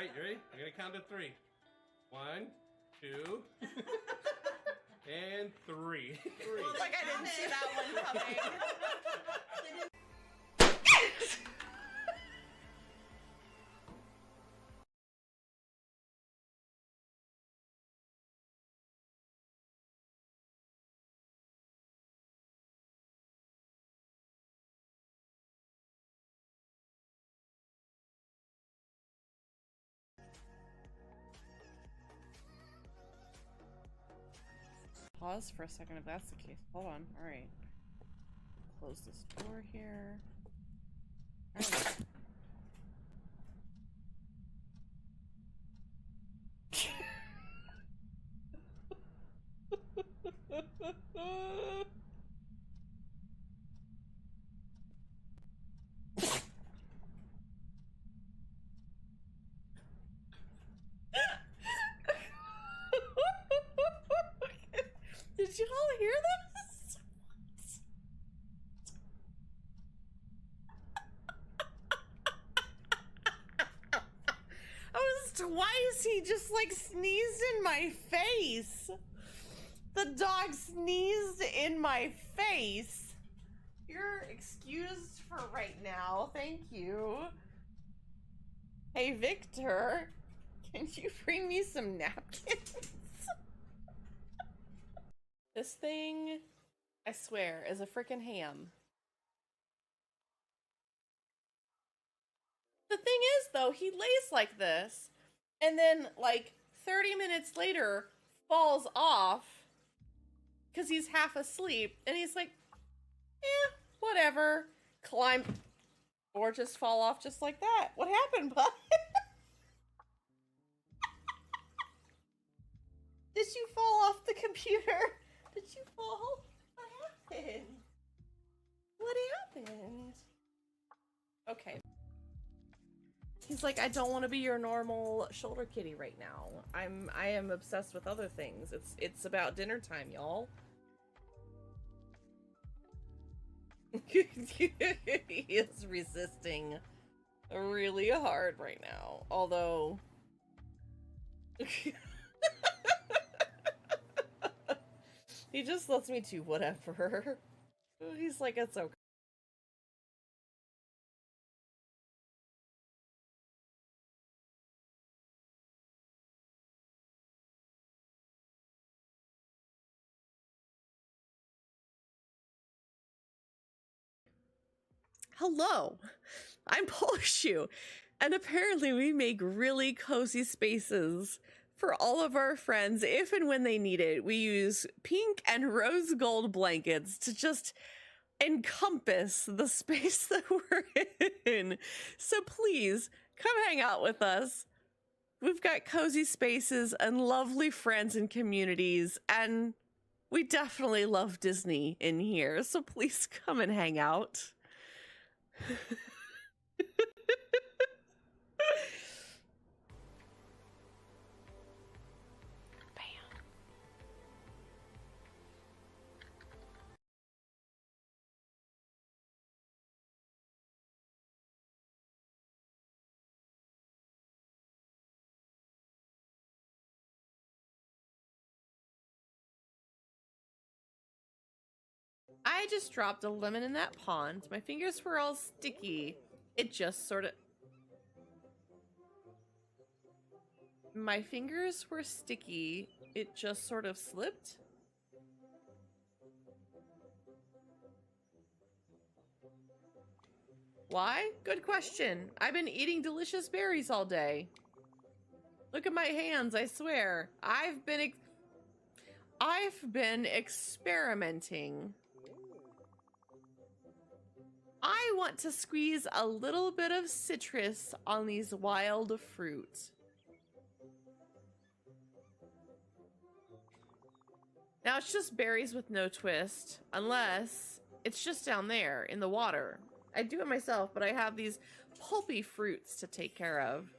right, you ready? I'm gonna count to 3. 1, 2, and 3. Like I didn't see that one coming. Pause for a second if that's the case. Hold on. Alright. Close this door here. Alright. Did you all hear this? That was twice he just like sneezed in my face. The dog sneezed in my face. You're excused for right now. Thank you. Hey, Victor, can you bring me some napkins? This thing, I swear, is a freaking ham. The thing is, though, he lays like this, and then, like, 30 minutes later, falls off, because he's half asleep, and he's like, eh, whatever, climb, or just fall off just like that. What happened, bud? Did you fall off the computer? Did you fall? What happened? What happened? Okay. He's like, I don't want to be your normal shoulder kitty right now. I am obsessed with other things. It's about dinner time, y'all. He is resisting really hard right now. Although he just lets me do whatever. He's like, it's okay. Hello, I'm Polishu, and apparently we make really cozy spaces for all of our friends if and when they need it. We use pink and rose gold blankets to just encompass the space that we're in. So please, come hang out with us. We've got cozy spaces and lovely friends and communities, and we definitely love Disney in here, so please come and hang out. I just dropped a lemon in that pond. My fingers were all sticky. It just sort of... My fingers were sticky. It just sort of slipped. Why? Good question. I've been eating delicious berries all day. Look at my hands, I swear. I've been experimenting. I want to squeeze a little bit of citrus on these wild fruit. Now it's just berries with no twist, unless it's just down there in the water. I do it myself, but I have these pulpy fruits to take care of.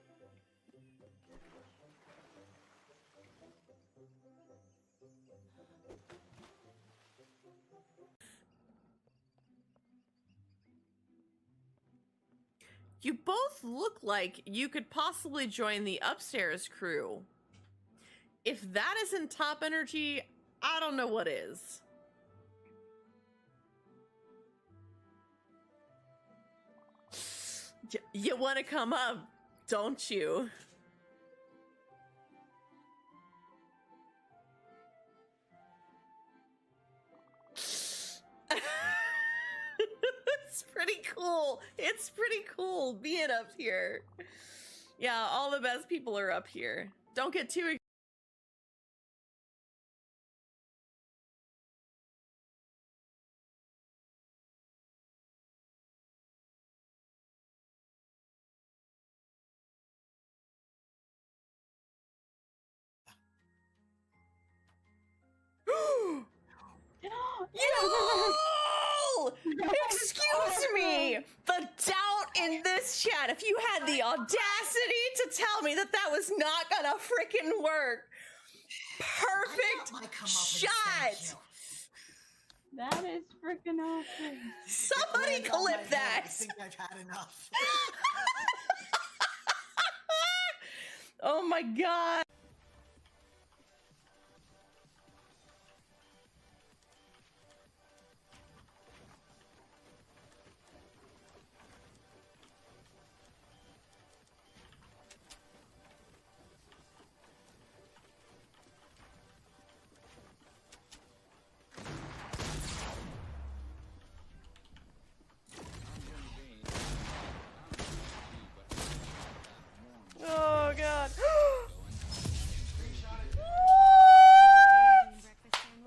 You both look like you could possibly join the upstairs crew. If that isn't top energy, I don't know what is. You want to come up, don't you? It's pretty cool. It's pretty cool being up here. Yeah, all the best people are up here. Don't get too Yo! Excuse me! The doubt in this chat, if you had the audacity to tell me that that was not gonna freaking work. Perfect shot! That is freaking awesome. Somebody clip that! I think I've had enough. Oh my god! Oh god.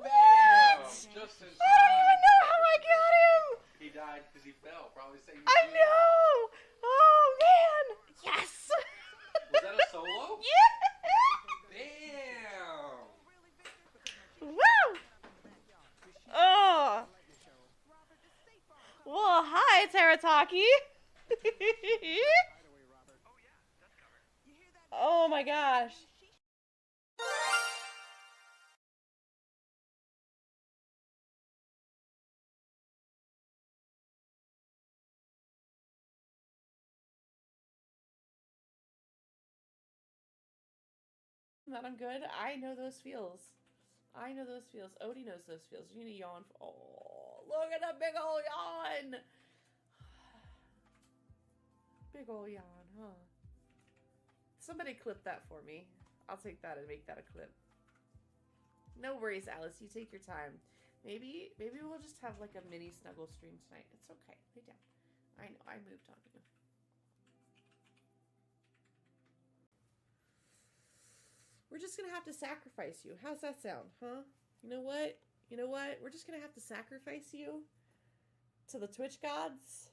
Bam! Just in I don't even know how I got him! He died because he fell. Probably same. I know! Oh man! Yes! Was that a solo? Yeah! Damn! Woo! Oh! Well, hi, Terataki! Oh my gosh. That I'm good. I know those feels. I know those feels. Odie knows those feels. You need to yawn. Oh, look at that big ol' yawn. Big ol' yawn, huh? Somebody clip that for me. I'll take that and make that a clip. No worries, Alice. You take your time. Maybe we'll just have like a mini snuggle stream tonight. It's okay. Lay down. I know. I moved on you. We're just gonna have to sacrifice you. How's that sound, huh? You know what? You know what? We're just gonna have to sacrifice you to the Twitch gods.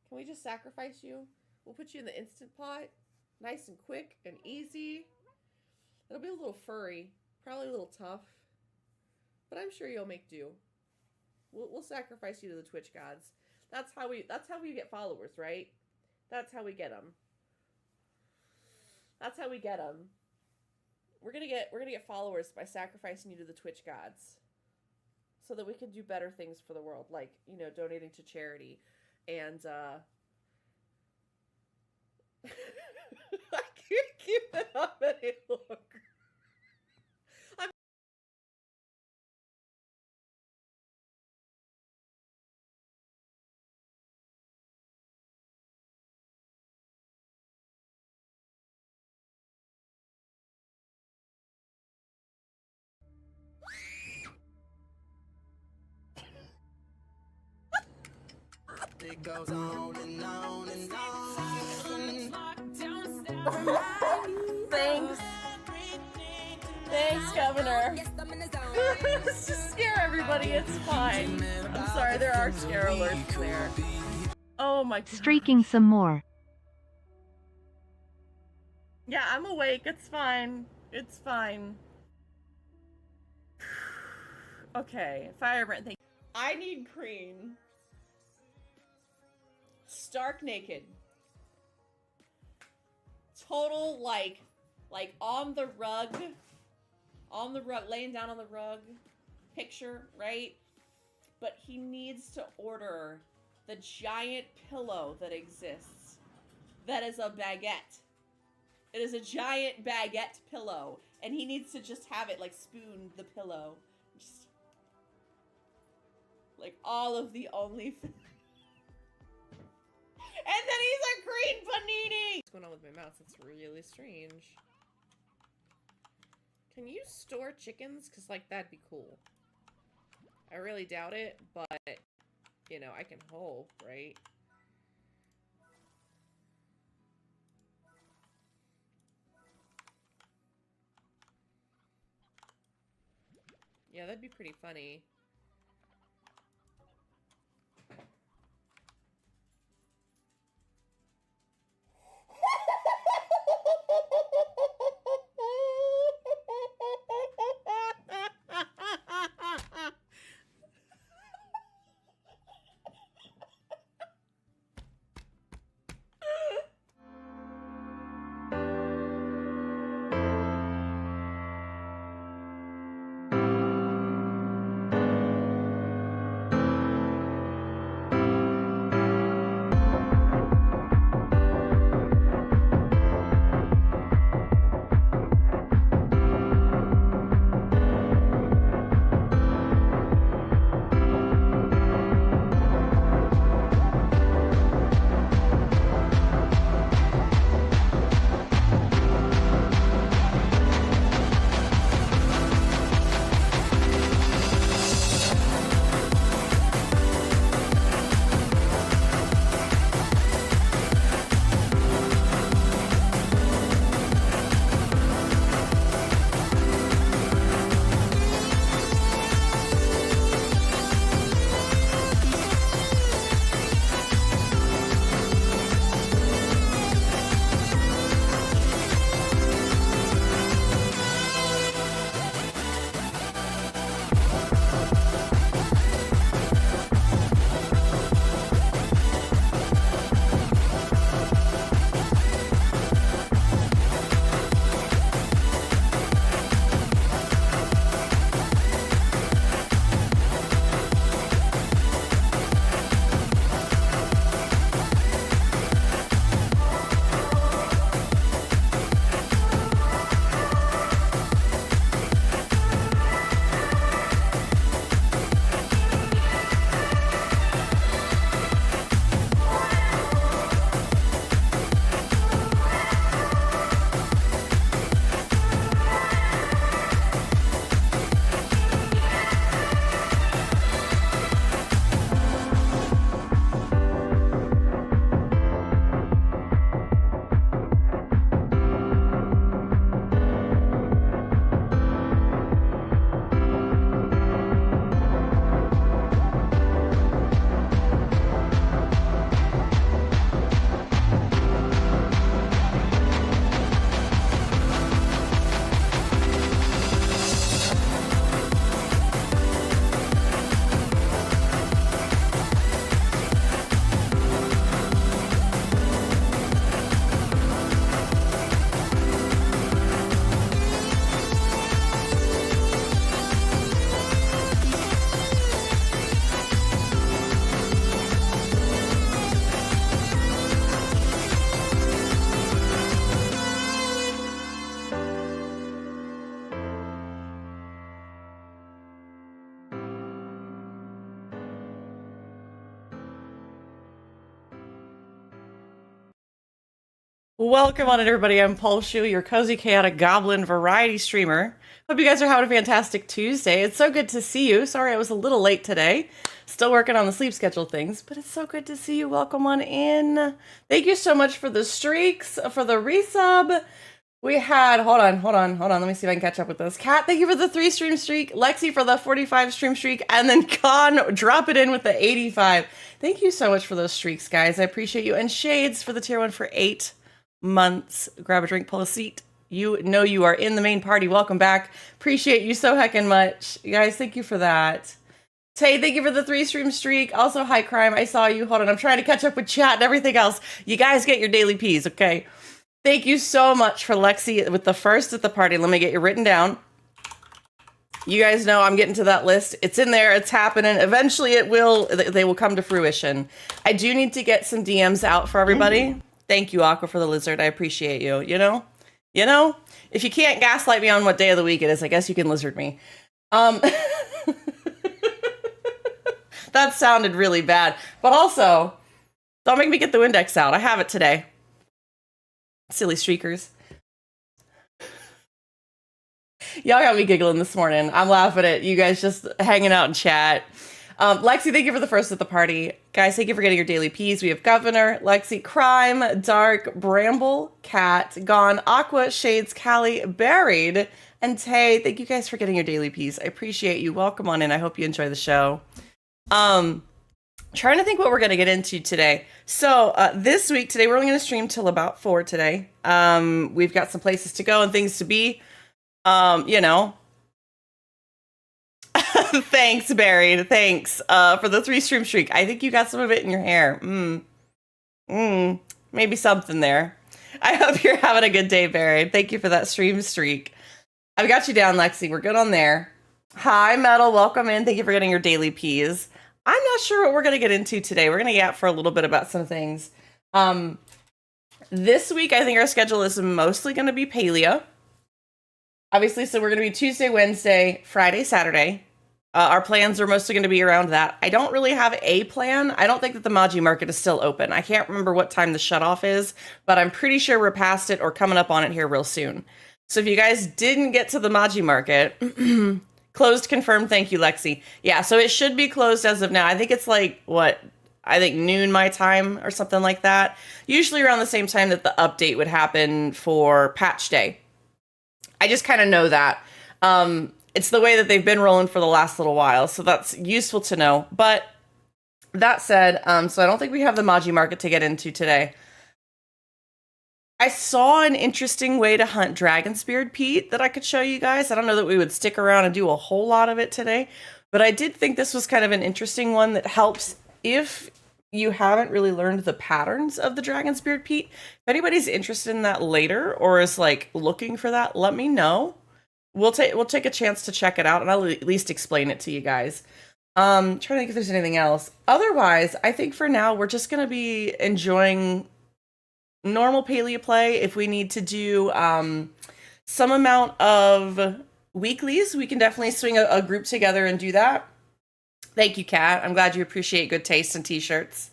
Can we just sacrifice you? We'll put you in the instant pot. Nice and quick and easy. It'll be a little furry. Probably a little tough. But I'm sure you'll make do. We'll sacrifice you to the Twitch gods. That's how we get followers, right? That's how we get them. That's how we get them. We're gonna get followers by sacrificing you to the Twitch gods, so that we can do better things for the world, like, you know, donating to charity, and I can't keep it up any longer. It goes on and on and on. Thanks. Thanks, Governor. Let's just scare everybody. It's fine. I'm sorry, there are scare alerts there. Oh my god. Streaking some more. Yeah, I'm awake. It's fine. It's fine. Okay, Firebrand, thank you. I need Crean. Stark naked. Total, like on the rug, laying down on the rug picture, right? But he needs to order the giant pillow that exists. That is a baguette. It is a giant baguette pillow. And he needs to just have it, like, spoon the pillow. Just, like, all of the only... And then he's a green panini! What's going on with my mouse? It's really strange. Can you store chickens? Because, like, that'd be cool. I really doubt it, but, you know, I can hope, right? Yeah, that'd be pretty funny. Welcome on it, everybody. I'm Paul Shu, your cozy chaotic goblin variety streamer. Hope you guys are having a fantastic Tuesday. It's so good to see you. Sorry I was a little late today. Still working on the sleep schedule things, but it's so good to see you. Welcome on in. Thank you so much for the streaks, for the resub. We had, hold on. Let me see if I can catch up with this. Kat, thank you for the 3 stream streak. Lexi for the 45 stream streak. And then Khan, drop it in with the 85. Thank you so much for those streaks, guys. I appreciate you. And Shades for the tier 1 for 8 months. Grab a drink, pull a seat. You know you are in the main party. Welcome back. Appreciate you so heckin' much. You guys, thank you for that. Tay, thank you for the 3 stream streak. Also, High Crime, I saw you. Hold on, I'm trying to catch up with chat and everything else. You guys get your daily P's, okay? Thank you so much for Lexi with the first at the party. Let me get you written down. You guys know I'm getting to that list. It's in there. It's happening. Eventually they will come to fruition. I do need to get some DMs out for everybody. Thank you, Aqua, for the lizard. I appreciate you. You know, if you can't gaslight me on what day of the week it is, I guess you can lizard me. That sounded really bad. But also, don't make me get the index out. I have it today. Silly streakers. Y'all got me giggling this morning. I'm laughing at you guys just hanging out in chat. Lexi, thank you for the first at the party. Guys, thank you for getting your daily P's. We have Governor, Lexi, Crime, Dark, Bramble, Cat, Gone, Aqua, Shades, Callie, Buried, and Tay. Thank you guys for getting your daily P's. I appreciate you. Welcome on in. I hope you enjoy the show. Trying to think what we're going to get into today. So this week, today, we're only going to stream till about 4 today. We've got some places to go and things to be. You know. Thanks, Buried. Thanks for the 3 stream streak. I think you got some of it in your hair. Maybe something there. I hope you're having a good day, Buried. Thank you for that stream streak. I've got you down, Lexi. We're good on there. Hi, Metal. Welcome in. Thank you for getting your daily P's. I'm not sure what we're going to get into today. We're going to yap for a little bit about some things. This week, I think our schedule is mostly going to be Palia. Obviously, so we're going to be Tuesday, Wednesday, Friday, Saturday. Our plans are mostly going to be around that. I don't really have a plan. I don't think that the Maji market is still open. I can't remember what time the shutoff is, but I'm pretty sure we're past it or coming up on it here real soon. So if you guys didn't get to the Maji market... Closed confirmed. Thank you, Lexi. Yeah, so it should be closed as of now. I think it's like, I think noon my time or something like that. Usually around the same time that the update would happen for patch day. I just kind of know that. It's the way that they've been rolling for the last little while, so that's useful to know. But that said, so I don't think we have the Maji market to get into today. I saw an interesting way to hunt Dragonspeared Pete that I could show you guys. I don't know that we would stick around and do a whole lot of it today, but I did think this was kind of an interesting one that helps if you haven't really learned the patterns of the Dragonspeared Pete. If anybody's interested in that later or is like looking for that, let me know. We'll take a chance to check it out and I'll at least explain it to you guys. Trying to think if there's anything else. Otherwise, I think for now we're just going to be enjoying normal Palia play. If we need to do some amount of weeklies, we can definitely swing a group together and do that. Thank you, Kat. I'm glad you appreciate good taste in t-shirts.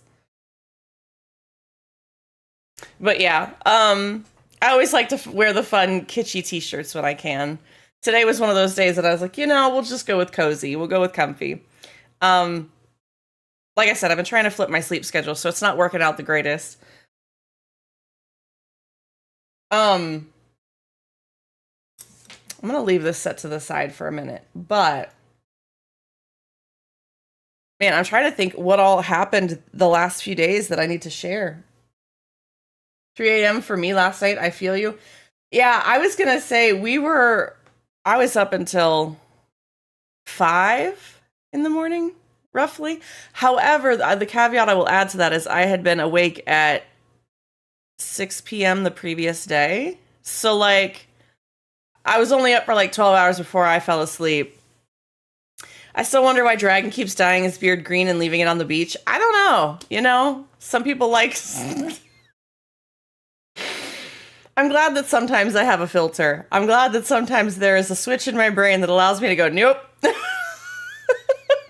But yeah, I always like to wear the fun kitschy t-shirts when I can. Today was one of those days that I was like, we'll just go with cozy. We'll go with comfy. Like I said, I've been trying to flip my sleep schedule, so it's not working out the greatest. I'm going to leave this set to the side for a minute, but man, I'm trying to think what all happened the last few days that I need to share. 3 a.m. for me last night. I feel you. Yeah, I was going to say I was up until 5 in the morning, roughly. However, the caveat I will add to that is I had been awake at 6 p.m. the previous day. So like I was only up for like 12 hours before I fell asleep. I still wonder why Dragon keeps dyeing his beard green and leaving it on the beach. I don't know. Some people like... I'm glad that sometimes I have a filter. I'm glad that sometimes there is a switch in my brain that allows me to go, nope.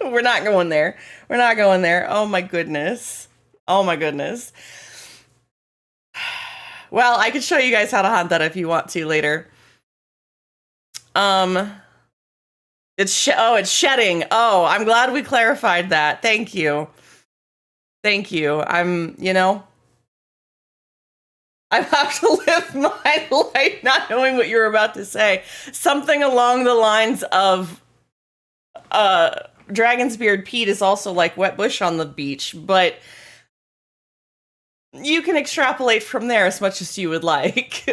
We're not going there. We're not going there. Oh my goodness. Oh my goodness. Well, I could show you guys how to hunt that if you want to later. It's shedding. Oh, I'm glad we clarified that. Thank you. Thank you. I have to live my life not knowing what you're about to say. Something along the lines of Dragonspeared Pete is also like wet bush on the beach, but you can extrapolate from there as much as you would like.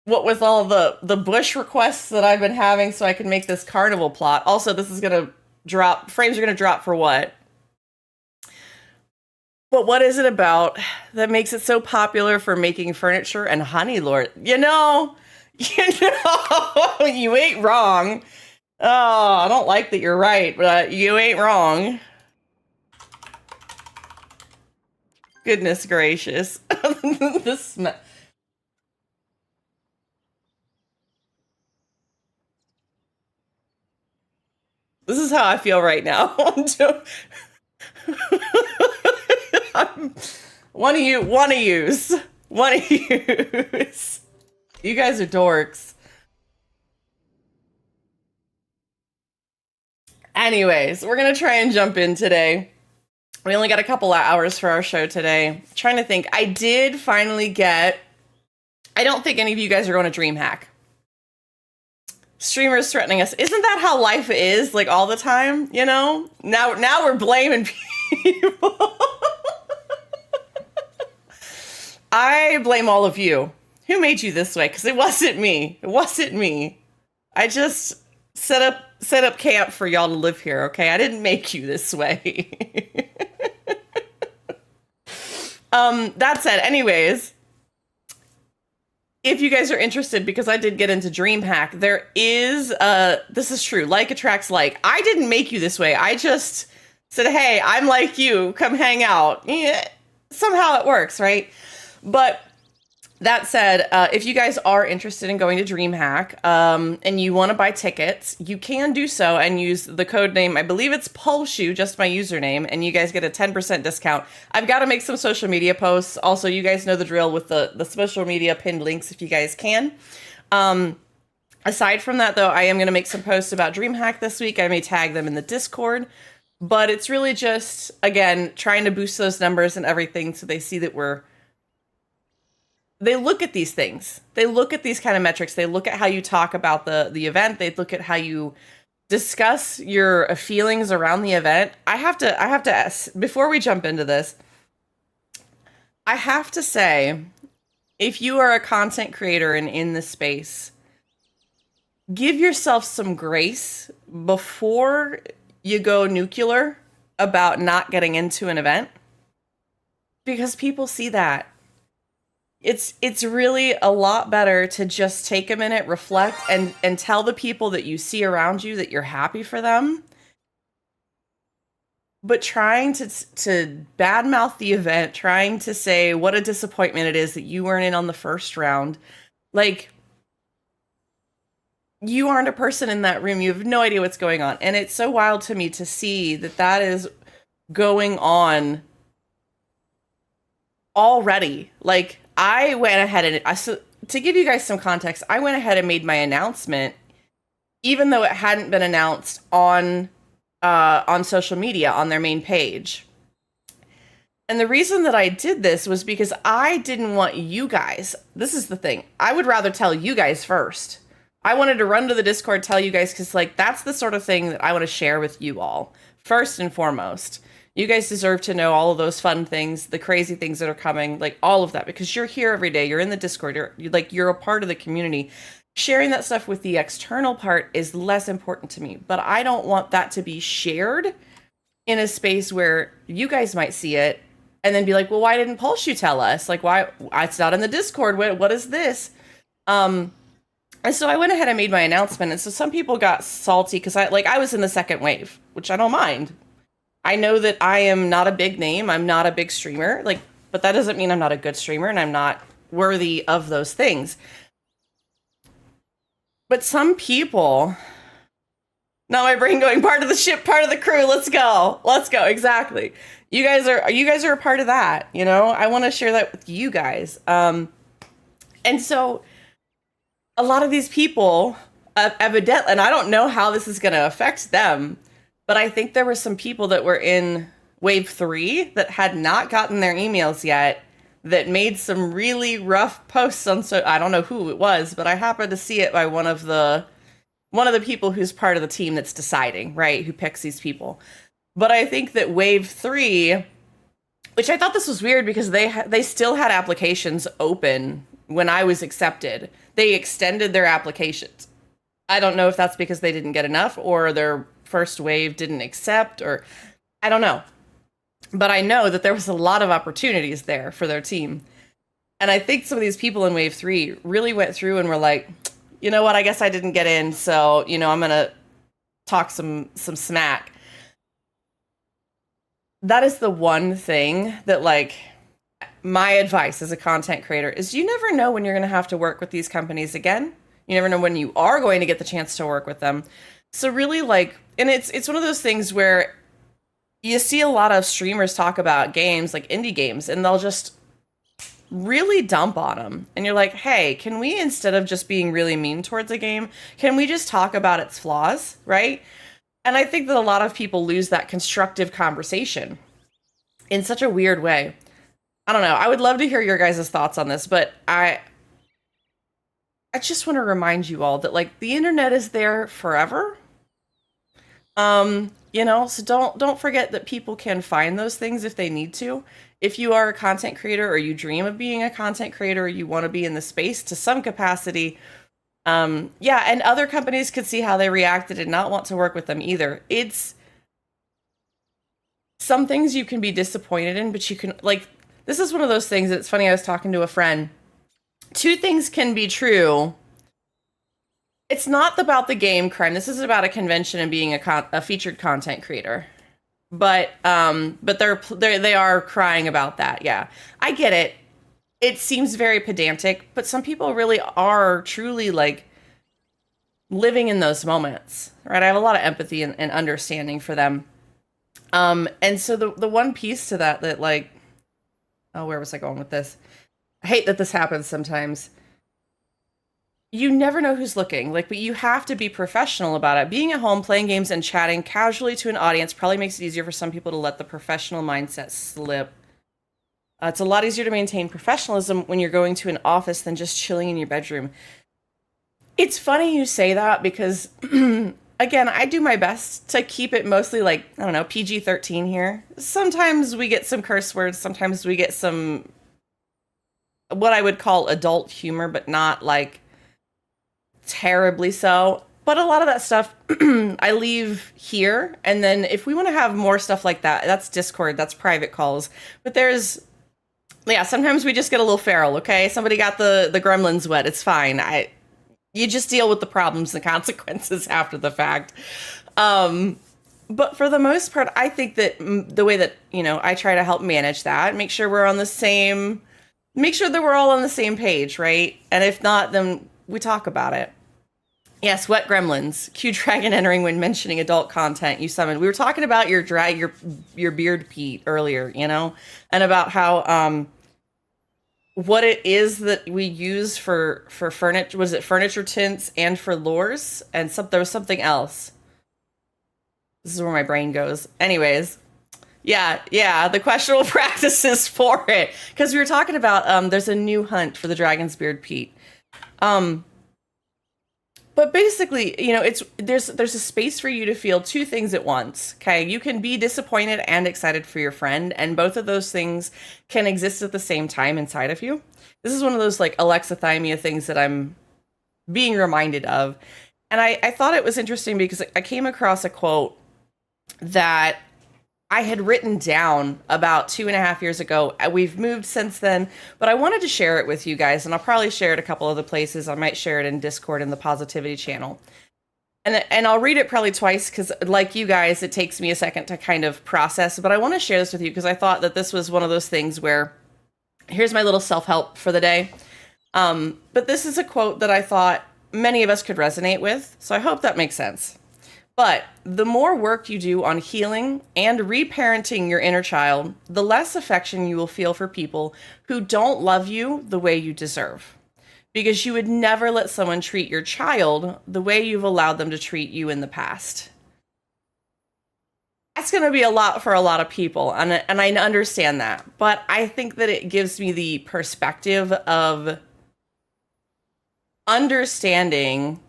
What with all the bush requests that I've been having so I can make this carnival plot. Also, this is going to drop. Frames are going to drop for what? But what is it about that makes it so popular for making furniture and honey lord? You ain't wrong. Oh, I don't like that you're right, but you ain't wrong. Goodness gracious. This is how I feel right now. One of you. You guys are dorks. Anyways, we're gonna try and jump in today. We only got a couple of hours for our show today. Trying to think. I did finally get... I don't think any of you guys are going to DreamHack. Streamers threatening us. Isn't that how life is? Like all the time, you know? Now we're blaming people. I blame all of you. Who made you this way? Because it wasn't me. It wasn't me. I just set up camp for y'all to live here, okay? I didn't make you this way. That said, anyways, if you guys are interested, because I did get into DreamHack, there is, this is true, like attracts like. I didn't make you this way. I just said, hey, I'm like you, come hang out. Yeah, somehow it works, right? But that said, if you guys are interested in going to DreamHack and you want to buy tickets, you can do so and use the code name. I believe it's Polshoe, just my username, and you guys get a 10% discount. I've got to make some social media posts. Also, you guys know the drill with the social media pinned links if you guys can. Aside from that, though, I am going to make some posts about DreamHack this week. I may tag them in the Discord. But it's really just, again, trying to boost those numbers and everything so they see that they look at these things. They look at these kind of metrics. They look at how you talk about the event. They look at how you discuss your feelings around the event. I have to ask, before we jump into this, I have to say, if you are a content creator and in this space, give yourself some grace before you go nuclear about not getting into an event, because people see that. It's really a lot better to just take a minute, reflect, and tell the people that you see around you that you're happy for them. But trying to badmouth the event, trying to say what a disappointment it is that you weren't in on the first round, like, you aren't a person in that room. You have no idea what's going on. And it's so wild to me to see that is going on already. Like, I went ahead and to give you guys some context, I went ahead and made my announcement, even though it hadn't been announced on social media on their main page. And the reason that I did this was because I didn't want you guys. This is the thing. I would rather tell you guys first. I wanted to run to the Discord, tell you guys, because like that's the sort of thing that I want to share with you all first and foremost. You guys deserve to know all of those fun things, the crazy things that are coming, like all of that, because you're here every day. You're in the Discord. You're a part of the community. Sharing that stuff with the external part is less important to me, but I don't want that to be shared in a space where you guys might see it and then be like, well, why didn't Polshoe tell us? Like, why? It's not in the Discord. What is this? And so I went ahead and made my announcement. And so some people got salty because I was in the second wave, which I don't mind. I know that I am not a big name. I'm not a big streamer, but that doesn't mean I'm not a good streamer and I'm not worthy of those things. But some people, not my brain going, part of the ship, part of the crew. Let's go. Exactly. You guys are a part of that. You know, I want to share that with you guys. And so a lot of these people, evidently, and I don't know how this is going to affect them, but I think there were some people that were in wave 3 that had not gotten their emails yet that made some really rough posts on, so I don't know who it was, but I happened to see it by one of the people who's part of the team that's deciding, right, who picks these people. But I think that wave 3, which I thought this was weird because they still had applications open when I was accepted. They extended their applications. I don't know if that's because they didn't get enough or their first wave didn't accept, or I don't know. But I know that there was a lot of opportunities there for their team. And I think some of these people in wave 3 really went through and were like, you know what, I guess I didn't get in, so, you know, I'm going to talk some smack. That is the one thing that, like, my advice as a content creator is you never know when you're going to have to work with these companies again. You never know when you are going to get the chance to work with them. So really, like, and it's one of those things where you see a lot of streamers talk about games, like indie games, and they'll just really dump on them. And you're like, hey, can we, instead of just being really mean towards a game, can we just talk about its flaws, right? And I think that a lot of people lose that constructive conversation in such a weird way. I don't know. I would love to hear your guys' thoughts on this, but I just want to remind you all that, like, the internet is there forever. You know, so don't forget that people can find those things if they need to. If you are a content creator or you dream of being a content creator, or you want to be in the space to some capacity, yeah, and other companies could see how they reacted and not want to work with them either. It's some things you can be disappointed in, but you can, like, this is one of those things. It's funny, I was talking to a friend. Two things can be true. It's not about the game crime. This is about a convention and being a featured content creator. But they are crying about that. Yeah, I get it. It seems very pedantic, but some people really are truly, like, living in those moments, right? I have a lot of empathy and understanding for them. And so the one piece to that, like, oh, where was I going with this? I hate that this happens sometimes. You never know who's looking, like, but you have to be professional about it. Being at home, playing games, and chatting casually to an audience probably makes it easier for some people to let the professional mindset slip. It's a lot easier to maintain professionalism when you're going to an office than just chilling in your bedroom. It's funny you say that because, again, I do my best to keep it mostly, like, I don't know, PG-13 here. Sometimes we get some curse words. Sometimes we get some, what I would call adult humor, but not, like, terribly so. But a lot of that stuff I leave here, and then if we want to have more stuff like that, that's Discord, that's private calls. But there's, yeah, sometimes we just get a little feral. Okay, somebody got the gremlins wet, it's fine. You just deal with the problems and consequences after the fact. But for the most part, I think that the way that, you know, I try to help manage that, make sure we're on the same, make sure that we're all on the same page, right? And if not, then we talk about it. Yes, wet gremlins. Q Dragon entering when mentioning adult content you summoned. We were talking about your beard, Pete, earlier, you know, and about how what it is that we use for furniture. Was it furniture tints and for lures? And there was something else. This is where my brain goes. Anyways, yeah, the questionable practices for it, because we were talking about there's a new hunt for the dragon's beard, Pete. But basically, you know, there's a space for you to feel two things at once. Okay, you can be disappointed and excited for your friend, and both of those things can exist at the same time inside of you. This is one of those, like, alexithymia things that I'm being reminded of. And I thought it was interesting because I came across a quote that I had written down about 2.5 years ago. We've moved since then, but I wanted to share it with you guys, and I'll probably share it a couple other places. I might share it in Discord in the Positivity channel. And I'll read it probably twice because, like you guys, it takes me a second to kind of process, but I want to share this with you because I thought that this was one of those things where, here's my little self-help for the day. But this is a quote that I thought many of us could resonate with, so I hope that makes sense. But the more work you do on healing and reparenting your inner child, the less affection you will feel for people who don't love you the way you deserve. Because you would never let someone treat your child the way you've allowed them to treat you in the past. That's going to be a lot for a lot of people, and I understand that. But I think that it gives me the perspective of understanding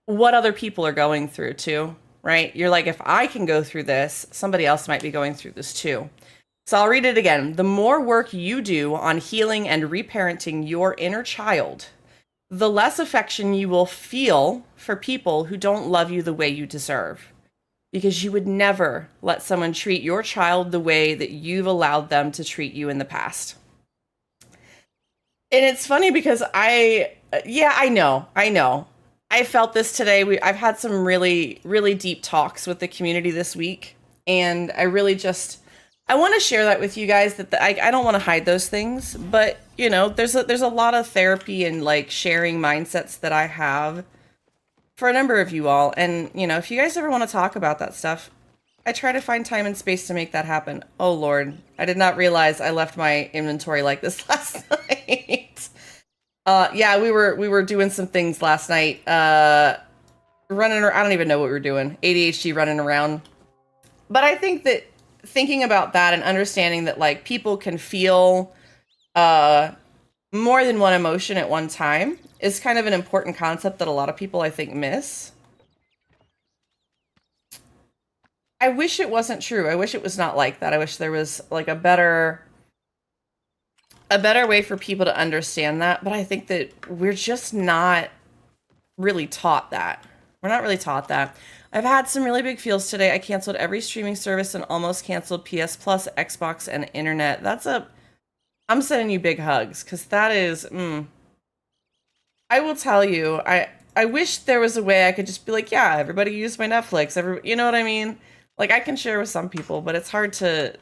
what other people are going through too, right? You're like, if I can go through this, somebody else might be going through this too. So I'll read it again. The more work you do on healing and reparenting your inner child, the less affection you will feel for people who don't love you the way you deserve. because you would never let someone treat your child the way that you've allowed them to treat you in the past. And it's funny because I know. I felt this today. I've had some really, really deep talks with the community this week, and I really I want to share that with you guys. That I don't want to hide those things, but you know, there's a lot of therapy and like sharing mindsets that I have for a number of you all, and you know, if you guys ever want to talk about that stuff, I try to find time and space to make that happen. Oh Lord, I did not realize I left my inventory like this last night. Yeah, we were doing some things last night. Running around, I don't even know what we were doing. ADHD running around. But I think that thinking about that and understanding that like people can feel more than one emotion at one time is kind of an important concept that a lot of people I think miss. I wish it wasn't true. I wish it was not like that. I wish there was like a better way for people to understand that, but I think that we're just not really taught that. We're not really taught that. I've had some really big feels today. I canceled every streaming service and almost canceled PS Plus, Xbox, and internet. I'm sending you big hugs, because that is, I will tell you, I wish there was a way I could just be like, yeah, everybody use my Netflix. You know what I mean? Like, I can share with some people, but it's hard to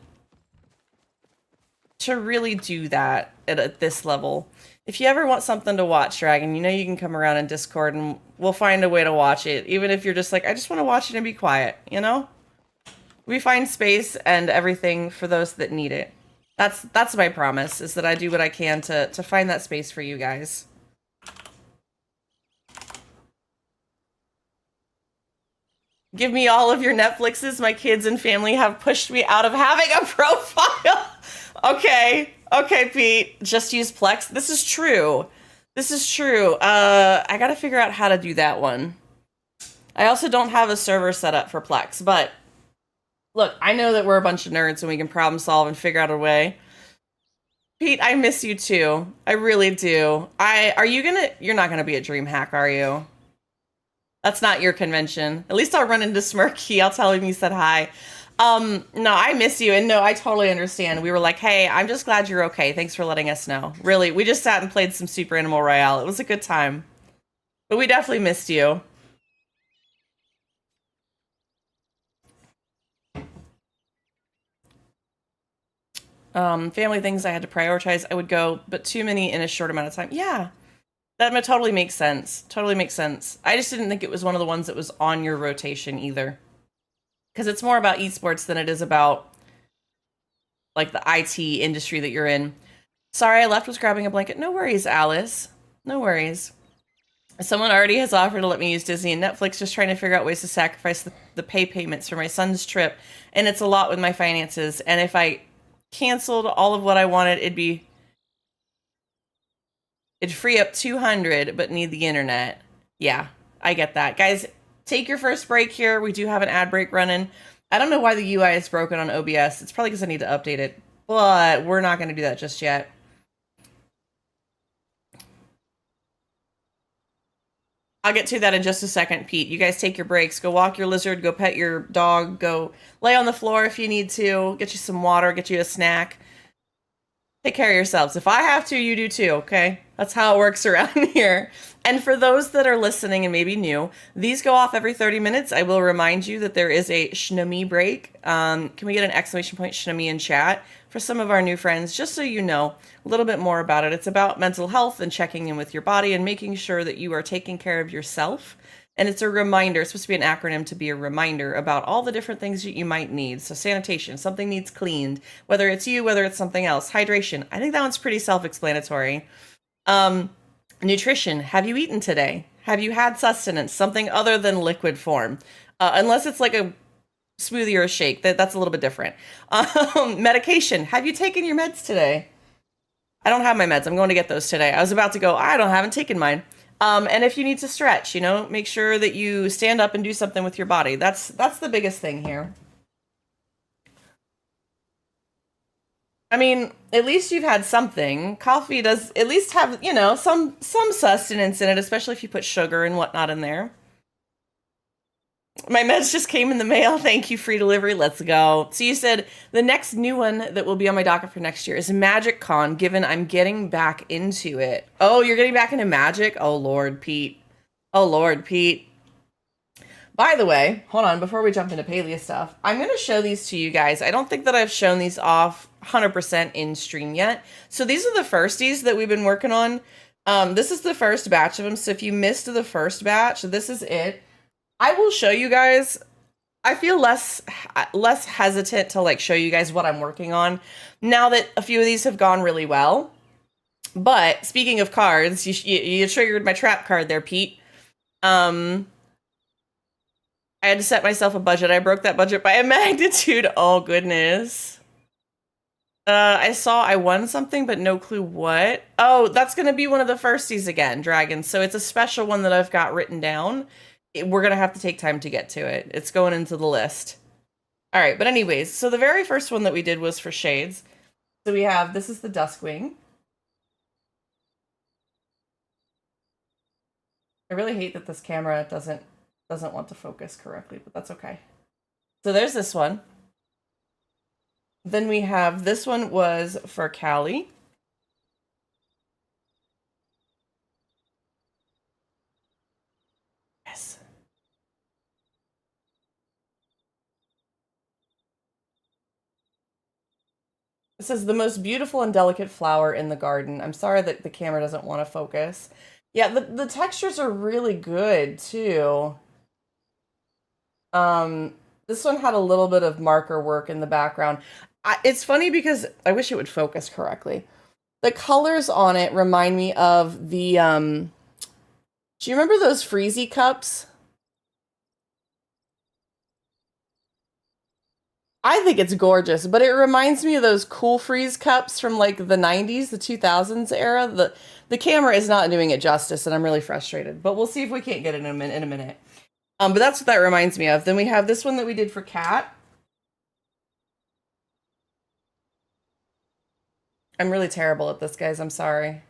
really do that at this level. If you ever want something to watch, Dragon, you know you can come around in Discord and we'll find a way to watch it. Even if you're just like, I just want to watch it and be quiet, you know? We find space and everything for those that need it. That's my promise, is that I do what I can to find that space for you guys. Give me all of your Netflixes. My kids and family have pushed me out of having a profile. Okay, Pete. Just use Plex. This is true. I gotta figure out how to do that one. I also don't have a server set up for Plex, but look, I know that we're a bunch of nerds and we can problem solve and figure out a way. Pete, I miss you too. I really do. You're not gonna be at DreamHack, are you? That's not your convention. At least I'll run into Smirky. I'll tell him you said hi. No, I miss you. And no, I totally understand. We were like, hey, I'm just glad you're okay. Thanks for letting us know. Really, we just sat and played some Super Animal Royale. It was a good time. But we definitely missed you. Family things I had to prioritize. I would go, but too many in a short amount of time. Yeah, that totally makes sense. Totally makes sense. I just didn't think it was one of the ones that was on your rotation either. Because it's more about esports than it is about like the IT industry that you're in. Sorry, I left was grabbing a blanket. No worries, Alice. No worries. Someone already has offered to let me use Disney and Netflix, just trying to figure out ways to sacrifice the pay payments for my son's trip. And it's a lot with my finances. And if I canceled all of what I wanted, it'd free up 200, but need the internet. Yeah, I get that. Guys, take your first break here. We do have an ad break running. I don't know why the UI is broken on OBS. It's probably because I need to update it, but we're not going to do that just yet. I'll get to that in just a second, Pete. You guys take your breaks. Go walk your lizard. Go pet your dog. Go lay on the floor if you need to. Get you some water. Get you a snack. Take care of yourselves. If I have to, you do too, okay? That's how it works around here. And for those that are listening and maybe new, these go off every 30 minutes. I will remind you that there is a Shnami break. Can we get an exclamation point Shnami in chat for some of our new friends, just so you know a little bit more about it. It's about mental health and checking in with your body and making sure that you are taking care of yourself. And it's a reminder, it's supposed to be an acronym to be a reminder about all the different things that you might need. So sanitation, something needs cleaned, whether it's you, whether it's something else. Hydration, I think that one's pretty self-explanatory. Nutrition, have you eaten today? Have you had sustenance, something other than liquid form? Unless it's like a smoothie or a shake, that's a little bit different. Medication, have you taken your meds today? I don't have my meds. I'm going to get those today. I was about to go, I haven't taken mine. And if you need to stretch, make sure that you stand up and do something with your body. That's the biggest thing here. I mean, at least you've had something. Coffee does at least have, some sustenance in it, especially if you put sugar and whatnot in there. My meds just came in the mail. Thank you, free delivery. Let's go. So you said the next new one that will be on my docket for next year is Magic Con, given I'm getting back into it. Oh, you're getting back into Magic? Oh, Lord, Pete. Oh, Lord, Pete. By the way, hold on, before we jump into Palia stuff, I'm going to show these to you guys. I don't think that I've shown these off 100% in stream yet. So these are the firsties that we've been working on. This is the first batch of them. So if you missed the first batch, this is it. I will show you guys. I feel less hesitant to like show you guys what I'm working on now that a few of these have gone really well. But speaking of cards, you triggered my trap card there, Pete. I had to set myself a budget. I broke that budget by a magnitude. Oh, goodness. I won something, but no clue what. Oh, that's going to be one of the firsties again, Dragons. So it's a special one that I've got written down. We're going to have to take time to get to it. It's going into the list. All right, but anyways, so the very first one that we did was for shades. So we have, this is the Duskwing. I really hate that this camera doesn't want to focus correctly, but that's okay. So there's this one. Then we have, this one was for Callie. Yes. It says the most beautiful and delicate flower in the garden. I'm sorry that the camera doesn't want to focus. Yeah, the textures are really good too. This one had a little bit of marker work in the background. It's funny because I wish it would focus correctly. The colors on it remind me of the, do you remember those Freezy cups? I think it's gorgeous, but it reminds me of those Cool Freeze cups from like the 90s, the 2000s era. The camera is not doing it justice, and I'm really frustrated, but we'll see if we can't get it in a minute. But that's what that reminds me of. Then we have this one that we did for Kat. I'm really terrible at this, guys. I'm sorry.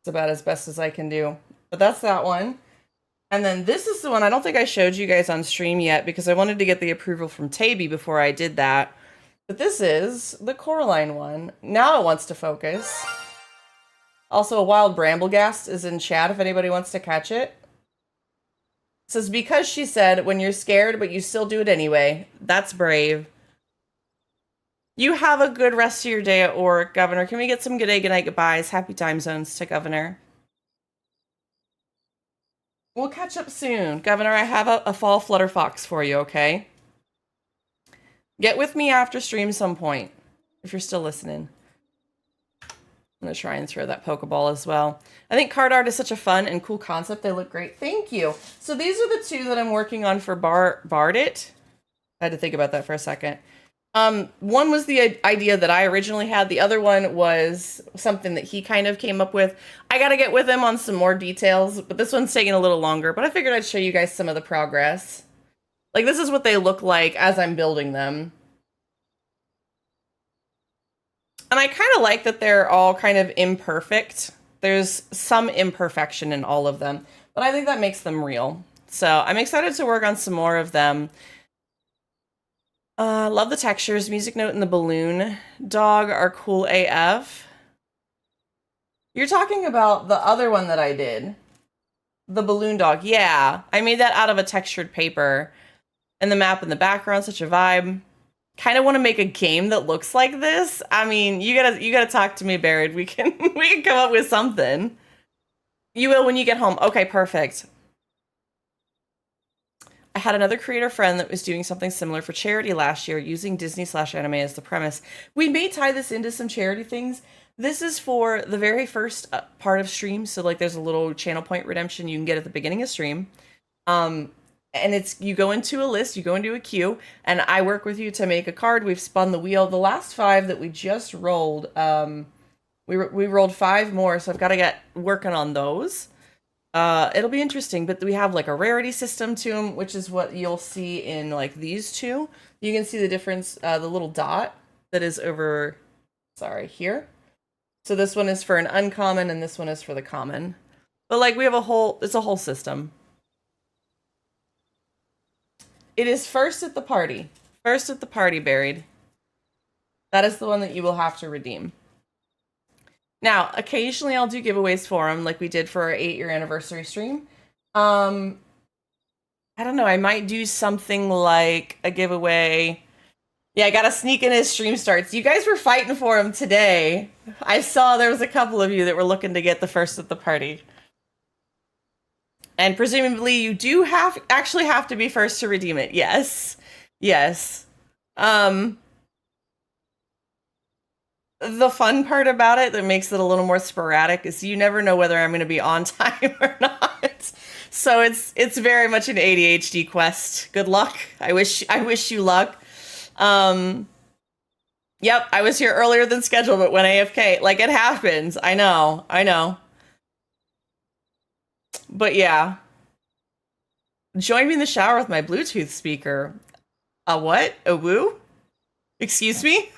It's about as best as I can do. But that's that one. And then this is the one I don't think I showed you guys on stream yet because I wanted to get the approval from Taby before I did that. But this is the Coraline one. Now it wants to focus. Also, a wild Bramblegast is in chat if anybody wants to catch it. It says, because she said, when you're scared, but you still do it anyway. That's brave. You have a good rest of your day at work, Governor. Can we get some good day, good night, goodbyes? Happy time zones to Governor. We'll catch up soon. Governor, I have a fall flutter fox for you, okay? Get with me after stream some point, if you're still listening. I'm going to try and throw that Pokeball as well. I think card art is such a fun and cool concept. They look great. Thank you. So these are the two that I'm working on for Bardit. I had to think about that for a second. One was the idea that I originally had. The other one was something that he kind of came up with. I got to get with him on some more details, but this one's taking a little longer. But I figured I'd show you guys some of the progress. Like, this is what they look like as I'm building them. And I kind of like that they're all kind of imperfect. There's some imperfection in all of them, but I think that makes them real. So I'm excited to work on some more of them. Love the textures. Music Note and the balloon dog are cool AF. You're talking about the other one that I did. The balloon dog. Yeah, I made that out of a textured paper. And the map in the background, such a vibe. Kind of want to make a game that looks like this. I mean, you gotta talk to me, Barrett. We can come up with something. You will when you get home. Okay, perfect. I had another creator friend that was doing something similar for charity last year using Disney/anime as the premise. We may tie this into some charity things. This is for the very first part of stream. So like there's a little channel point redemption you can get at the beginning of stream. And it's, you go into a list, you go into a queue, and I work with you to make a card. We've spun the wheel. The last 5 that we just rolled, we rolled 5 more, so I've got to get working on those. It'll be interesting, but we have like a rarity system to them, which is what you'll see in like these two. You can see the difference, the little dot that is over, sorry, here. So this one is for an uncommon and this one is for the common. But like we have it's a whole system. It is first at the party. First at the party, buried. That is the one that you will have to redeem. Now, occasionally I'll do giveaways for them, like we did for our 8-year anniversary stream. I don't know. I might do something like a giveaway. Yeah, I gotta sneak in his stream starts. You guys were fighting for him today. I saw there was a couple of you that were looking to get the first at the party. And presumably you do actually have to be first to redeem it. Yes. Yes. The fun part about it that makes it a little more sporadic is you never know whether I'm going to be on time or not. So it's very much an ADHD quest. Good luck. I wish you luck. Yep, I was here earlier than scheduled, but went AFK. Like, it happens. I know. But yeah. Join me in the shower with my Bluetooth speaker. A what? A woo? Excuse me?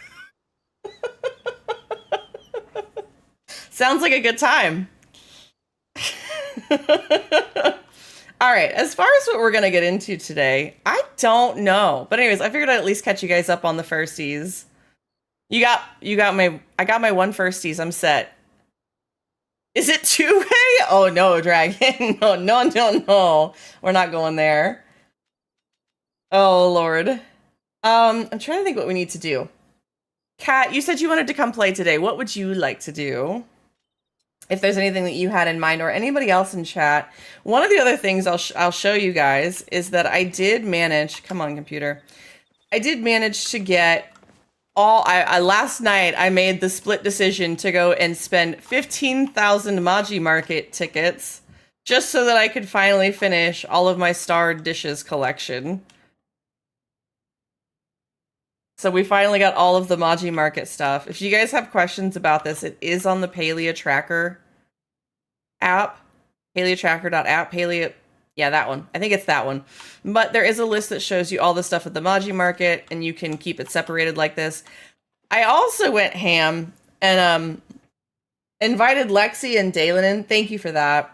Sounds like a good time. All right, as far as what we're gonna get into today, I don't know. But anyways, I figured I'd at least catch you guys up on the firsties. I got my one firsties. I'm set. Is it two-way? Oh no, dragon. No. We're not going there. Oh Lord. I'm trying to think what we need to do. Kat, you said you wanted to come play today. What would you like to do? If there's anything that you had in mind, or anybody else in chat. One of the other things I'll show you guys is that I did manage, come on computer. I did manage to get last night I made the split decision to go and spend 15,000 Maji Market tickets just so that I could finally finish all of my starred dishes collection. So we finally got all of the Maji Market stuff. If you guys have questions about this, it is on the Palia Tracker app. PaliaTracker.app. Palia, yeah, that one. I think it's that one. But there is a list that shows you all the stuff at the Maji Market, and you can keep it separated like this. I also went ham and invited Lexi and Dalen in. Thank you for that.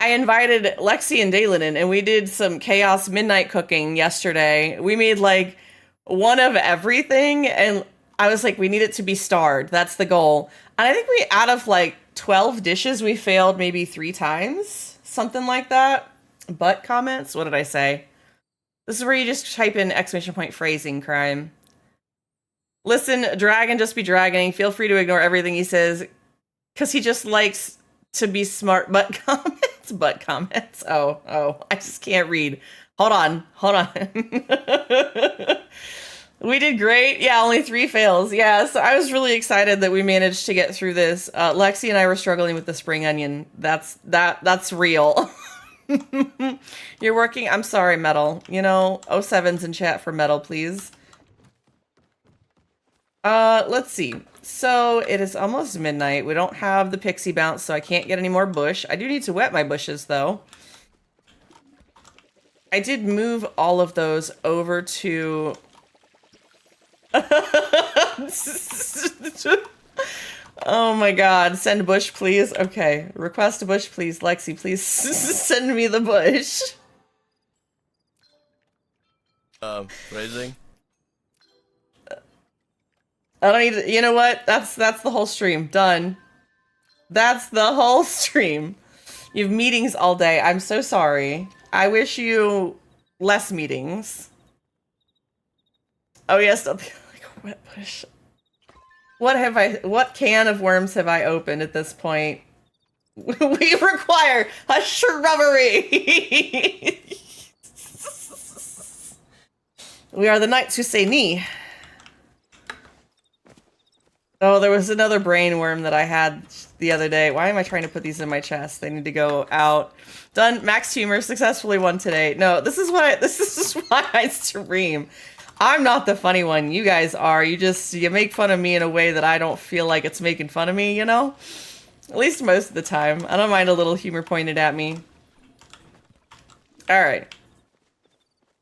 I invited Lexi and Dalen in, and we did some chaos midnight cooking yesterday. We made like one of everything, and I was like, we need it to be starred. That's the goal. And I think we, out of like 12 dishes, we failed maybe 3 times, something like that. But comments, what did I say? This is where you just type in ! phrasing crime. Listen, dragon just be dragoning. Feel free to ignore everything he says, because he just likes to be smart. But comments. Oh, I just can't read. Hold on. We did great. Yeah, only 3 fails. Yeah, so I was really excited that we managed to get through this. Lexi and I were struggling with the spring onion. That's real. You're working. I'm sorry, Metal. You know, 07's in chat for Metal, please. Let's see. So it is almost midnight. We don't have the pixie bounce, so I can't get any more bush. I do need to wet my bushes, though. I did move all of those over to... Oh my god, send bush please. Okay, request a bush please. Lexi, please send me the bush. Phrasing? I don't need to, you know what? That's the whole stream. Done. That's the whole stream. You have meetings all day. I'm so sorry. I wish you less meetings. Oh yes, like a wet bush. What can of worms have I opened at this point? We require a shrubbery. We are the knights who say knee. Oh, there was another brain worm that I had the other day. Why am I trying to put these in my chest? They need to go out. Done. Max Humor successfully won today. No, this is why I stream. I'm not the funny one. You guys are. You make fun of me in a way that I don't feel like it's making fun of me, you know? At least most of the time. I don't mind a little humor pointed at me. All right.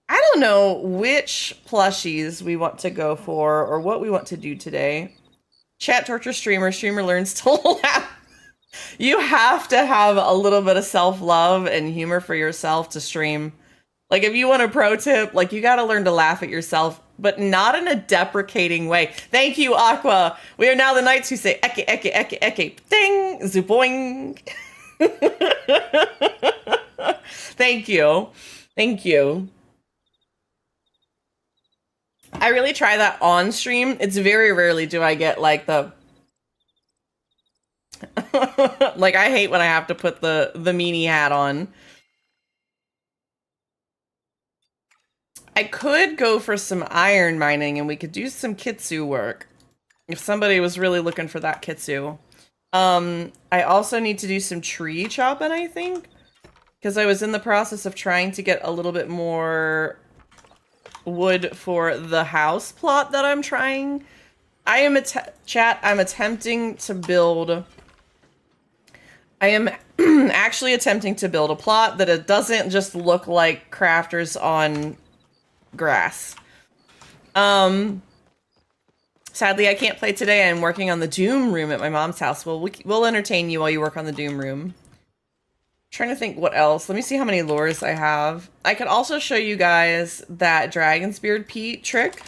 I don't know which plushies we want to go for or what we want to do today. Chat torture streamer. Streamer learns to laugh. You have to have a little bit of self-love and humor for yourself to stream. Like, if you want a pro tip, like, you gotta learn to laugh at yourself, but not in a deprecating way. Thank you, Aqua. We are now the knights who say eke, eke, eke, eke, ding, zuboing. Thank you. Thank you. I really try that on stream. It's very rarely do I get, like, the... like, I hate when I have to put the meanie hat on. I could go for some iron mining and we could do some kitsu work if somebody was really looking for that kitsu. I also need to do some tree chopping, I think, because I was in the process of trying to get a little bit more wood for the house plot that I'm trying. I am I'm attempting to build... I am actually attempting to build a plot that it doesn't just look like crafters on grass. Sadly, I can't play today. I'm working on the Doom room at my mom's house. Well, we'll entertain you while you work on the Doom room. Trying to think what else. Let me see how many lures I have. I could also show you guys that Dragon's Beard Pete trick.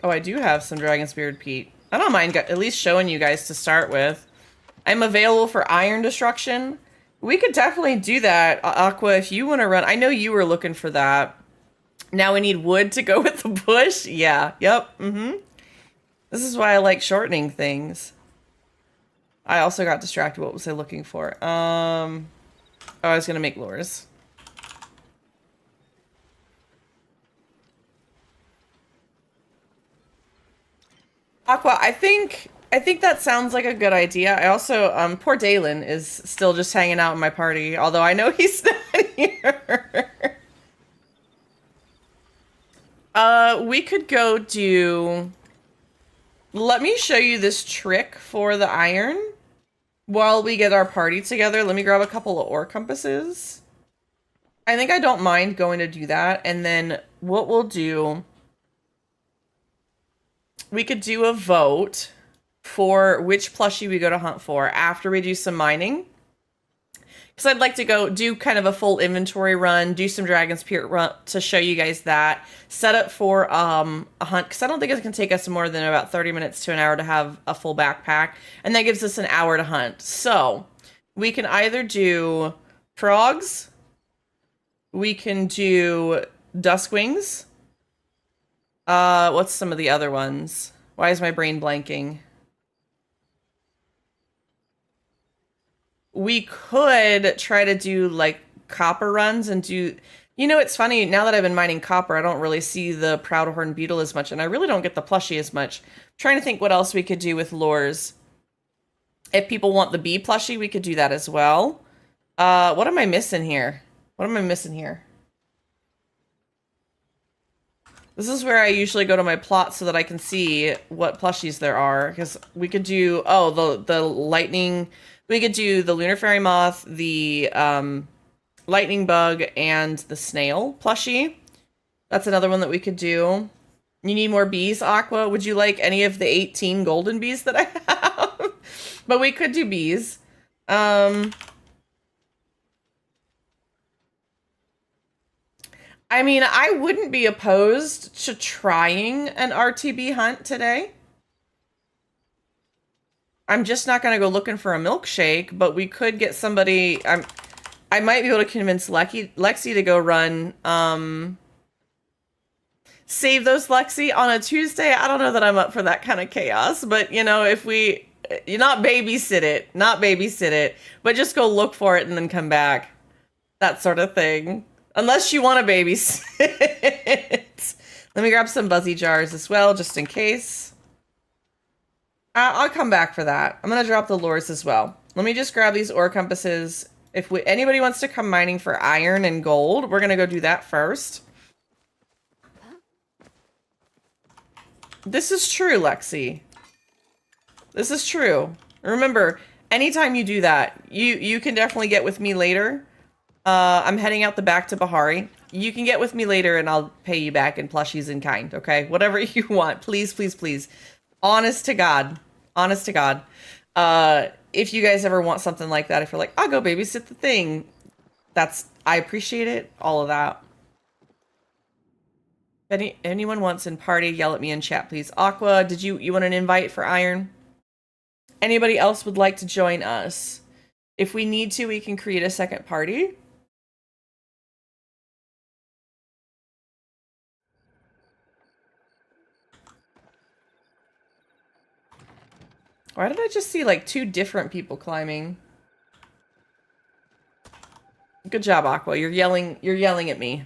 Oh, I do have some Dragon's Beard Pete. I don't mind at least showing you guys to start with. I'm available for iron destruction. We could definitely do that, Aqua, if you want to run. I know you were looking for that. Now we need wood to go with the bush. Yeah, yep, This is why I like shortening things. I also got distracted. What was I looking for? Oh, I was going to make lures. Aqua, I think that sounds like a good idea. I also, poor Dalen is still just hanging out in my party, although I know he's not here. We could go do... Let me show you this trick for the iron while we get our party together. Let me grab a couple of ore compasses. I think I don't mind going to do that, and then what we'll do... We could do a vote for which plushie we go to hunt for after we do some mining. Because I'd like to go do kind of a full inventory run, do some Dragon's Beard run to show you guys that. Set up for a hunt, because I don't think it's going to take us more than about 30 minutes to an hour to have a full backpack. And that gives us an hour to hunt. So we can either do frogs, we can do duskwings. What's some of the other ones? Why is my brain blanking? We could try to do like copper runs and do, you know, it's funny now that I've been mining copper, I don't really see the Proudhorn beetle as much, and I really don't get the plushie as much. I'm trying to think what else we could do with lures. If people want the bee plushie, we could do that as well. What am I missing here? What am I missing here? This is where I usually go to my plot so that I can see what plushies there are. Because we could do, oh, the lightning, we could do the lunar fairy moth, the lightning bug, and the snail plushie. That's another one that we could do. You need more bees, Aqua? Would you like any of the 18 golden bees that I have? But we could do bees. I mean, I wouldn't be opposed to trying an RTB hunt today. I'm just not going to go looking for a milkshake, but we could get somebody... I might be able to convince Lexi to go run... Save those, Lexi, on a Tuesday. I don't know that I'm up for that kind of chaos, but, you know, if we... You not babysit it, but just go look for it and then come back. That sort of thing. Unless you want to babysit. Let me grab some buzzy jars as well, just in case. I'll come back for that. I'm going to drop the lures as well. Let me just grab these ore compasses. If anybody wants to come mining for iron and gold, we're going to go do that first. This is true, Lexi. This is true. Remember, anytime you do that, you can definitely get with me later. I'm heading out the back to Bahari. you can get with me later and I'll pay you back in plushies in kind, okay? Whatever you want. Please, please, please. Honest to God. Honest to God. If you guys ever want something like that, if you're like, I'll go babysit the thing, I appreciate it. All of that. If anyone wants in party, yell at me in chat, please. Aqua, did you want an invite for Iron? Anybody else would like to join us? If we need to, we can create a second party. Why did I just see like 2 different people climbing? Good job, Aqua. You're yelling at me.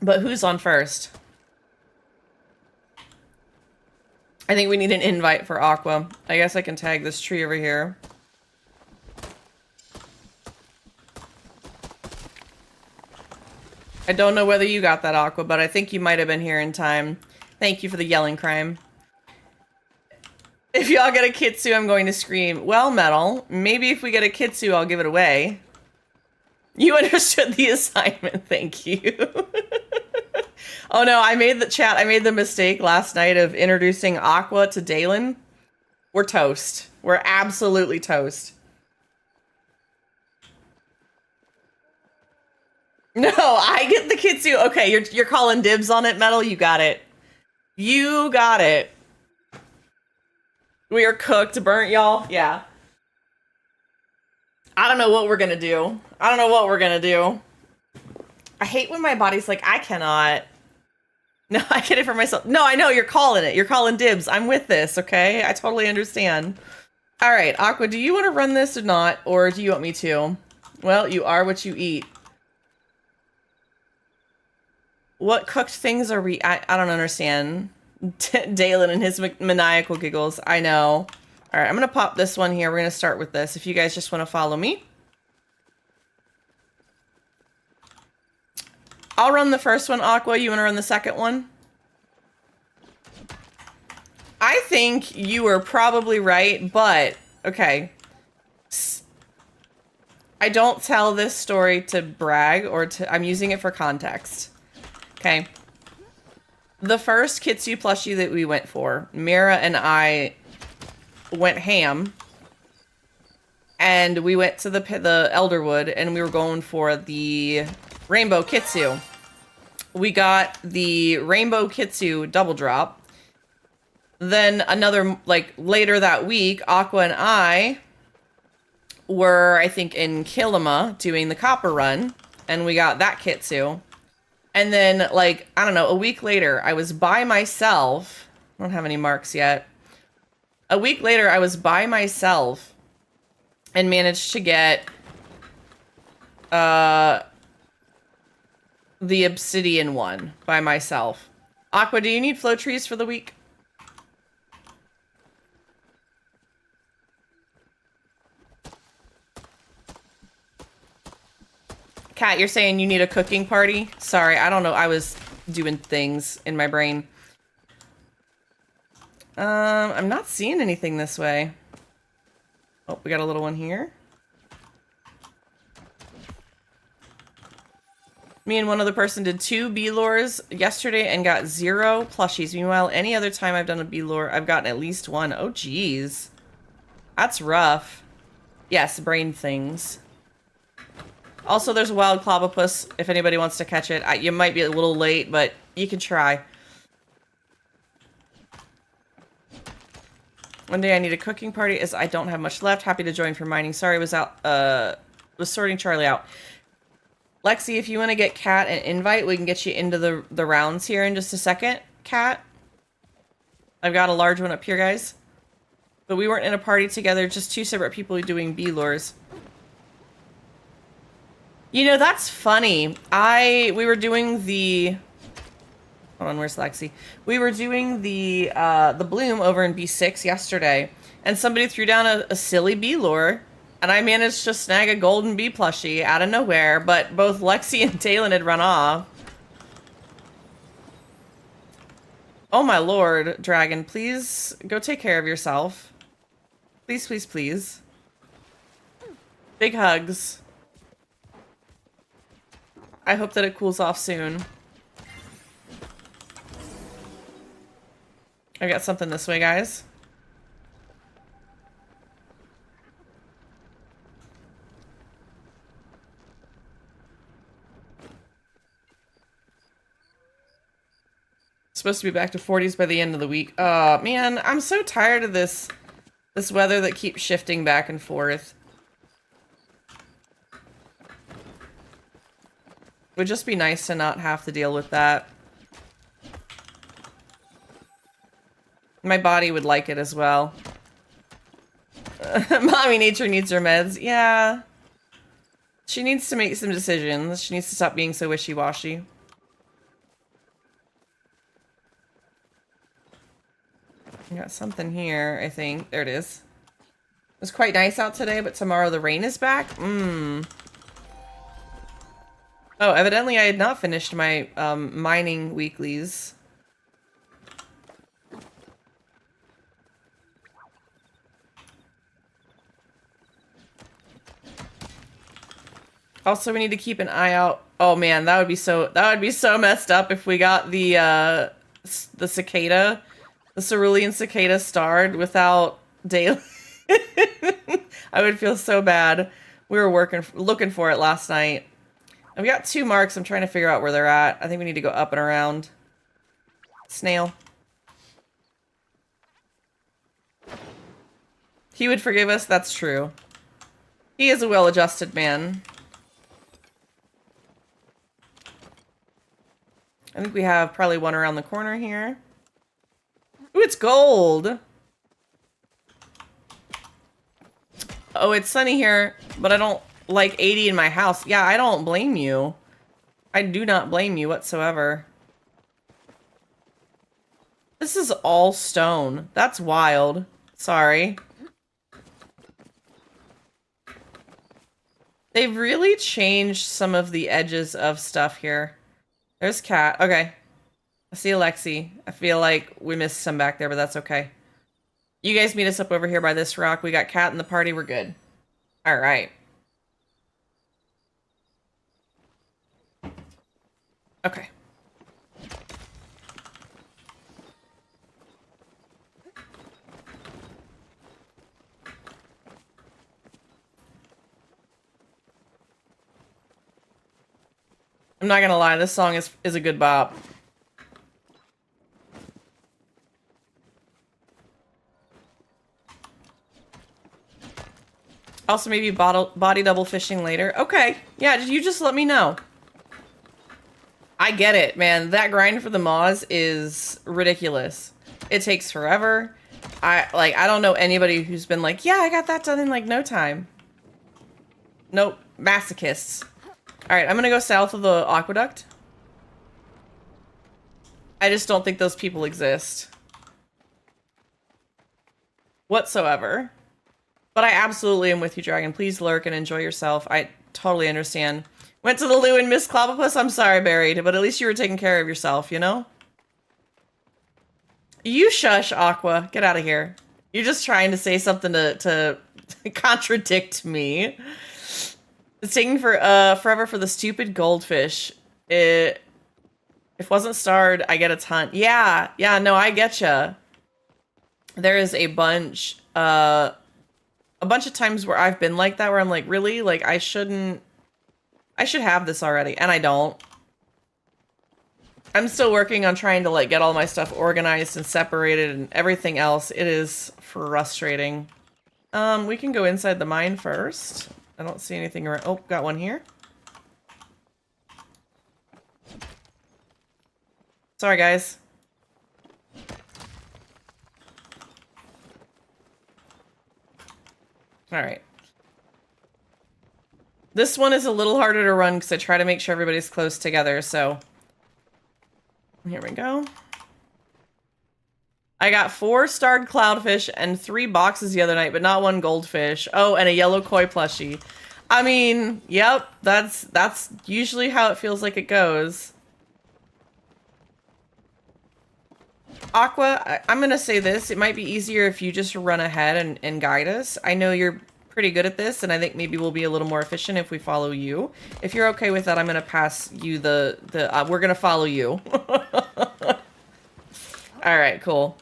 But who's on first? I think we need an invite for Aqua. I guess I can tag this tree over here. I don't know whether you got that, Aqua, but I think you might have been here in time. Thank you for the yelling crime. If y'all get a Kitsu, I'm going to scream. Well, Metal, maybe if we get a Kitsu, I'll give it away. You understood the assignment, thank you. Oh no, I made the mistake last night of introducing Aqua to Dalen. We're toast. We're absolutely toast. No, I get the Kitsu. Okay, you're calling dibs on it, Metal. You got it. You got it. We are cooked, burnt, y'all. Yeah. I don't know what we're gonna do. I don't know what we're gonna do. I hate when my body's like, I cannot. No, I get it for myself. No, I know, you're calling it. You're calling dibs. I'm with this, okay? I totally understand. All right, Aqua, do you want to run this or not? Or do you want me to? Well, you are what you eat. What cooked things are we... I don't understand. Dalen and his maniacal giggles. I know. All right, I'm going to pop this one here. We're going to start with this. If you guys just want to follow me. I'll run the first one, Aqua. You want to run the second one? I think you were probably right, but... Okay. I don't tell this story to brag or to... I'm using it for context. Okay. The first Kitsu plushie that we went for, Mira and I went ham. And we went to the Elderwood, and we were going for the Rainbow Kitsu. We got the Rainbow Kitsu double drop. Then another, like, later that week, Aqua and I were, I think, in Kilima doing the Copper Run. And we got that Kitsu. And then, like, I don't know, a week later, I was by myself. I don't have any marks yet. A week later, I was by myself and managed to get the obsidian one by myself. Aqua, do you need flow trees for the week? Kat, you're saying you need a cooking party? Sorry, I don't know. I was doing things in my brain. I'm not seeing anything this way. Oh, we got a little one here. Me and one other person did 2 B-lures yesterday and got 0 plushies. Meanwhile, any other time I've done a B-lure, I've gotten at least 1. Oh, geez. That's rough. Yes, brain things. Also, there's a wild clavopus if anybody wants to catch it. You might be a little late, but you can try. One day I need a cooking party as I don't have much left. Happy to join for mining. Sorry, was sorting Charlie out. Lexi, if you want to get Kat an invite, we can get you into the rounds here in just a second. Kat, I've got a large one up here, guys. But we weren't in a party together, just 2 separate people doing B-lures. You know, that's funny. We were doing the... Hold on, where's Lexi? We were doing the bloom over in B6 yesterday, and somebody threw down a silly B-lure, and I managed to snag a golden bee plushie out of nowhere, but both Lexi and Dalen had run off. Oh my lord, Dragon, please go take care of yourself. Please, please, please. Big hugs. I hope that it cools off soon. I got something this way, guys. Supposed to be back to 40s by the end of the week. Oh, man, I'm so tired of this weather that keeps shifting back and forth. Would just be nice to not have to deal with that. My body would like it as well. Mommy Nature needs her meds. Yeah. She needs to make some decisions. She needs to stop being so wishy-washy. I got something here, I think. There it is. It was quite nice out today, but tomorrow the rain is back? Oh, evidently I had not finished my mining weeklies. Also, we need to keep an eye out. Oh man, that would be so messed up if we got the cicada, the cerulean cicada starred without daylight. I would feel so bad. We were looking for it last night. And we got 2 marks. I'm trying to figure out where they're at. I think we need to go up and around. Snail. He would forgive us. That's true. He is a well-adjusted man. I think we have probably one around the corner here. Ooh, it's gold. Oh, it's sunny here, but I don't like 80 in my house. Yeah, I don't blame you. I do not blame you whatsoever. This is all stone. That's wild. Sorry. They've really changed some of the edges of stuff here. There's Cat. Okay. I see Alexi. I feel like we missed some back there, but that's okay. You guys meet us up over here by this rock. We got Cat in the party. We're good. All right. Okay. I'm not gonna lie, this song is a good bop. Also, maybe body double fishing later. Okay, yeah, you just let me know. I get it, man. That grind for the Moz is ridiculous. It takes forever. I don't know anybody who's been like, yeah, I got that done in like no time. Nope, masochists. All right, I'm gonna go south of the aqueduct. I just don't think those people exist whatsoever. But I absolutely am with you, Dragon. Please lurk and enjoy yourself. I totally understand. Went to the loo and missed Clobbopus? I'm sorry, Buried, but at least you were taking care of yourself, you know? You shush, Aqua. Get out of here. You're just trying to say something to contradict me. It's taking forever for the stupid goldfish. If wasn't starred, I get a ton. Yeah, no, I getcha. There is a bunch of times where I've been like that, where I'm like, really? Like, I should have this already, and I don't. I'm still working on trying to, like, get all my stuff organized and separated and everything else. It is frustrating. We can go inside the mine first. I don't see anything around. Oh, got one here. Sorry, guys. All right. This one is a little harder to run because I try to make sure everybody's close together, so... Here we go. I got 4 starred cloudfish and 3 boxes the other night, but not 1 goldfish. Oh, and a yellow koi plushie. I mean, yep, that's usually how it feels like it goes. Aqua, I'm gonna say this. It might be easier if you just run ahead and guide us. I know you're pretty good at this, and I think maybe we'll be a little more efficient if we follow you. If you're okay with that, I'm gonna pass you we're gonna follow you. All right, cool.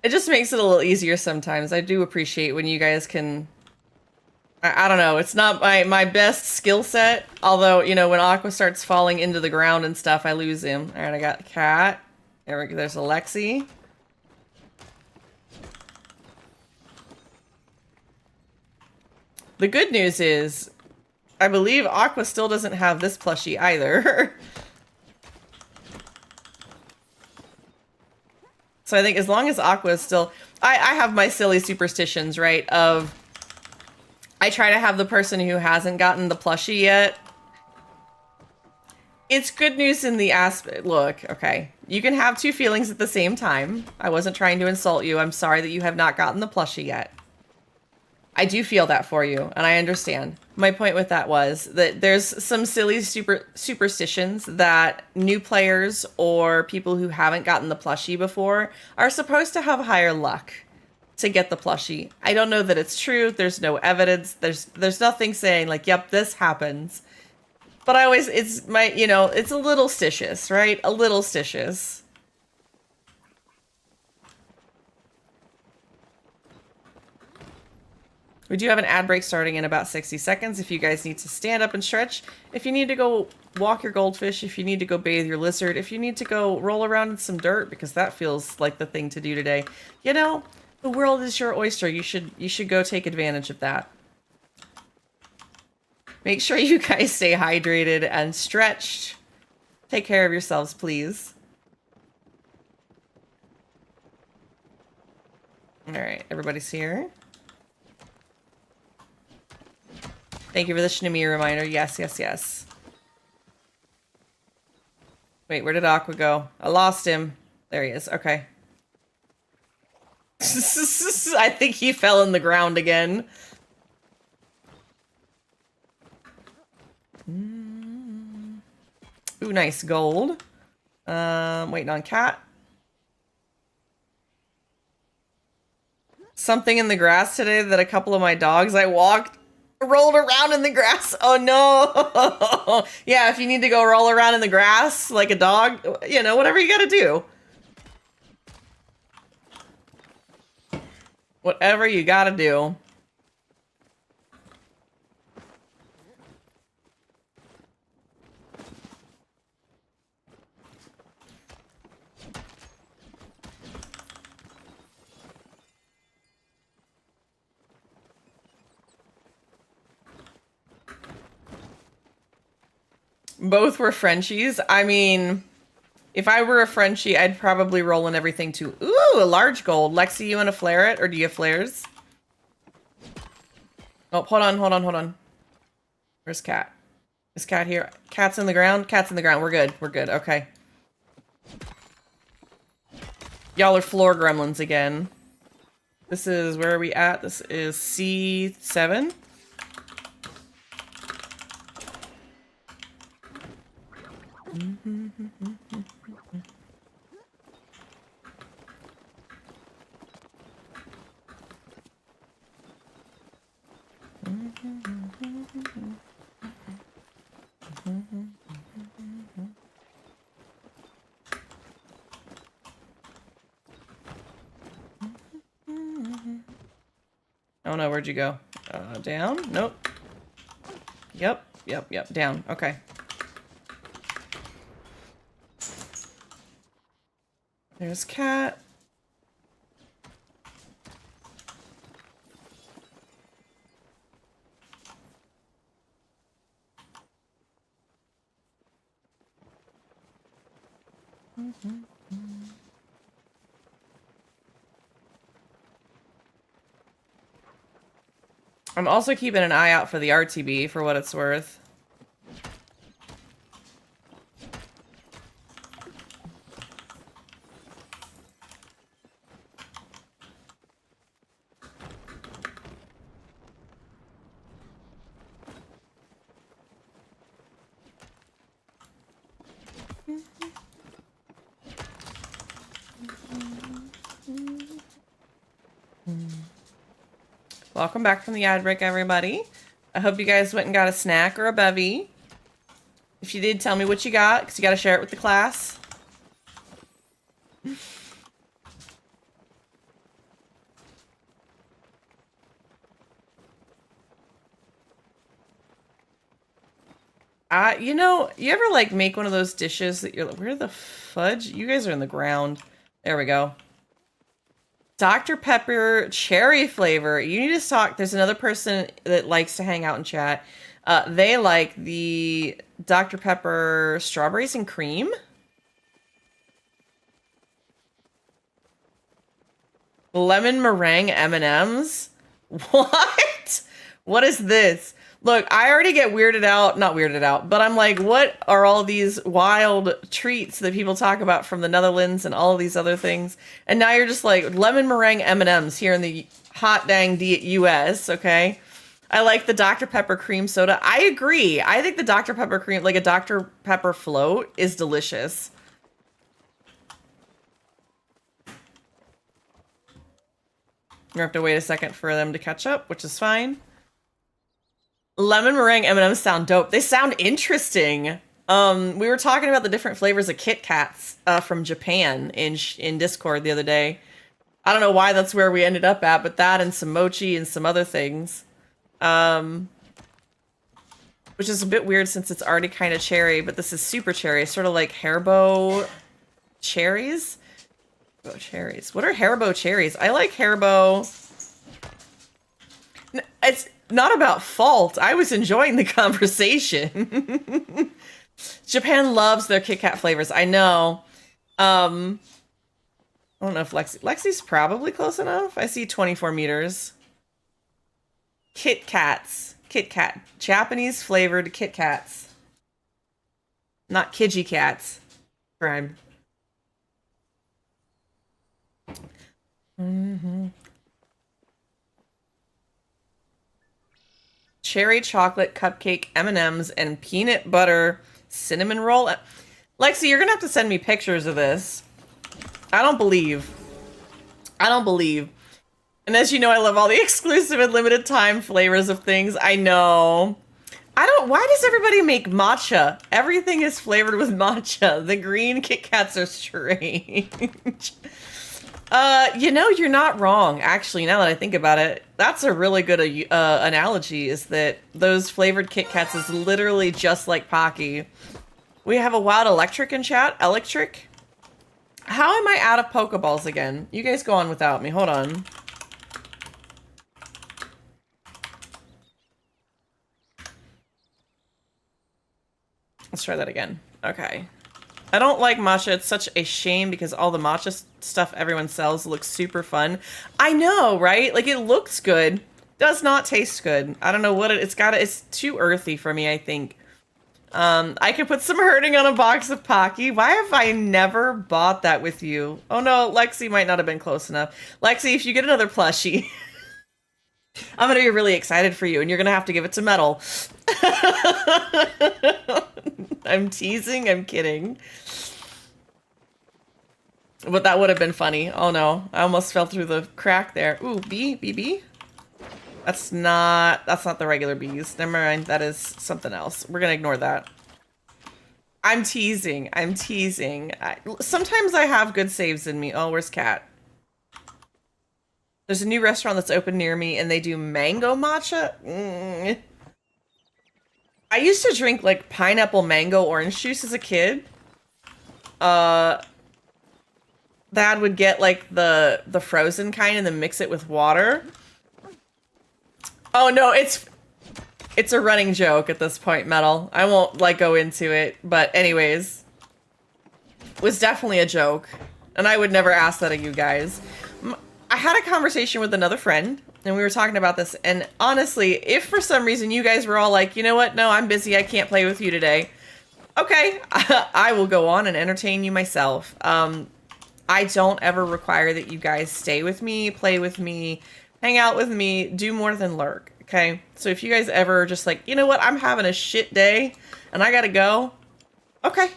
It just makes it a little easier sometimes. I do appreciate when you guys can... I don't know, it's not my best skill set, although, you know, when Aqua starts falling into the ground and stuff, I lose him. All right, I got Cat. There's Alexi. The good news is, I believe Aqua still doesn't have this plushie either. So I think as long as Aqua is still... I have my silly superstitions, right, of... I try to have the person who hasn't gotten the plushie yet. It's good news in the aspect... Look, okay. You can have two feelings at the same time. I wasn't trying to insult you. I'm sorry that you have not gotten the plushie yet. I do feel that for you, and I understand. My point with that was that there's some silly superstitions that new players or people who haven't gotten the plushie before are supposed to have higher luck to get the plushie. I don't know that it's true. There's no evidence. There's nothing saying like, yep, this happens. But I always, it's my, you know, it's a little stitious, right? A little stitious. We do have an ad break starting in about 60 seconds. If you guys need to stand up and stretch, if you need to go walk your goldfish, if you need to go bathe your lizard, if you need to go roll around in some dirt, because that feels like the thing to do today. You know, the world is your oyster. You should go take advantage of that. Make sure you guys stay hydrated and stretched. Take care of yourselves, please. All right, everybody's here. Thank you for the Shinemi reminder. Yes, yes, yes. Wait, where did Aqua go? I lost him. There he is. Okay. I think he fell in the ground again. Ooh, nice gold. Waiting on Cat. Something in the grass today that a couple of my dogs I walked rolled around in the grass. Oh no. Yeah, if you need to go roll around in the grass like a dog, you know, whatever you gotta do. Whatever you gotta do. Both were Frenchies. I mean, if I were a Frenchie, I'd probably roll in everything too. Ooh, a large gold. Lexi, you want to flare it? Or do you have flares? Oh, hold on. Where's Cat? Is Cat here? Cat's in the ground? Cat's in the ground. We're good. We're good. Okay. Y'all are floor gremlins again. This is, where are we at? This is C7. Oh no, where'd you go? Down? Nope. Yep, down. Okay. There's Cat. I'm also keeping an eye out for the RTB for what it's worth. Welcome back from the ad break, everybody. I hope you guys went and got a snack or a bevy. If you did, tell me what you got, because you got to share it with the class. You know, you ever like make one of those dishes that you're like, where the fudge? You guys are in the ground. There we go. Dr. Pepper cherry flavor. You need to talk. There's another person that likes to hang out and chat. They like the Dr. Pepper strawberries and cream. Lemon meringue M&Ms. What? What is this? Look, I already get weirded out, not weirded out, but I'm like, what are all these wild treats that people talk about from the Netherlands and all of these other things? And now you're just like, lemon meringue M&Ms here in the hot dang US, okay? I like the Dr. Pepper cream soda. I agree. I think the Dr. Pepper cream, like a Dr. Pepper float, is delicious. You have to wait a second for them to catch up, which is fine. Lemon meringue M&Ms sound dope. They sound interesting. We were talking about the different flavors of Kit Kats from Japan in Discord the other day. I don't know why that's where we ended up at, but that and some mochi and some other things. Which is a bit weird since it's already kind of cherry, but this is super cherry, sort of like Haribo cherries. Haribo cherries. What are Haribo cherries? I like Haribo. It's not about fault. I was enjoying the conversation. Japan loves their Kit Kat flavors. I know. I don't know if Lexi's probably close enough. I see 24 meters. Kit Kats. Kit Kat. Japanese flavored Kit Kats. Not Kidgy Cats. Crime. Cherry chocolate cupcake M&Ms and peanut butter cinnamon roll. Lexi, you're gonna have to send me pictures of this. I don't believe. And as you know, I love all the exclusive and limited time flavors of things. I know. Why does everybody make matcha? Everything is flavored with matcha. The green Kit Kats are strange. You know, you're not wrong. Actually, now that I think about it, that's a really good analogy, is that those flavored Kit Kats is literally just like Pocky. We have a wild electric in chat. Electric? How am I out of Pokeballs again? You guys go on without me. Hold on. Let's try that again. Okay. I don't like matcha. It's such a shame because all the matcha stuff everyone sells looks super fun. I know, right? Like, it looks good. Does not taste good. I don't know what it's too earthy for me, I think. I could put some hurting on a box of Pocky. Why have I never bought that with you? Oh no, Lexi might not have been close enough. Lexi, if you get another plushie, I'm gonna be really excited for you, and you're gonna have to give it to Metal. I'm teasing, I'm kidding. But that would have been funny. Oh no, I almost fell through the crack there. Ooh, B? That's not the regular bees. Never mind, that is something else. We're gonna ignore that. I'm teasing. Sometimes I have good saves in me. Oh, where's Cat? There's a new restaurant that's open near me, and they do mango matcha. I used to drink, like, pineapple mango orange juice as a kid. Dad would get, like, the frozen kind and then mix it with water. Oh, no, it's a running joke at this point, Metal. I won't, like, go into it. But anyways, it was definitely a joke. And I would never ask that of you guys. I had a conversation with another friend, and we were talking about this, and honestly, if for some reason you guys were all like, you know what, no, I'm busy, I can't play with you today, okay, I will go on and entertain you myself. I don't ever require that you guys stay with me, play with me, hang out with me, do more than lurk, okay? So if you guys ever are just like, you know what, I'm having a shit day, and I gotta go, okay,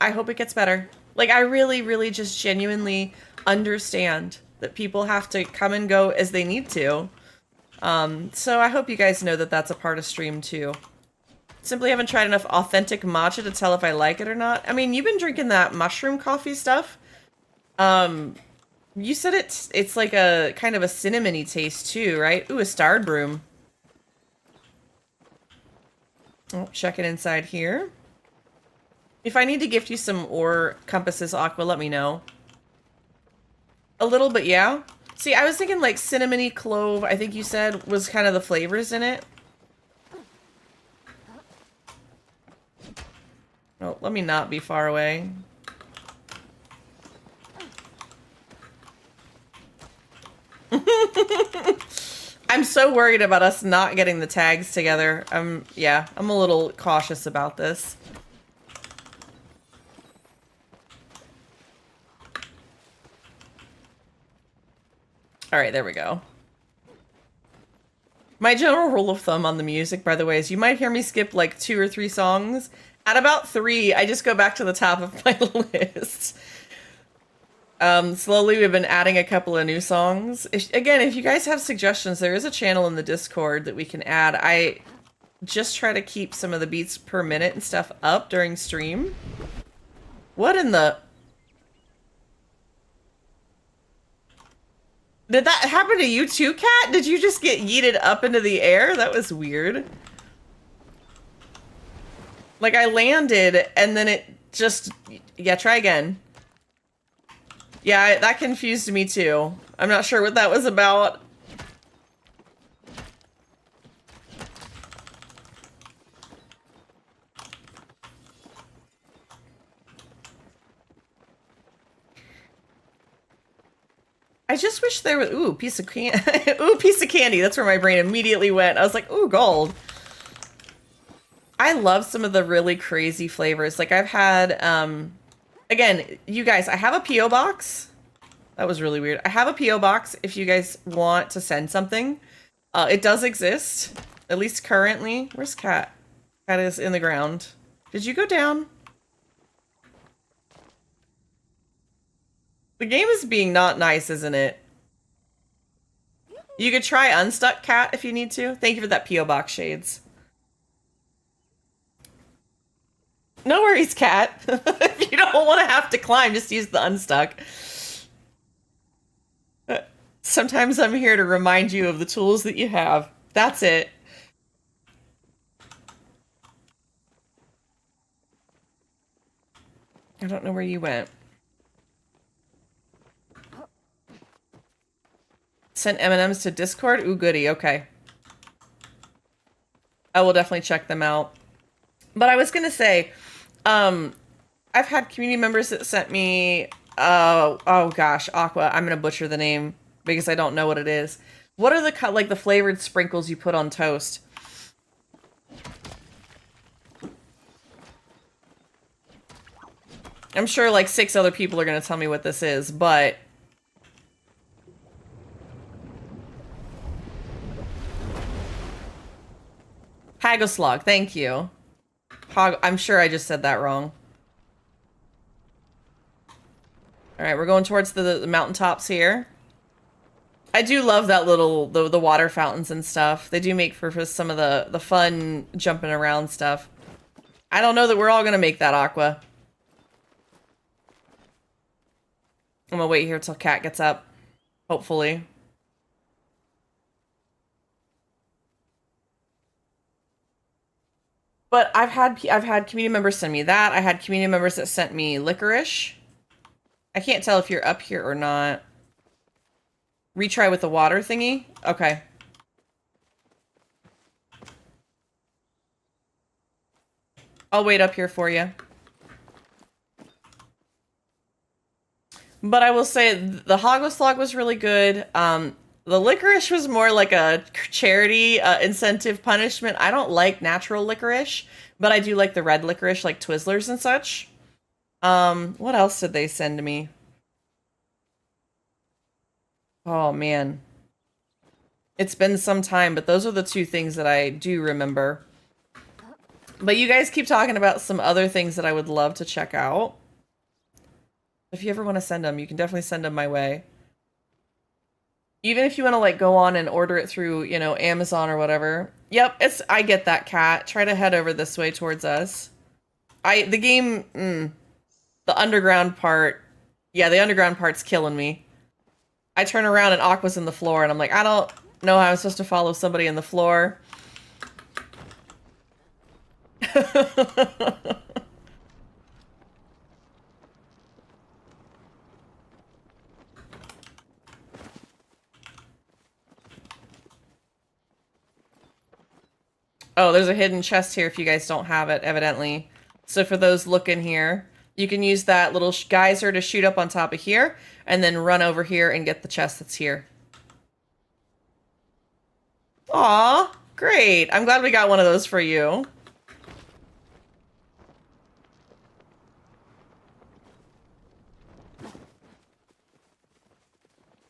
I hope it gets better. Like, I really, really just genuinely understand that people have to come and go as they need to. So I hope you guys know that that's a part of stream too. Simply haven't tried enough authentic matcha to tell if I like it or not. I mean, you've been drinking that mushroom coffee stuff. You said it's like a kind of a cinnamony taste too, right? Ooh, a starred broom. Oh, check it inside here. If I need to gift you some ore compasses, Aqua, let me know. A little bit, yeah. See, I was thinking like cinnamony clove, I think you said, was kind of the flavors in it. Oh, let me not be far away. I'm so worried about us not getting the tags together. Yeah, I'm a little cautious about this. All right, there we go. My general rule of thumb on the music, by the way, is you might hear me skip like 2 or 3 songs. At about 3, I just go back to the top of my list. Slowly, we've been adding a couple of new songs. Again, if you guys have suggestions, there is a channel in the Discord that we can add. I just try to keep some of the beats per minute and stuff up during stream. What in the... Did that happen to you too, Kat? Did you just get yeeted up into the air? That was weird. Like, I landed, and then it just... Yeah, try again. Yeah, that confused me too. I'm not sure what that was about. I just wish there was... Ooh, piece of ooh, piece of candy. That's where my brain immediately went. I was like, ooh, gold. I love some of the really crazy flavors. Like, I've had... Again, you guys, I have a P.O. box. That was really weird. I have a P.O. box if you guys want to send something. It does exist. At least currently. Where's Kat? Kat is in the ground. Did you go down? The game is being not nice, isn't it? You could try Unstuck, Cat, if you need to. Thank you for that P.O. box, Shades. No worries, Cat. If you don't want to have to climb, just use the Unstuck. Sometimes I'm here to remind you of the tools that you have. That's it. I don't know where you went. Sent M&Ms to Discord? Ooh, goody. Okay. I will definitely check them out. But I was going to say, I've had community members that sent me, oh gosh, Aqua. I'm going to butcher the name because I don't know what it is. What are the, like, the flavored sprinkles you put on toast? I'm sure like 6 other people are going to tell me what this is, but... Hagoslog, thank you. I'm sure I just said that wrong. Alright, we're going towards the mountaintops here. I do love that little, the water fountains and stuff. They do make for some of the fun jumping around stuff. I don't know that we're all going to make that, Aqua. I'm going to wait here till Kat gets up. Hopefully. But I've had community members send me that. I had community members that sent me licorice. I can't tell if you're up here or not. Retry with the water thingy? Okay. I'll wait up here for you. But I will say the Hagoslog was really good. The licorice was more like a charity incentive punishment. I don't like natural licorice, but I do like the red licorice, like Twizzlers and such. What else did they send to me? Oh, man. It's been some time, but those are the 2 things that I do remember. But you guys keep talking about some other things that I would love to check out. If you ever want to send them, you can definitely send them my way. Even if you want to like go on and order it through, you know, Amazon or whatever. Yep, I get that, cat. Try to head over this way towards us. The underground part. Yeah, the underground part's killing me. I turn around and Aqua's in the floor and I'm like, I don't know how I'm supposed to follow somebody in the floor. Oh, there's a hidden chest here if you guys don't have it, evidently. So for those looking here, you can use that little geyser to shoot up on top of here, and then run over here and get the chest that's here. Aw, great. I'm glad we got one of those for you.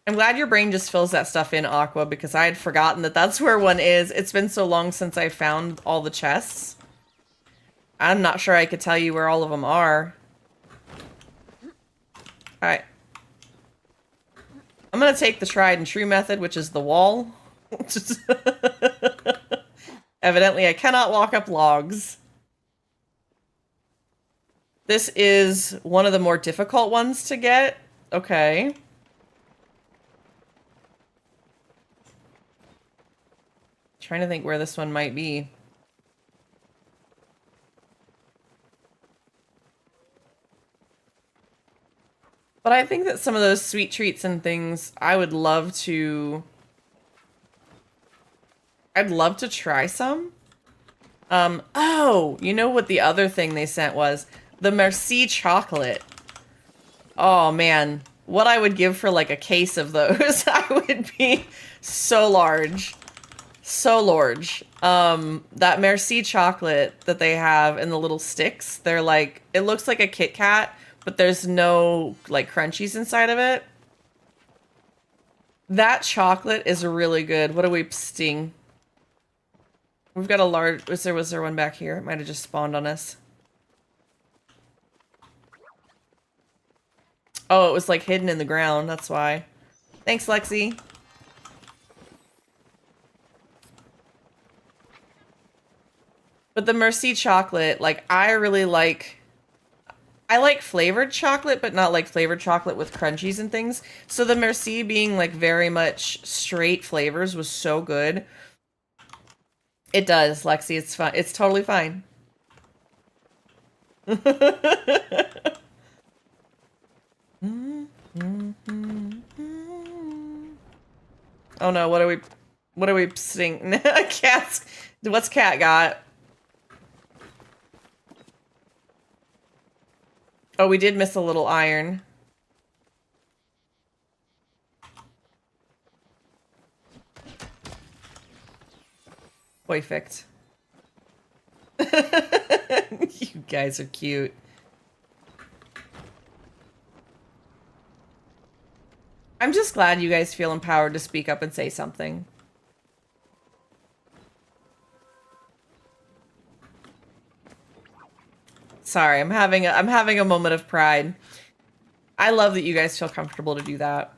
I'm glad your brain just fills that stuff in, Aqua, because I had forgotten that that's where one is. It's been so long since I found all the chests. I'm not sure I could tell you where all of them are. Alright. I'm gonna take the tried and true method, which is the wall. Evidently, I cannot walk up logs. This is one of the more difficult ones to get. Okay. Trying to think where this one might be. But I think that some of those sweet treats and things, I'd love to try some. Oh, you know what the other thing they sent was? The Merci chocolate. Oh man, what I would give for like a case of those, I would be so large. So large. That Merci chocolate that they have in the little sticks, they're like, it looks like a Kit Kat, but there's no like crunchies inside of it. That chocolate is really good. What are we sting? We've got a large, was there one back here? It might have just spawned on us. Oh, it was like hidden in the ground, that's why. Thanks, Lexi. But the Merci chocolate, like, I like flavored chocolate, but not like flavored chocolate with crunchies and things. So the Merci being like very much straight flavors was so good. It does, Lexi. It's fine. It's totally fine. Oh no, what are we sing? Cats. What's Cat got? Oh, we did miss a little iron. Perfect. You guys are cute. I'm just glad you guys feel empowered to speak up and say something. Sorry, I'm having a moment of pride. I love that you guys feel comfortable to do that.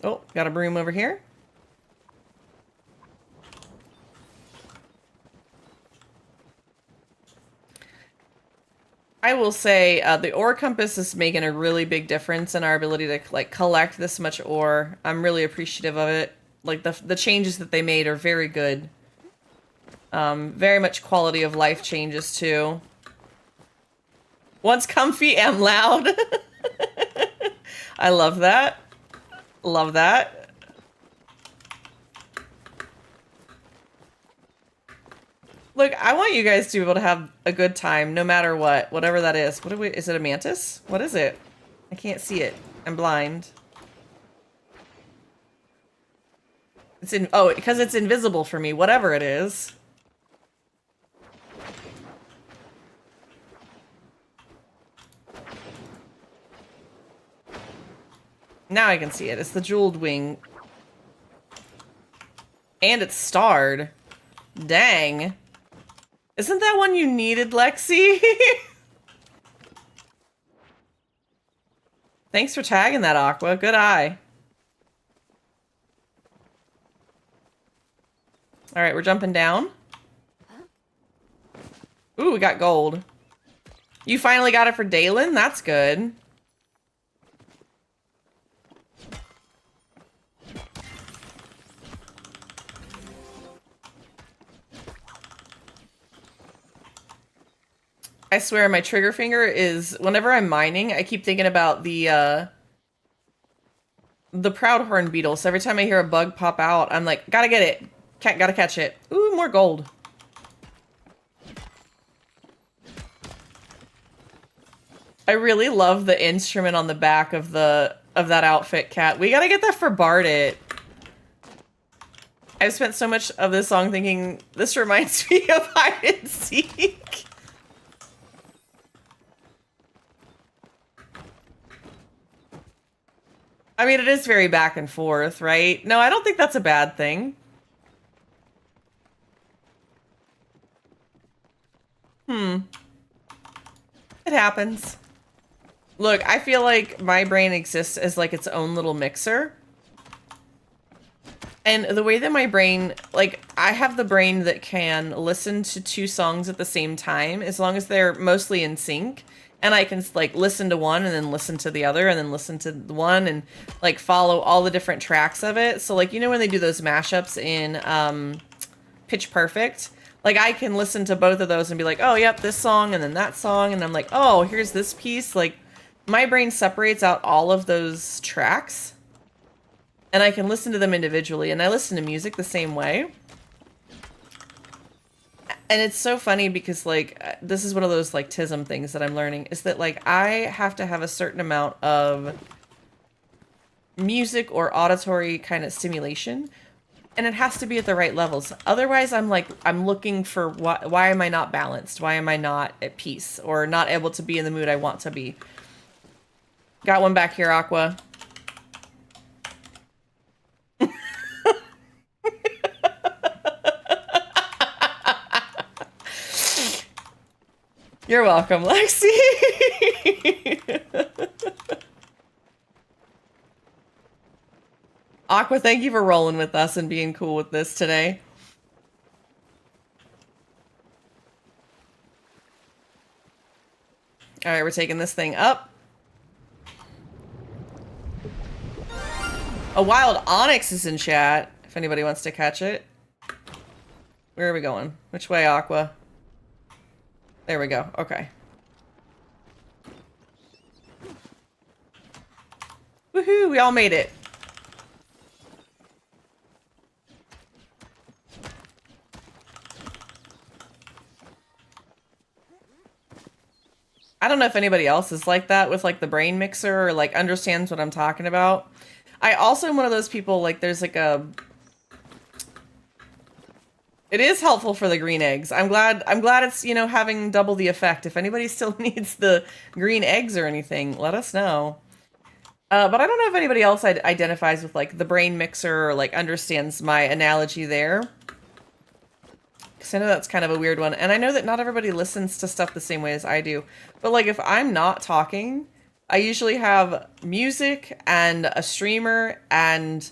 Oh, got a broom over here. I will say the ore compass is making a really big difference in our ability to like collect this much ore. I'm really appreciative of it. Like the changes that they made are very good. Very much quality of life changes too. Once comfy and loud. I love that. Love that. Look, I want you guys to be able to have a good time no matter what, whatever that is. Is it a mantis? What is it? I can't see it. I'm blind. Oh, because it's invisible for me, whatever it is. Now I can see it. It's the jeweled wing. And it's starred. Dang. Isn't that one you needed, Lexi? Thanks for tagging that, Aqua. Good eye. Alright, we're jumping down. Ooh, we got gold. You finally got it for Dalen? That's good. I swear my trigger finger is, whenever I'm mining, I keep thinking about the Proudhorn beetle. So every time I hear a bug pop out, I'm like, gotta get it. Gotta catch it. Ooh, more gold. I really love the instrument on the back of that outfit, Cat. We gotta get that for Bardit. I've spent so much of this song thinking, this reminds me of hide and seek. I mean, it is very back and forth, right? No, I don't think that's a bad thing. It happens. Look, I feel like my brain exists as like its own little mixer. And the way that my brain, like, I have the brain that can listen to 2 songs at the same time, as long as they're mostly in sync. And I can, like, listen to one and then listen to the other and then listen to the one and, like, follow all the different tracks of it. So, like, you know when they do those mashups in Pitch Perfect? Like, I can listen to both of those and be like, oh, yep, this song and then that song. And I'm like, oh, here's this piece. Like, my brain separates out all of those tracks. And I can listen to them individually. And I listen to music the same way. And it's so funny because, like, this is one of those, like, TISM things that I'm learning. Is that, like, I have to have a certain amount of music or auditory kind of stimulation. And it has to be at the right levels. Otherwise, I'm, like, I'm looking for why am I not balanced? Why am I not at peace? Or not able to be in the mood I want to be? Got one back here, Aqua. You're welcome, Lexi. Aqua, thank you for rolling with us and being cool with this today. Alright, we're taking this thing up. A wild onyx is in chat, if anybody wants to catch it. Where are we going? Which way, Aqua? There we go. Okay. Woohoo! We all made it. I don't know if anybody else is like that with, like, the brain mixer or, like, understands what I'm talking about. I also am one of those people, like, there's, like, a... It is helpful for the green eggs. I'm glad it's, you know, having double the effect. If anybody still needs the green eggs or anything, let us know. But I don't know if anybody else identifies with, like, the brain mixer or, like, understands my analogy there. Because I know that's kind of a weird one. And I know that not everybody listens to stuff the same way as I do. But, like, if I'm not talking, I usually have music and a streamer and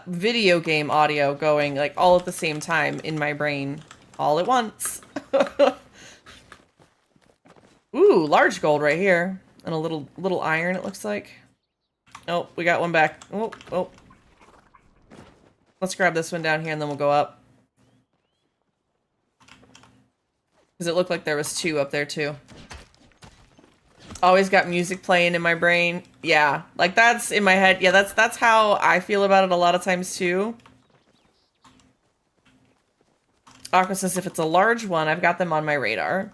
video game audio going, like, all at the same time in my brain. All at once. Ooh, large gold right here. And a little iron, it looks like. Oh, we got one back. Oh. Let's grab this one down here and then we'll go up. Because it looked like there was 2 up there too. Always got music playing in my brain. Yeah, like that's in my head. Yeah, that's how I feel about it a lot of times too. Aqua says if it's a large one, I've got them on my radar.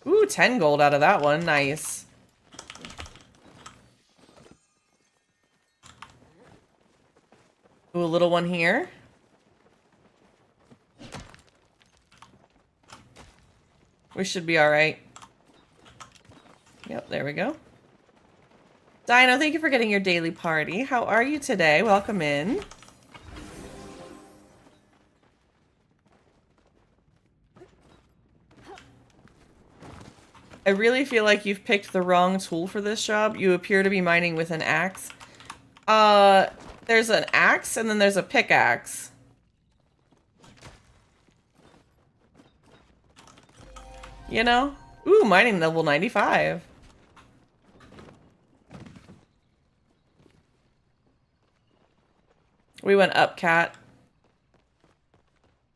Ooh, 10 gold out of that one. Nice. Ooh, a little one here. We should be all right. Yep, there we go. Dino, thank you for getting your daily party. How are you today? Welcome in. I really feel like you've picked the wrong tool for this job. You appear to be mining with an axe. There's an axe and then there's a pickaxe. You know? Ooh, mining level 95. We went up, Cat.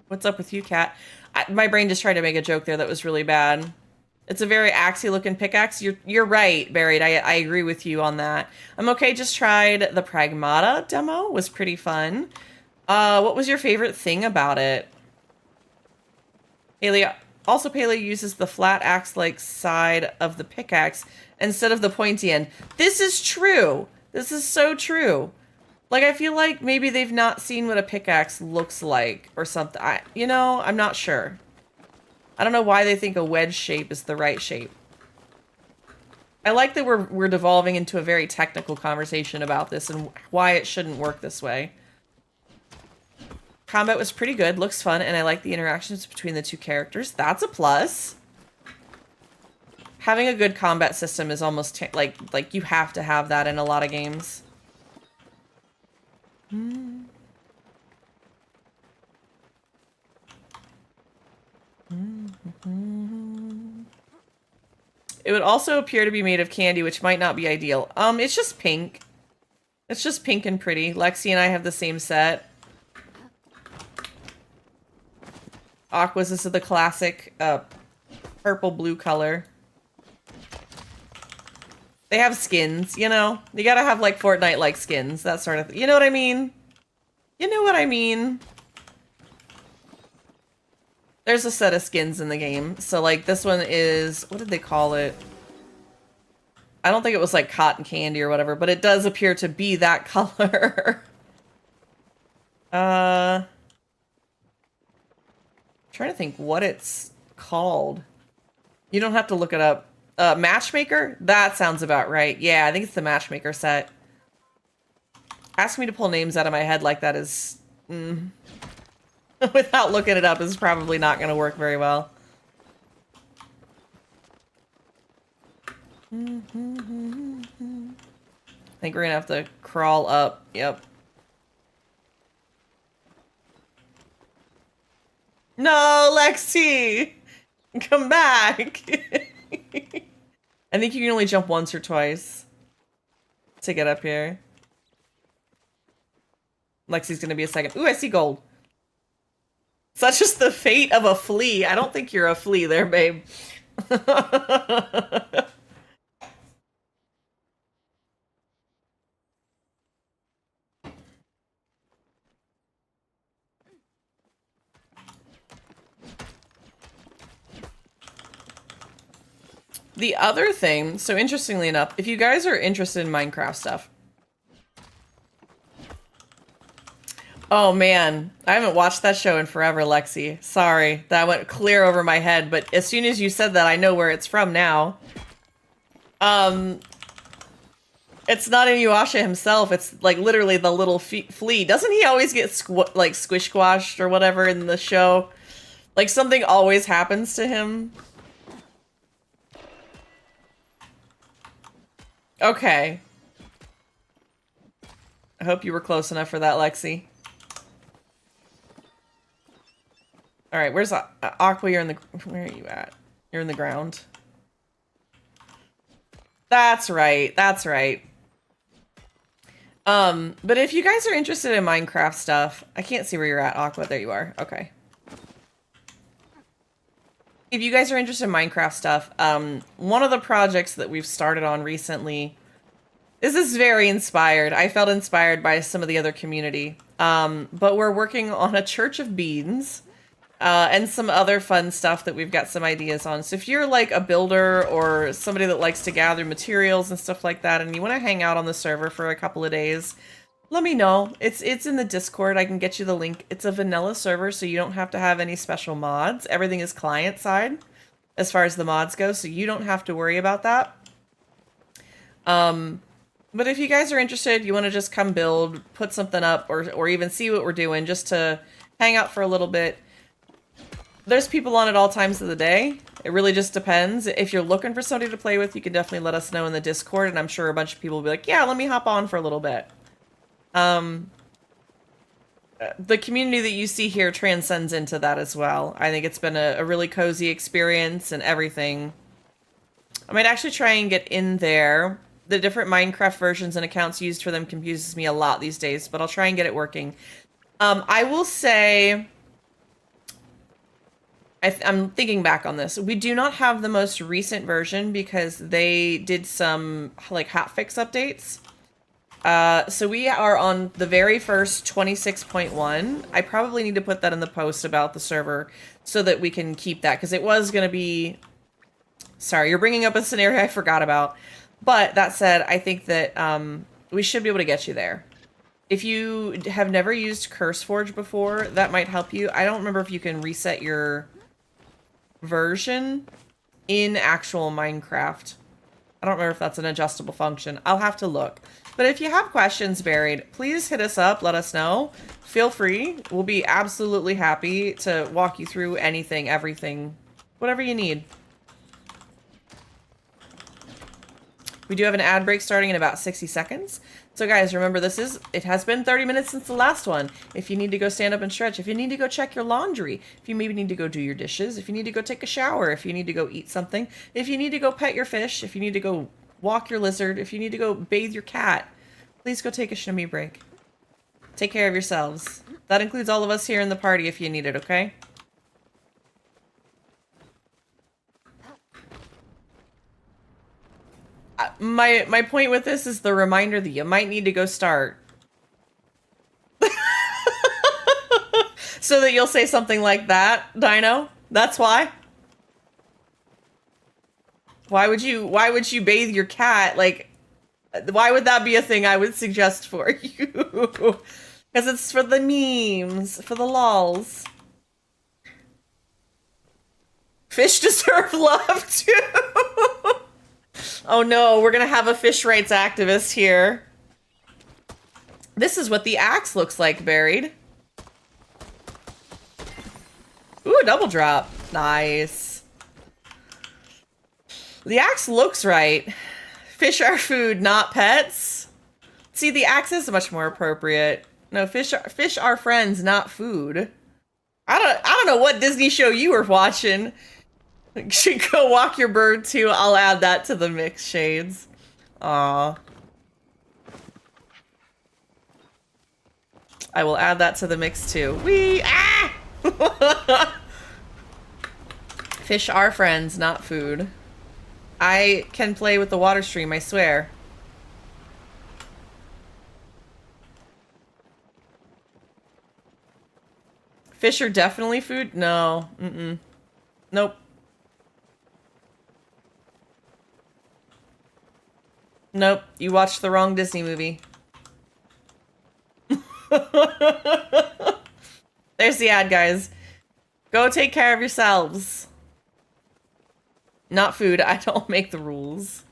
What's up with you, Cat? My brain just tried to make a joke there that was really bad. It's a very axey looking pickaxe. You're right, Buried. I agree with you on that. I'm okay, just tried the Pragmata demo. Was pretty fun. What was your favorite thing about it? Palia. Also, Palia uses the flat axe-like side of the pickaxe instead of the pointy end. This is true. This is so true. Like, I feel like maybe they've not seen what a pickaxe looks like or something. You know, I'm not sure. I don't know why they think a wedge shape is the right shape. I like that we're devolving into a very technical conversation about this and why it shouldn't work this way. Combat was pretty good, looks fun, and I like the interactions between the two characters. That's a plus. Having a good combat system is almost like you have to have that in a lot of games. It would also appear to be made of candy, which might not be ideal. It's just pink. It's just pink and pretty. Lexi and I have the same set. Aqua's is the classic purple-blue color. They have skins, you know? You gotta have, like, Fortnite-like skins, that sort of thing. You know what I mean? You know what I mean? There's a set of skins in the game. So, like, this one is... What did they call it? I don't think it was, like, cotton candy or whatever, but it does appear to be that color. Trying to think what it's called. You don't have to look it up. Matchmaker? That sounds about right. Yeah, I think it's the Matchmaker set. Asking me to pull names out of my head like that is... without looking it up is probably not going to work very well. I think we're going to have to crawl up. Yep. No, Lexi! Come back! I think you can only jump once or twice to get up here. Lexi's gonna be a second. Ooh, I see gold. So that's just the fate of a flea. I don't think you're a flea there, babe. The other thing, so interestingly enough, if you guys are interested in Minecraft stuff. Oh man, I haven't watched that show in forever, Lexi. Sorry, that went clear over my head, but as soon as you said that, I know where it's from now. It's not Inuyasha himself, it's like literally the little flea. Doesn't he always get like squish-squashed or whatever in the show? Like something always happens to him. Okay. I hope you were close enough for that, Lexi. Alright, where's Aqua? You're in the... Where are you at? You're in the ground. That's right. That's right. But if you guys are interested in Minecraft stuff... I can't see where you're at, Aqua. There you are. Okay. If you guys are interested in Minecraft stuff, one of the projects that we've started on recently, this is very inspired. I felt inspired by some of the other community. But we're working on a Church of Beans, and some other fun stuff that we've got some ideas on. So if you're like a builder or somebody that likes to gather materials and stuff like that, and you want to hang out on the server for a couple of days, let me know. It's in the Discord. I can get you the link. It's a vanilla server, so you don't have to have any special mods. Everything is client side as far as the mods go, so you don't have to worry about that. But if you guys are interested, you want to just come build, put something up, or even see what we're doing, just to hang out for a little bit. There's people on at all times of the day. It really just depends. If you're looking for somebody to play with, you can definitely let us know in the Discord, and I'm sure a bunch of people will be like, yeah, let me hop on for a little bit. The community that you see here transcends into that as well. I think it's been a really cozy experience and everything. I might actually try and get in there. The different Minecraft versions and accounts used for them confuses me a lot these days, but I'll try and get it working. I will say, I'm thinking back on this. We do not have the most recent version because they did some like hotfix updates. So we are on the very first 26.1. I probably need to put that in the post about the server so that we can keep that, because it was going to be... Sorry, you're bringing up a scenario I forgot about. But that said, I think that we should be able to get you there. If you have never used CurseForge before, that might help you. I don't remember if you can reset your version in actual Minecraft. I don't remember if that's an adjustable function. I'll have to look. But if you have questions, Buried, please hit us up. Let us know. Feel free. We'll be absolutely happy to walk you through anything, everything, whatever you need. We do have an ad break starting in about 60 seconds. So guys, remember it has been 30 minutes since the last one. If you need to go stand up and stretch, if you need to go check your laundry, if you maybe need to go do your dishes, if you need to go take a shower, if you need to go eat something, if you need to go pet your fish, if you need to go walk your lizard, if you need to go bathe your cat, please go take a shimmy break. Take care of yourselves. That includes all of us here in the party if you need it, okay? My point with this is the reminder that you might need to go start. So that you'll say something like that, Dino? That's why? Why would you bathe your cat? Like, why would that be a thing I would suggest for you? Because it's for the memes, for the lols. Fish deserve love too. Oh no, we're gonna have a fish rights activist here. This is what the axe looks like, Buried. Ooh, a double drop. Nice. The axe looks right. Fish are food, not pets. See, the axe is much more appropriate. No, fish are friends, not food. I don't know what Disney show you were watching. You should go walk your bird too. I'll add that to the mix, Shades. Aw. I will add that to the mix too. Wee! Ah! Fish are friends, not food. I can play with the water stream, I swear. Fish are definitely food? No. Mm-mm. Nope. Nope. You watched the wrong Disney movie. There's the ad, guys. Go take care of yourselves. Not food. I don't make the rules.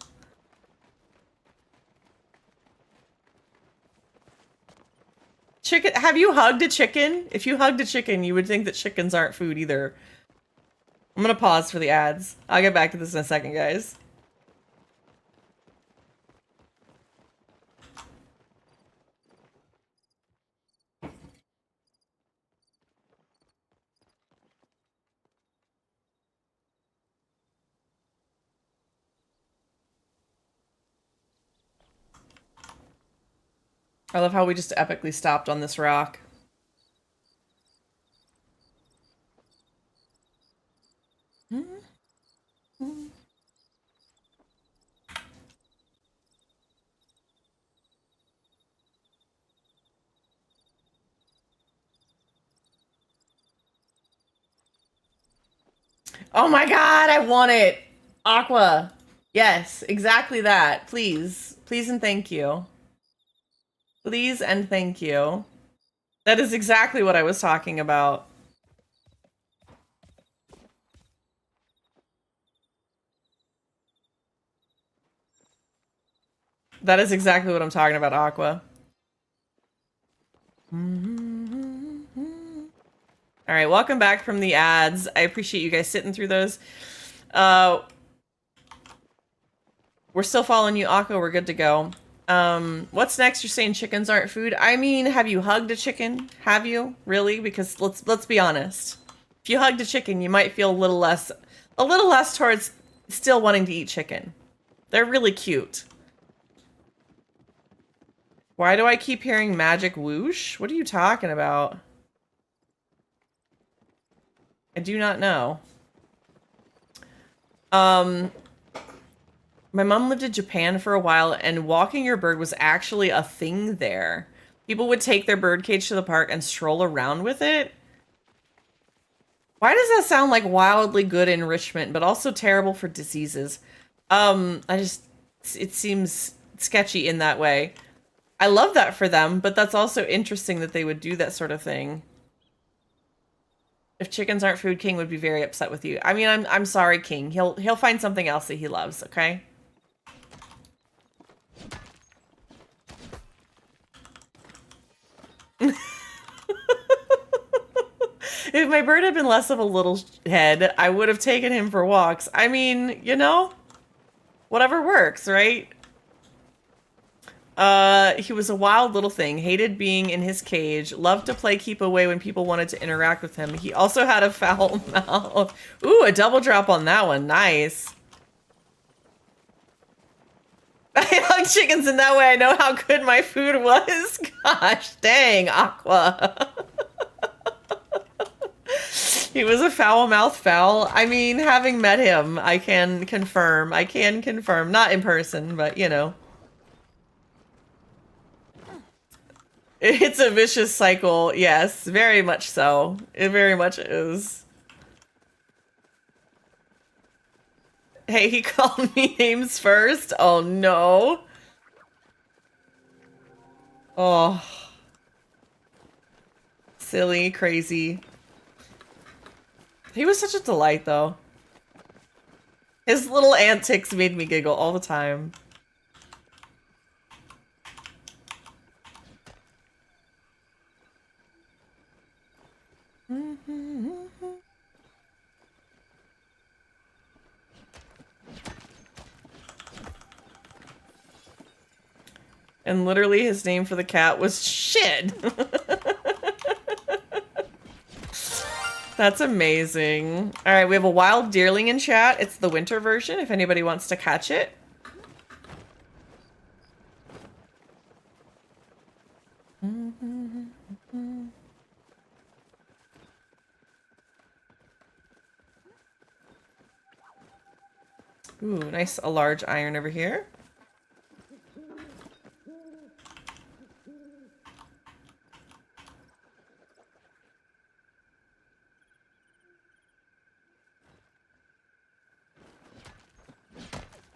Chicken. Have you hugged a chicken? If you hugged a chicken, you would think that chickens aren't food either. I'm gonna pause for the ads. I'll get back to this in a second, guys. I love how we just epically stopped on this rock. Oh my god, I want it! Aqua. Yes, exactly that. Please. Please and thank you. Please and thank you. That is exactly what I was talking about. That is exactly what I'm talking about, Aqua. All right, welcome back from the ads. I appreciate you guys sitting through those. We're still following you, Aqua. We're good to go. What's next? You're saying chickens aren't food. I mean, have you hugged a chicken? Have you really? Because let's be honest. If you hugged a chicken, you might feel a little less towards still wanting to eat chicken. They're really cute. Why do I keep hearing magic whoosh? What are you talking about? I do not know. My mom lived in Japan for a while, and walking your bird was actually a thing there. People would take their bird cage to the park and stroll around with it. Why does that sound like wildly good enrichment, but also terrible for diseases? It seems sketchy in that way. I love that for them, but that's also interesting that they would do that sort of thing. If chickens aren't food, King would be very upset with you. I mean, I'm sorry, King. He'll find something else that he loves, okay? If my bird had been less of a little head, I would have taken him for walks. I mean, you know, whatever works, right? He was a wild little thing, hated being in his cage, loved to play keep away when people wanted to interact with him. He also had a foul mouth. Ooh, a double drop on that one. Nice. I hug chickens in that way. I know how good my food was. Gosh, dang, Aqua. He was a foul-mouthed fowl. I mean, having met him, I can confirm. Not in person, but, you know. It's a vicious cycle. Yes, very much so. It very much is. Hey, he called me names first. Oh, no. Oh. Silly, crazy. He was such a delight, though. His little antics made me giggle all the time. And literally his name for the cat was Shit. That's amazing. All right, we have a wild deerling in chat. It's the winter version if anybody wants to catch it. Ooh, nice, a large iron over here.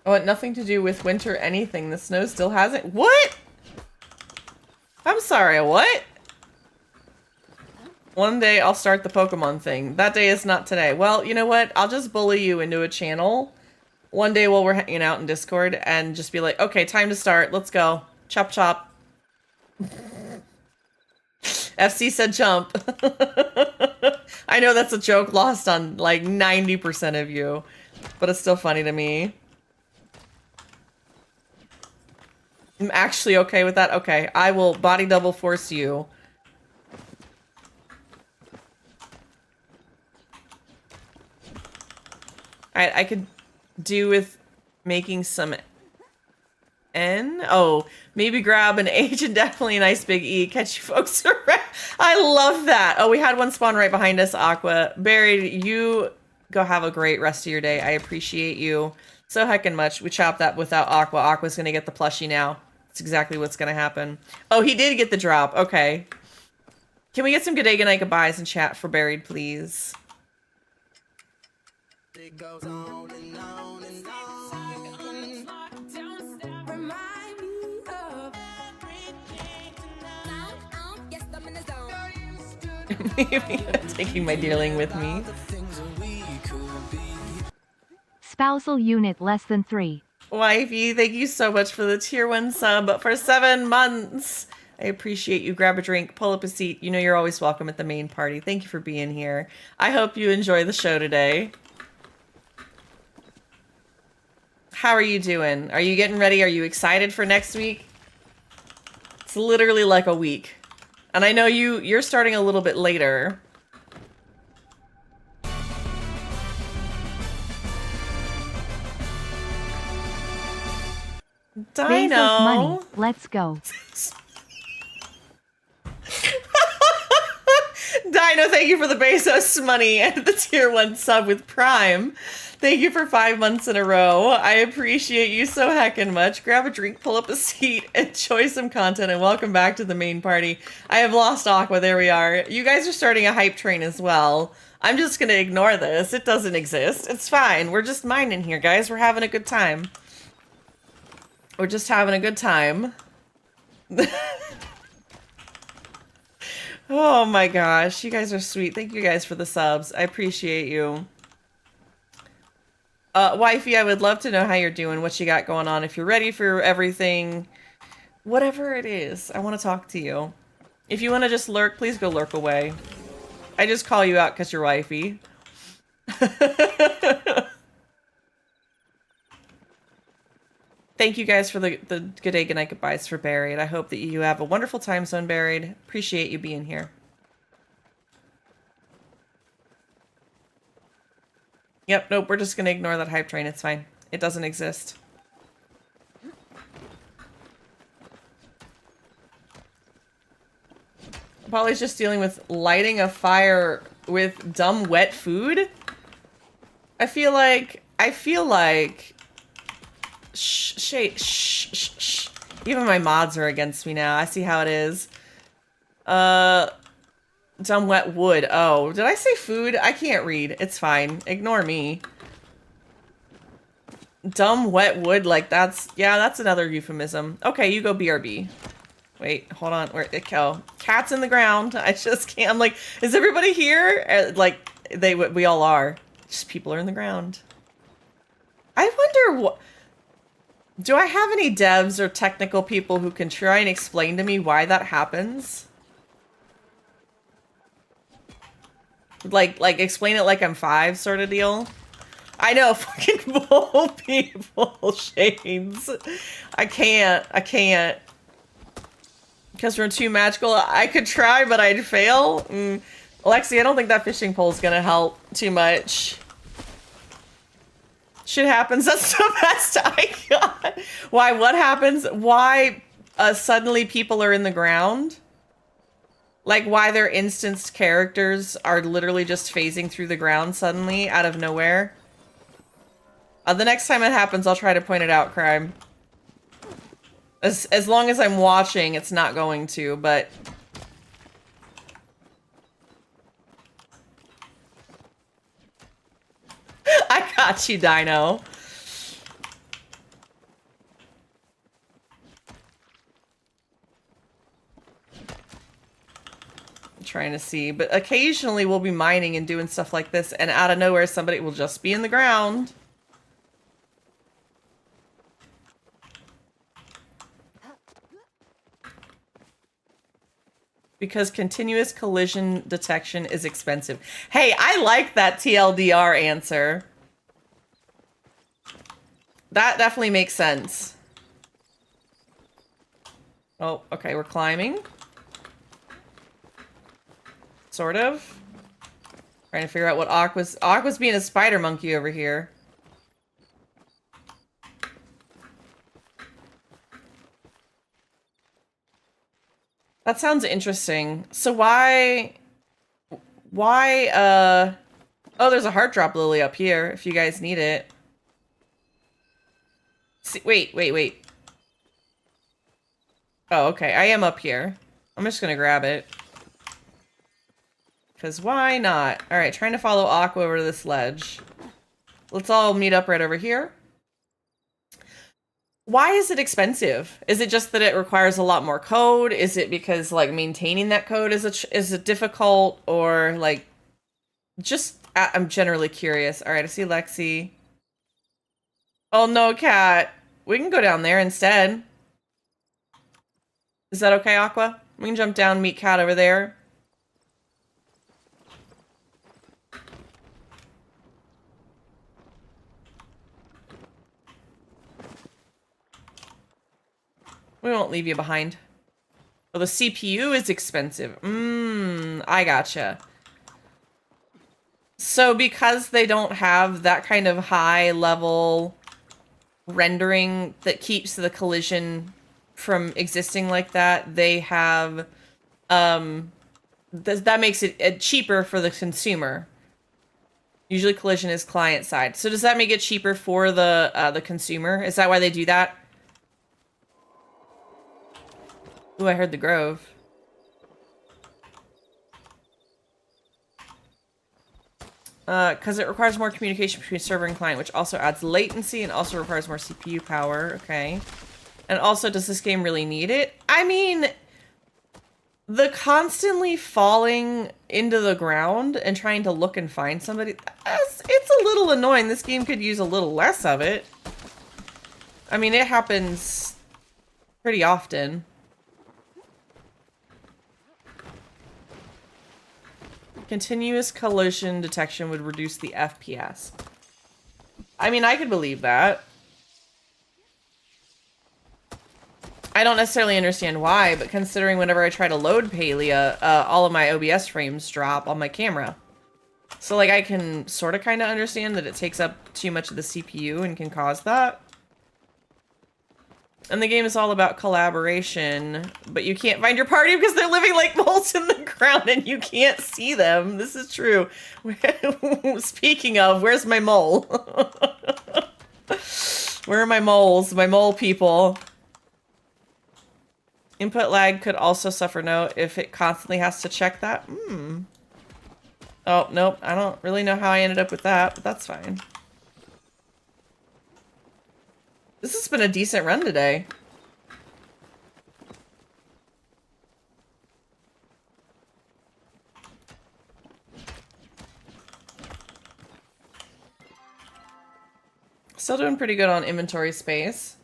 Oh, it had nothing to do with winter anything. The snow still hasn't. What? I'm sorry, what? One day I'll start the Pokemon thing. That day is not today. Well, you know what? I'll just bully you into a channel. One day while we're hanging out in Discord and just be like, okay, time to start. Let's go. Chop chop. FC said jump. I know that's a joke lost on like 90% of you, but it's still funny to me. I'm actually okay with that. Okay, I will body double force you. Alright, I could do with making some N. Oh, maybe grab an H and definitely a nice big E. Catch you folks around. I love that. Oh, we had one spawn right behind us, Aqua. Buried, you go have a great rest of your day. I appreciate you so heckin' much. We chopped that without Aqua. Aqua's gonna get the plushie now. That's exactly what's gonna happen. Oh, he did get the drop. Okay. Can we get some good day, good night, goodbyes in chat for Buried, please? It goes on and on and on. Remind me of everything tonight. Yes, I'm in the zone. Maybe I'm taking my deerling with me. Spousal unit less than 3. Wifey, thank you so much for the tier 1 sub for 7 months. I appreciate you. Grab a drink, pull up a seat. You know you're always welcome at the main party. Thank you for being here. I hope you enjoy the show today. How are you doing? Are you getting ready? Are you excited for next week? It's literally like a week. And I know you're starting a little bit later. Dino. Bezos money. Let's go. Dino, thank you for the Bezos money and the tier 1 sub with Prime. Thank you for 5 months in a row. I appreciate you so heckin' much. Grab a drink, pull up a seat, enjoy some content, and welcome back to the main party. I have lost Aqua. There we are. You guys are starting a hype train as well. I'm just gonna ignore this. It doesn't exist. It's fine. We're just mining here, guys. We're having a good time. We're just having a good time. Oh my gosh, you guys are sweet. Thank you guys for the subs. I appreciate you. Wifey, I would love to know how you're doing, what you got going on. If you're ready for everything, whatever it is, I want to talk to you. If you want to just lurk, please go lurk away. I just call you out because you're wifey. Thank you guys for the good day, good night, goodbyes for Buried. I hope that you have a wonderful time zone, Buried. Appreciate you being here. Yep, nope, we're just going to ignore that hype train. It's fine. It doesn't exist. Polly's just dealing with lighting a fire with dumb wet food. I feel like... Shh. Even my mods are against me now. I see how it is. Dumb wet wood. Oh, did I say food? I can't read. It's fine. Ignore me. Dumb wet wood, like that's another euphemism. Okay, you go BRB. Wait, hold on. Where'd it go? Cat's in the ground. I just can't. I'm like, is everybody here? Like, we all are. Just people are in the ground. I wonder what... Do I have any devs or technical people who can try and explain to me why that happens? Like explain it like I'm 5 sort of deal? I know, fucking bull people, Shades. I can't. Because we're too magical. I could try, but I'd fail. Alexi, I don't think that fishing pole is gonna help too much. Shit happens. That's the best I got. Why? What happens? Why suddenly people are in the ground? Like why their instanced characters are literally just phasing through the ground suddenly out of nowhere? The next time it happens, I'll try to point it out, Crime. As long as I'm watching, it's not going to, but... I got you, Dino. I'm trying to see, but occasionally we'll be mining and doing stuff like this, and out of nowhere somebody will just be in the ground. Because continuous collision detection is expensive. Hey, I like that TLDR answer. That definitely makes sense. Oh, okay, we're climbing. Sort of. Trying to figure out what Aqua's being a spider monkey over here. That sounds interesting. So why, oh, there's a heart drop lily up here if you guys need it. See, wait. Oh, okay, I am up here. I'm just gonna grab it. Because why not? Alright, trying to follow Aqua over to this ledge. Let's all meet up right over here. Why is it expensive? Is it just that it requires a lot more code? Is it because like maintaining that code is it difficult, or like just I'm generally curious. All right, I see Lexi. Oh no, cat. We can go down there instead. Is that okay, Aqua? We can jump down, meet Cat over there. We won't leave you behind. Oh, the CPU is expensive. I gotcha. So because they don't have that kind of high level rendering that keeps the collision from existing like that, they have that makes it cheaper for the consumer. Usually collision is client side. So does that make it cheaper for the consumer? Is that why they do that? Ooh, I heard the Grove. Because it requires more communication between server and client, which also adds latency and also requires more CPU power. Okay. And also, does this game really need it? I mean, the constantly falling into the ground and trying to look and find somebody, it's a little annoying. This game could use a little less of it. I mean, it happens pretty often. Continuous collision detection would reduce the FPS. I mean, I could believe that. I don't necessarily understand why, but considering whenever I try to load Palia, all of my OBS frames drop on my camera. So, like, I can sort of kind of understand that it takes up too much of the CPU and can cause that. And the game is all about collaboration, but you can't find your party because they're living like moles in the ground and you can't see them. This is true. Speaking of, where's my mole? Where are my moles? My mole people. Input lag could also suffer note if it constantly has to check that. Oh, nope. I don't really know how I ended up with that, but that's fine. This has been a decent run today. Still doing pretty good on inventory space.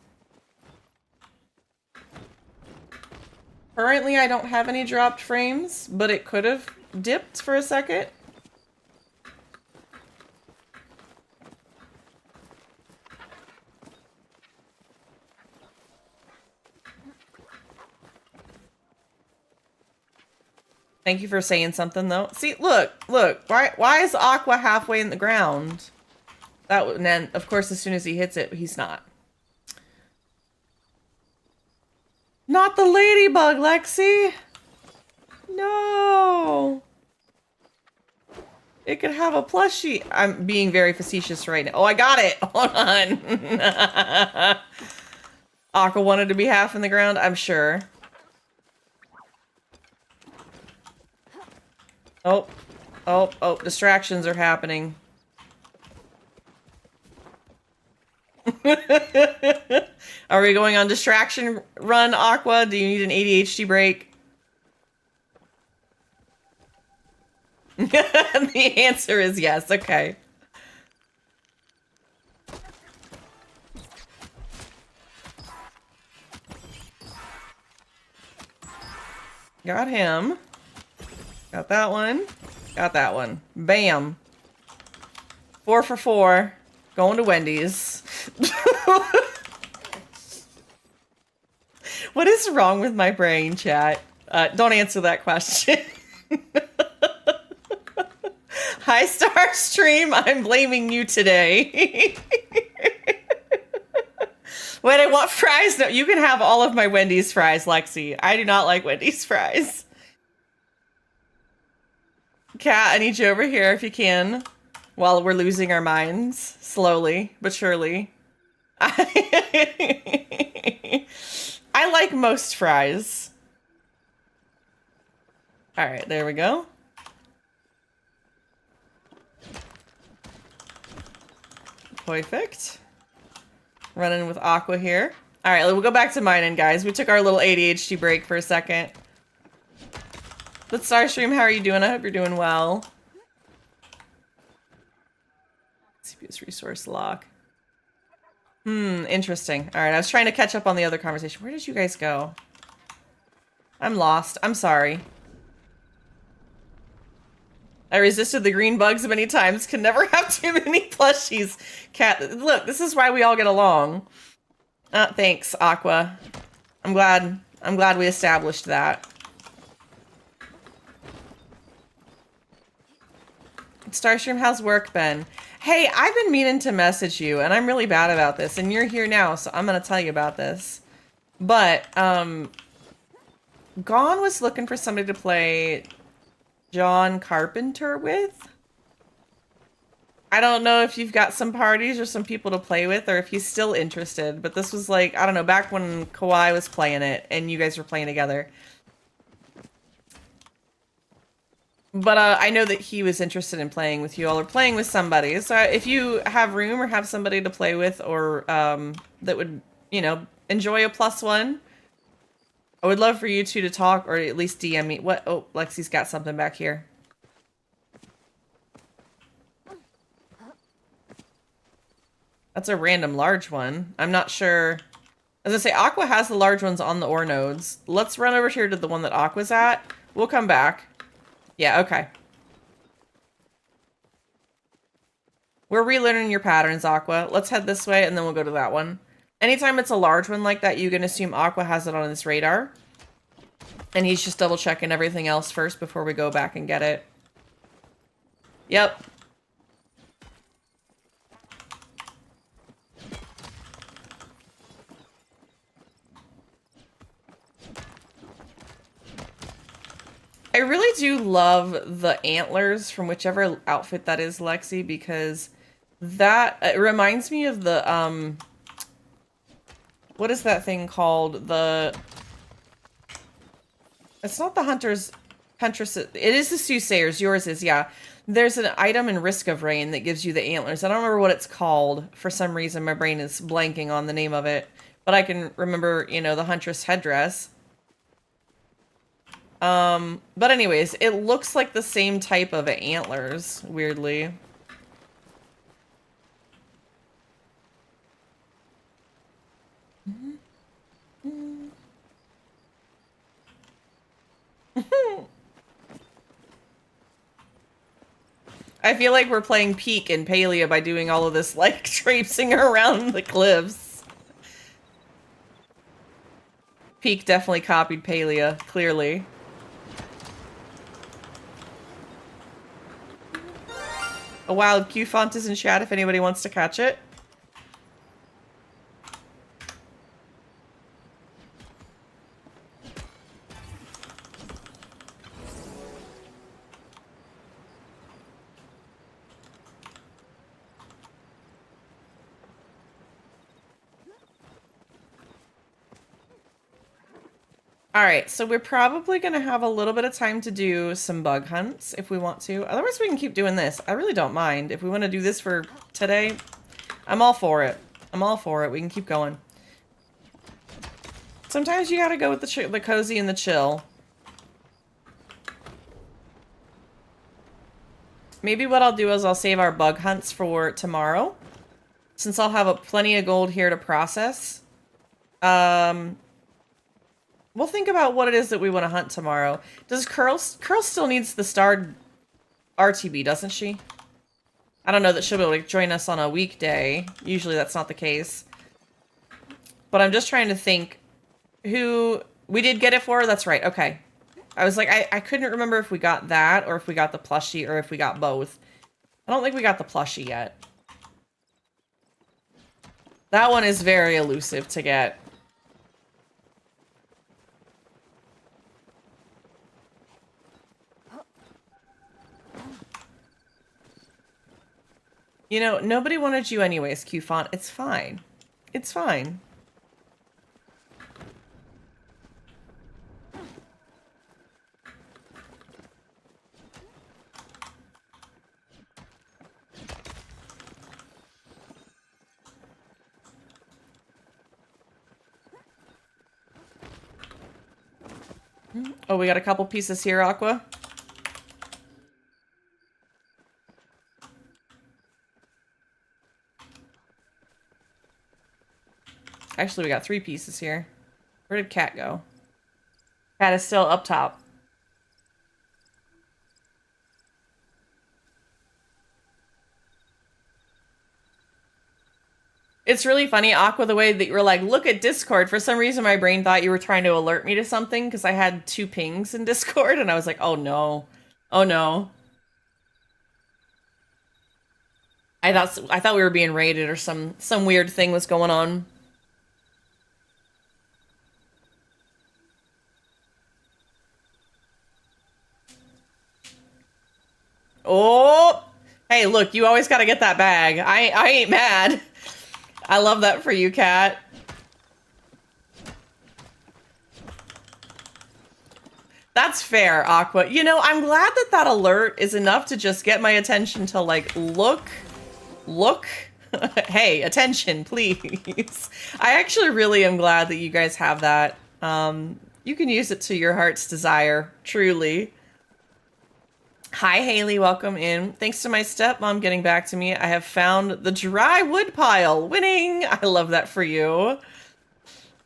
Currently, I don't have any dropped frames, but it could have dipped for a second. Thank you for saying something, though. See, look. Why is Aqua halfway in the ground? And then, of course, as soon as he hits it, he's not. Not the ladybug, Lexi! No! It could have a plushie. I'm being very facetious right now. Oh, I got it! Hold on. Aqua wanted to be half in the ground, I'm sure. Oh, distractions are happening. Are we going on distraction run, Aqua? Do you need an ADHD break? The answer is yes, okay. Got him. Got that one. Got that one. Bam. 4 for 4. Going to Wendy's. What is wrong with my brain, chat? Don't answer that question. Hi, Starstream. I'm blaming you today. Wait, I want fries. No, you can have all of my Wendy's fries, Lexi. I do not like Wendy's fries. Kat, I need you over here if you can. While we're losing our minds. Slowly, but surely. I like most fries. Alright, there we go. Perfect. Running with Aqua here. Alright, we'll go back to mining, guys. We took our little ADHD break for a second. But Starstream, how are you doing? I hope you're doing well. CPS resource lock. Interesting. All right, I was trying to catch up on the other conversation. Where did you guys go? I'm lost. I'm sorry. I resisted the green bugs many times. Can never have too many plushies. Cat, look, this is why we all get along. Thanks, Aqua. I'm glad we established that. Starstream, how's work been? Hey, I've been meaning to message you, and I'm really bad about this, and you're here now, so I'm gonna tell you about this. But, Gone was looking for somebody to play John Carpenter with. I don't know if you've got some parties or some people to play with, or if he's still interested, but this was like, I don't know, back when Kawhi was playing it, and you guys were playing together. But I know that he was interested in playing with you all or playing with somebody. So if you have room or have somebody to play with or that would, you know, enjoy a +1, I would love for you two to talk or at least DM me. What? Oh, Lexi's got something back here. That's a random large one. I'm not sure. As I say, Aqua has the large ones on the ore nodes. Let's run over here to the one that Aqua's at. We'll come back. Yeah, okay. We're relearning your patterns, Aqua. Let's head this way, and then we'll go to that one. Anytime it's a large one like that, you can assume Aqua has it on his radar. And he's just double-checking everything else first before we go back and get it. Yep. I really do love the antlers from whichever outfit that is, Lexi, because that it reminds me of the what is that thing called? It's not the Hunter's Huntress. It is the Soothsayers. Yours is, yeah. There's an item in Risk of Rain that gives you the antlers. I don't remember what it's called. For some reason, my brain is blanking on the name of it, but I can remember, you know, the Huntress headdress. But anyways, it looks like the same type of antlers, weirdly. I feel like we're playing Peak in Palia by doing all of this, like, traipsing around the cliffs. Peak definitely copied Palia, clearly. A wild Q font is in chat if anybody wants to catch it. Alright, so we're probably going to have a little bit of time to do some bug hunts if we want to. Otherwise, we can keep doing this. I really don't mind. If we want to do this for today, I'm all for it. I'm all for it. We can keep going. Sometimes you gotta go with the cozy and the chill. Maybe what I'll do is I'll save our bug hunts for tomorrow. Since I'll have plenty of gold here to process. We'll think about what it is that we want to hunt tomorrow. Does Curl still needs the starred RTB, doesn't she? I don't know that she'll be able to join us on a weekday. Usually that's not the case. But I'm just trying to think who we did get it for. That's right. Okay. I was like, I couldn't remember if we got that or if we got the plushie or if we got both. I don't think we got the plushie yet. That one is very elusive to get. You know, nobody wanted you anyways, Q-Font. It's fine. It's fine. Oh, we got a couple pieces here, Aqua. Actually, we got 3 pieces here. Where did Cat go? Cat is still up top. It's really funny, Aqua, the way that you were like, look at Discord. For some reason, my brain thought you were trying to alert me to something because I had 2 pings in Discord, and I was like, oh no. Oh no. I thought we were being raided or some weird thing was going on. Oh, hey, look, you always got to get that bag. I ain't mad. I love that for you, Cat. That's fair, Aqua. You know, I'm glad that that alert is enough to just get my attention to, like, look. Hey, attention, please. I actually really am glad that you guys have that. You can use it to your heart's desire, truly. Hi, Haley. Welcome in. Thanks to my stepmom getting back to me, I have found the dry wood pile. Winning! I love that for you.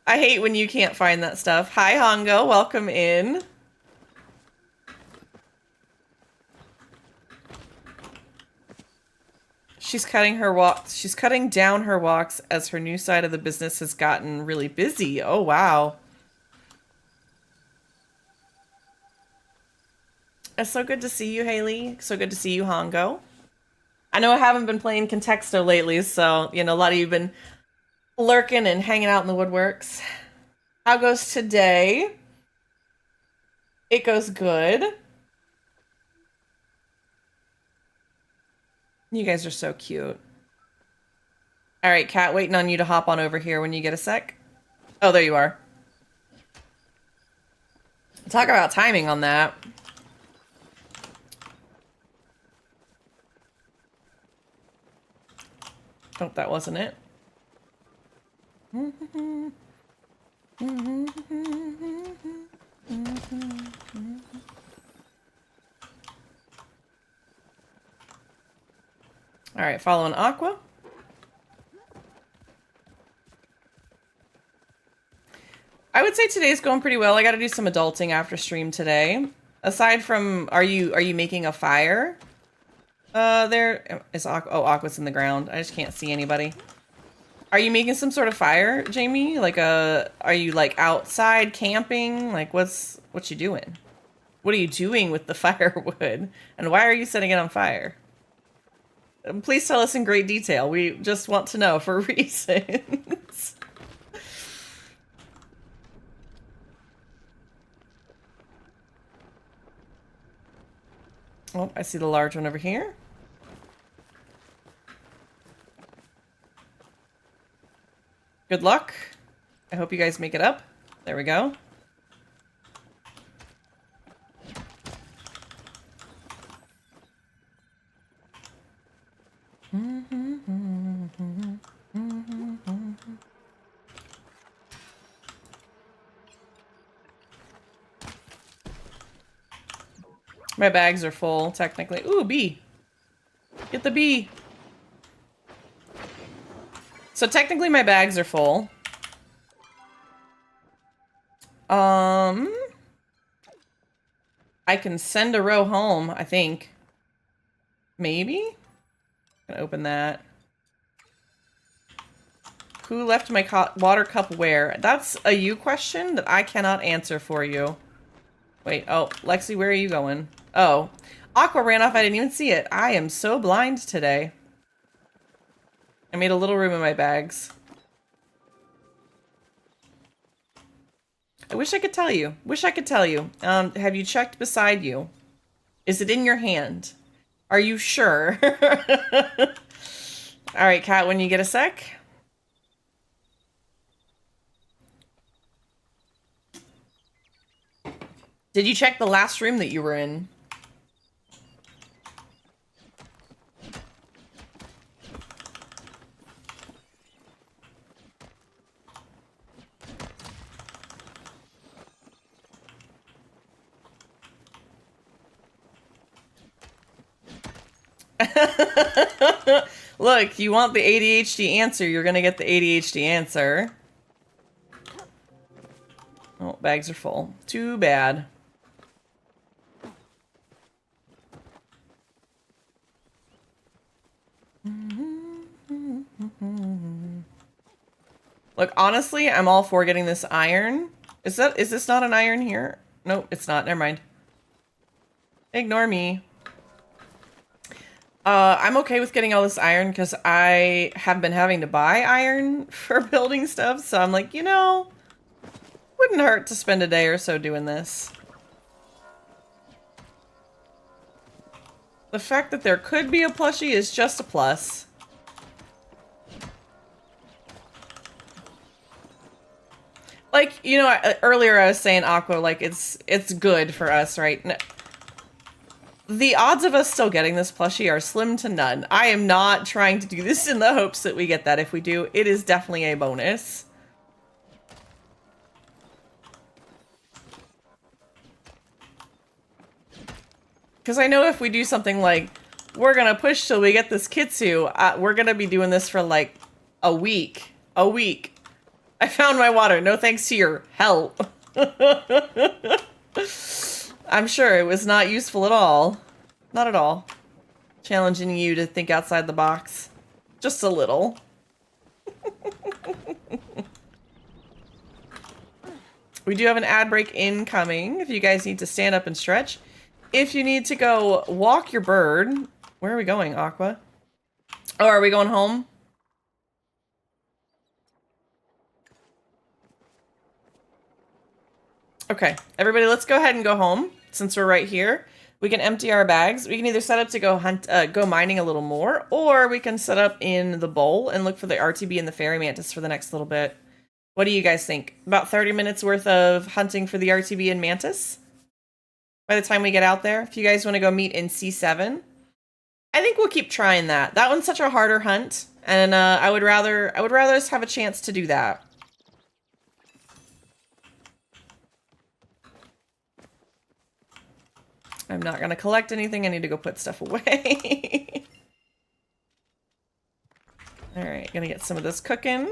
I hate when you can't find that stuff. Hi, Hongo. Welcome in. She's cutting down her walks as her new side of the business has gotten really busy. Oh, wow. It's so good to see you, Haley. So good to see you, Hongo. I know I haven't been playing Contexto lately, so, you know, a lot of you have been lurking and hanging out in the woodworks. How goes today? It goes good. You guys are so cute. All right, Kat, waiting on you to hop on over here when you get a sec. Oh, there you are. Talk about timing on that. Hope that wasn't it. All right, following Aqua. I would say today's going pretty well. I got to do some adulting after stream today. Aside from, are you making a fire? There is Aqua. Oh, Aqua's in the ground. I just can't see anybody. Are you making some sort of fire, Jamie? Like are you like outside camping? Like what you doing? What are you doing with the firewood? And why are you setting it on fire? Please tell us in great detail. We just want to know for reasons. Oh, I see the large one over here. Good luck. I hope you guys make it up. There we go. My bags are full, technically. Ooh, bee. Get the bee. So technically my bags are full. I can send a row home, I think. Maybe? Gonna open that. Who left my water cup where? That's a you question that I cannot answer for you. Wait, oh, Lexi, where are you going? Oh, Aqua ran off. I didn't even see it. I am so blind today. I made a little room in my bags. I wish I could tell you. Wish I could tell you. Have you checked beside you? Is it in your hand? Are you sure? All right, Kat, when you get a sec. Did you check the last room that you were in? Look, you want the ADHD answer, you're gonna get the ADHD answer. Oh, bags are full. Too bad. Look, honestly, I'm all for getting this iron. Is this not an iron here? Nope, it's not. Never mind. Ignore me. I'm okay with getting all this iron because I have been having to buy iron for building stuff. So I'm like, you know, wouldn't hurt to spend a day or so doing this. The fact that there could be a plushie is just a plus. Like, you know, earlier I was saying, Aqua, like, it's good for us, right? The odds of us still getting this plushie are slim to none. I am not trying to do this in the hopes that we get that. If we do, it is definitely a bonus. Because I know if we do something like, we're going to push till we get this Kitsu, we're going to be doing this for like a week. A week. I found my water. No thanks to your help. I'm sure it was not useful at all. Not at all. Challenging you to think outside the box. Just a little. We do have an ad break incoming if you guys need to stand up and stretch. If you need to go walk your bird. Where are we going, Aqua? Oh, are we going home? Okay, everybody, let's go ahead and go home since we're right here. We can empty our bags. We can either set up to go hunt, go mining a little more, or we can set up in the bowl and look for the RTB and the fairy mantis for the next little bit. What do you guys think? About 30 minutes worth of hunting for the RTB and mantis? By the time we get out there, if you guys want to go meet in C7, I think we'll keep trying that. That one's such a harder hunt, and I would rather us have a chance to do that. I'm not gonna collect anything. I need to go put stuff away. All right, gonna get some of this cooking.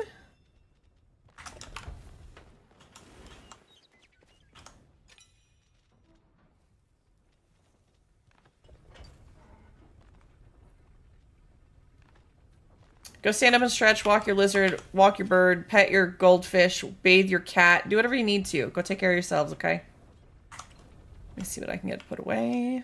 Go stand up and stretch, walk your lizard, walk your bird, pet your goldfish, bathe your cat, do whatever you need to. Go take care of yourselves, okay? Let me see what I can get put away.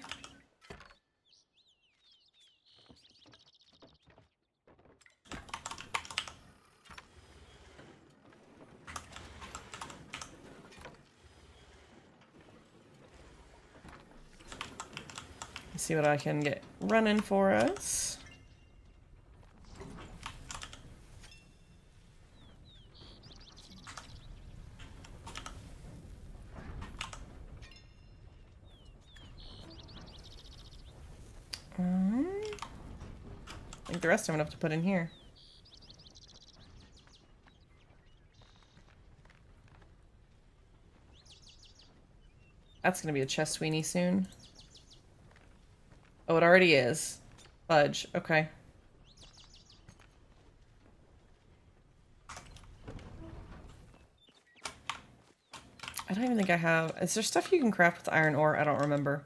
Let's see what I can get running for us. I think the rest I'm gonna have to put in here. That's gonna be a chest weenie soon. Oh, it already is. Fudge. Okay. I don't even think I have... Is there stuff you can craft with iron ore? I don't remember.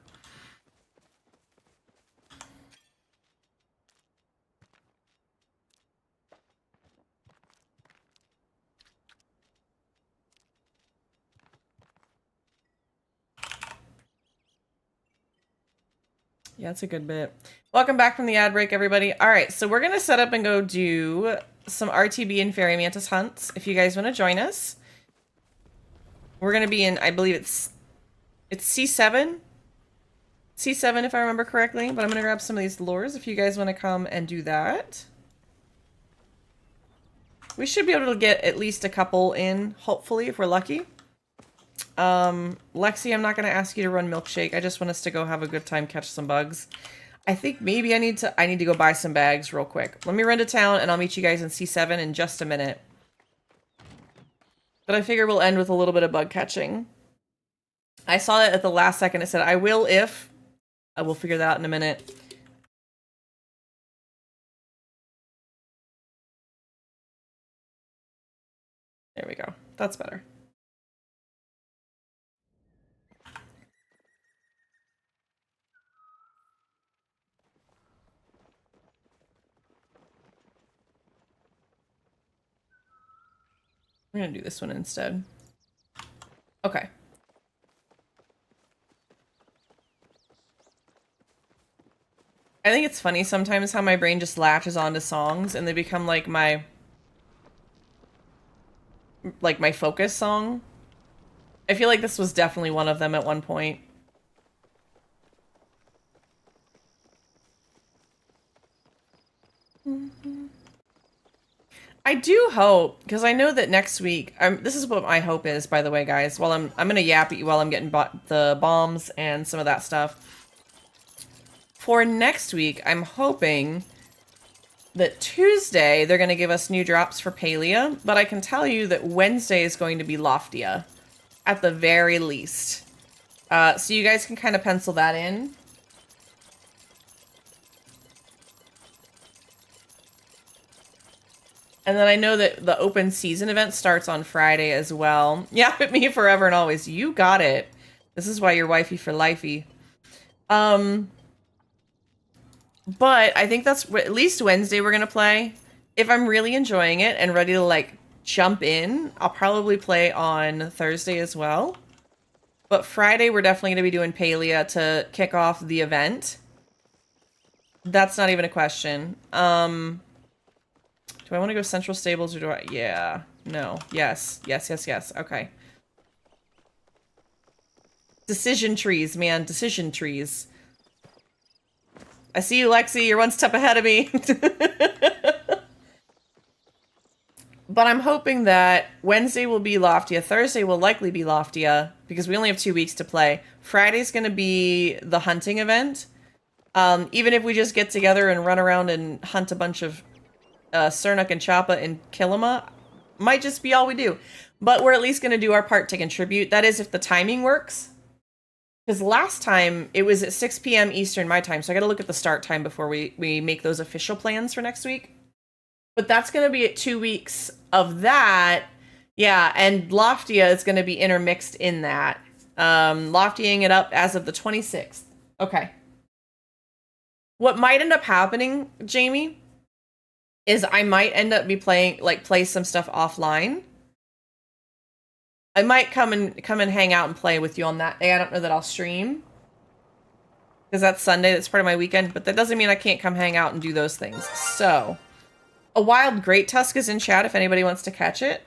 Yeah, it's a good bit. Welcome back from the ad break, everybody. All right, so we're going to set up and go do some RTB and fairy mantis hunts. If you guys want to join us. We're going to be in, I believe it's C7. C7, if I remember correctly. But I'm going to grab some of these lures if you guys want to come and do that. We should be able to get at least a couple in, hopefully, if we're lucky. Lexi, I'm not going to ask you to run milkshake. I just want us to go have a good time, catch some bugs. I think maybe I need to go buy some bags real quick. Let me run to town and I'll meet you guys in C7 in just a minute. But I figure we'll end with a little bit of bug catching. I saw that at the last second. It said, I will if. I will figure that out in a minute. There we go. That's better. We're gonna do this one instead. Okay. I think it's funny sometimes how my brain just latches onto songs and they become like my focus song. I feel like this was definitely one of them at one point. I do hope, because I know that next week, this is what my hope is, by the way, guys. While I'm gonna yap at you while I'm getting the bombs and some of that stuff. For next week, I'm hoping that Tuesday they're gonna give us new drops for Palia, but I can tell you that Wednesday is going to be Loftia, at the very least. So you guys can kind of pencil that in. And then I know that the open season event starts on Friday as well. Yap at me forever and always. You got it. This is why you're wifey for lifey. But I think that's at least Wednesday we're going to play. If I'm really enjoying it and ready to, like, jump in, I'll probably play on Thursday as well. But Friday, we're definitely going to be doing Palia to kick off the event. That's not even a question. Do I want to go Central Stables or do I... Yeah. No. Yes. Yes, yes, yes. Okay. Decision trees, man. Decision trees. I see you, Lexi. You're one step ahead of me. But I'm hoping that Wednesday will be Loftia. Thursday will likely be Loftia because we only have 2 weeks to play. Friday's going to be the hunting event. Even if we just get together and run around and hunt a bunch of Cernuk and Choppa and Kilima, might just be all we do. But we're at least going to do our part to contribute. That is if the timing works. Because last time it was at 6 p.m. Eastern my time, so I got to look at the start time before we make those official plans for next week. But that's going to be at 2 weeks of that. Yeah, and Loftia is going to be intermixed in that. Loftying it up as of the 26th. Okay. What might end up happening, Jamie, is I might end up play some stuff offline. I might come and hang out and play with you on that day. I don't know that I'll stream because that's Sunday. That's part of my weekend, but that doesn't mean I can't come hang out and do those things. So, a wild great tusk is in chat if anybody wants to catch it.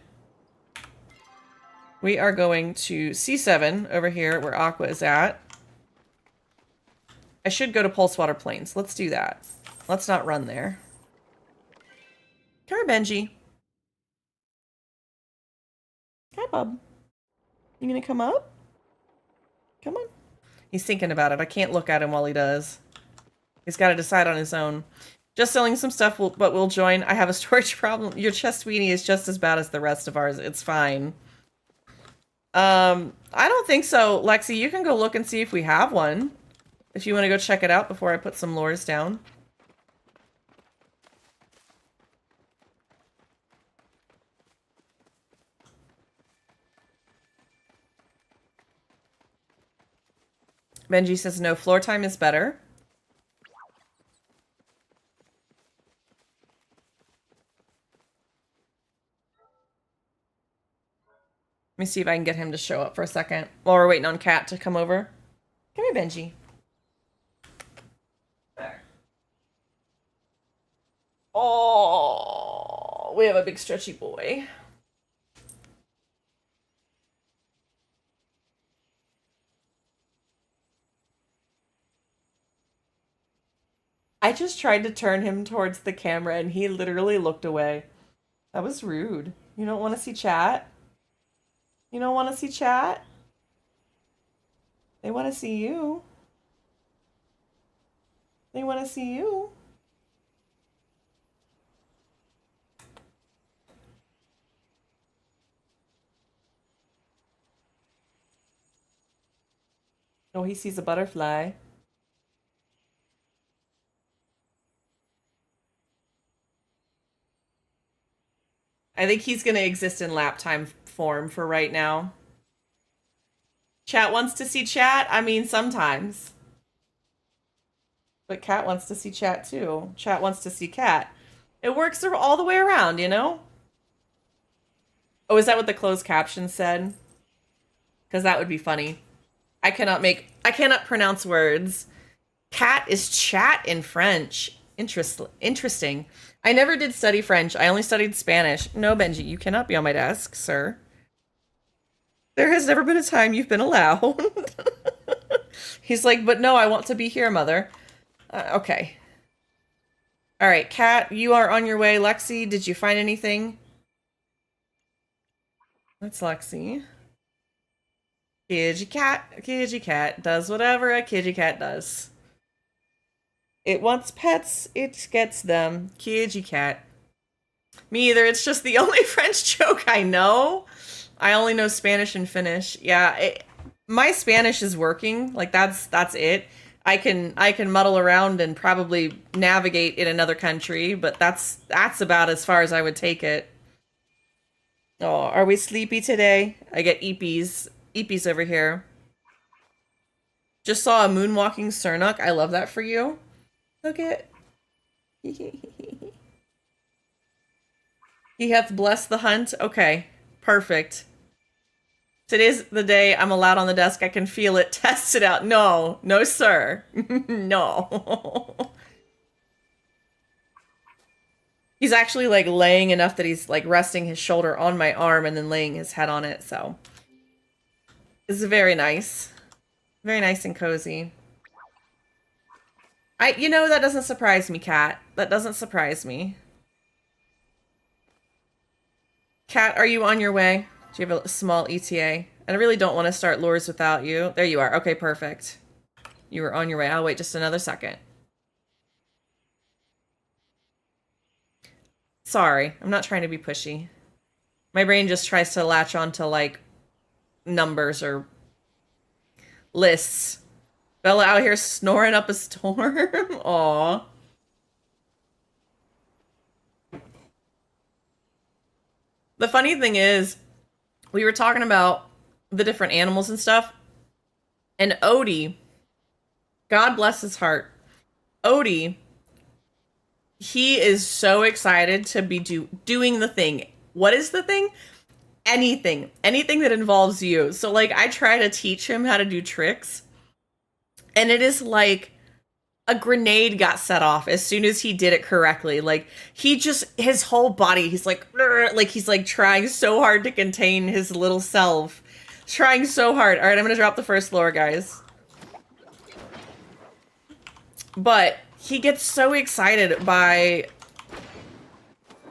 We are going to C7 over here where Aqua is at. I should go to Pulsewater Plains. Let's do that. Let's not run there. Come here, Benji. Hi, Bub. You gonna come up? Come on. He's thinking about it. I can't look at him while he does. He's got to decide on his own. Just selling some stuff, but we'll join. I have a storage problem. Your chest weenie is just as bad as the rest of ours. It's fine. I don't think so. Lexi, you can go look and see if we have one. If you want to go check it out before I put some lures down. Benji says no, floor time is better. Let me see if I can get him to show up for a second while we're waiting on Kat to come over. Come here, Benji. There. Oh, we have a big stretchy boy. I just tried to turn him towards the camera and he literally looked away. That was rude. You don't want to see chat? You don't want to see chat? They want to see you. They want to see you. Oh, he sees a butterfly. I think he's going to exist in lap time form for right now. Chat wants to see chat? I mean, sometimes. But Cat wants to see chat too. Chat wants to see Cat. It works all the way around, you know? Oh, is that what the closed caption said? Because that would be funny. I cannot pronounce words. Cat is chat in French. Interesting. I never did study French. I only studied Spanish. No, Benji, you cannot be on my desk, sir. There has never been a time you've been allowed. He's like, but no, I want to be here, mother. Okay. All right, Cat, you are on your way. Lexi, did you find anything? That's Lexi. Kitty cat does whatever a kitty cat does. It wants pets, it gets them. Kitty cat. Me either, it's just the only French joke I know. I only know Spanish and Finnish. Yeah, my Spanish is working. Like that's it. I can muddle around and probably navigate in another country, but that's about as far as I would take it. Oh, are we sleepy today? I get eepies. Eepies over here. Just saw a moonwalking Sernuk. I love that for you. Look at. He hath blessed the hunt. Okay, perfect. Today's the day I'm allowed on the desk. I can feel it. Test it out. No, no, sir. No. He's actually like laying enough that he's like resting his shoulder on my arm and then laying his head on it. So it's very nice. Very nice and cozy. You know, that doesn't surprise me, Cat. That doesn't surprise me. Cat, are you on your way? Do you have a small ETA? I really don't want to start lures without you. There you are. Okay, perfect. You are on your way. I'll wait just another second. Sorry, I'm not trying to be pushy. My brain just tries to latch onto, like, numbers or lists. Bella out here snoring up a storm. Aw. The funny thing is, we were talking about the different animals and stuff, and Odie, God bless his heart, Odie, he is so excited to be doing the thing. What is the thing? Anything that involves you. So like I try to teach him how to do tricks, and it is like a grenade got set off as soon as he did it correctly. Like he just, his whole body, he's like he's like trying so hard to contain his little self. Trying so hard. All right, I'm gonna drop the first lure, guys. But he gets so excited by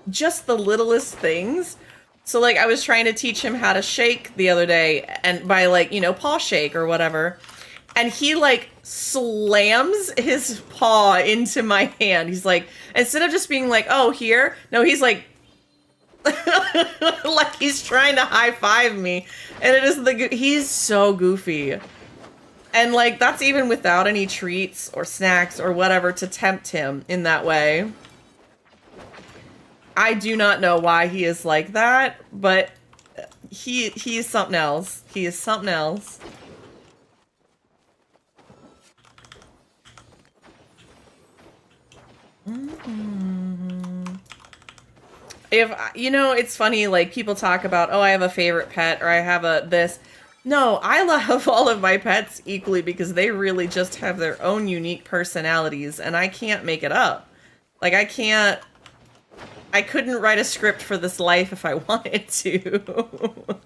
just the littlest things. So like I was trying to teach him how to shake the other day, and by like, you know, paw shake or whatever. And he like slams his paw into my hand. He's like, instead of just being like, oh, here. No, he's like, like he's trying to high five me. And it is he's so goofy. And like, that's even without any treats or snacks or whatever to tempt him in that way. I do not know why he is like that, but he is something else. He is something else. If, you know, it's funny, like, people talk about, oh, I have a favorite pet, or I have a this. No, I love all of my pets equally because they really just have their own unique personalities, and I can't make it up. Like, I couldn't write a script for this life if I wanted to.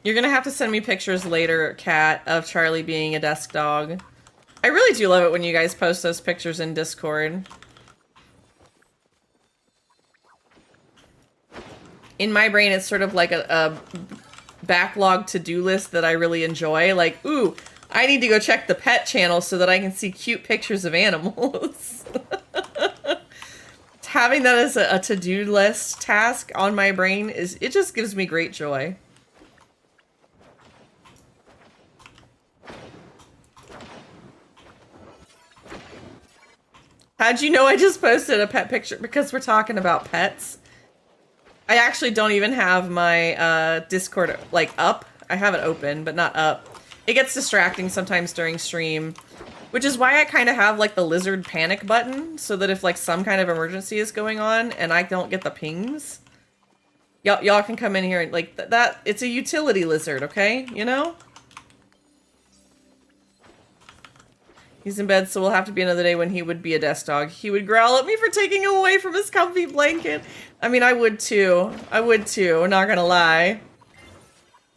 You're gonna have to send me pictures later, Kat, of Charlie being a desk dog. I really do love it when you guys post those pictures in Discord. In my brain, it's sort of like a backlog to-do list that I really enjoy. Like, ooh, I need to go check the pet channel so that I can see cute pictures of animals. Having that as a to-do list task on my brain, it just gives me great joy. How'd you know I just posted a pet picture? Because we're talking about pets. I actually don't even have my Discord, like, up. I have it open, but not up. it gets distracting sometimes during stream, which is why I kind of have like the lizard panic button, so that if like some kind of emergency is going on and I don't get the pings, y'all can come in here and like that. It's a utility lizard, okay? You know? He's in bed, so we'll have to be another day when he would be a desk dog. He would growl at me for taking him away from his comfy blanket. I mean, I would too. I would too, not gonna lie.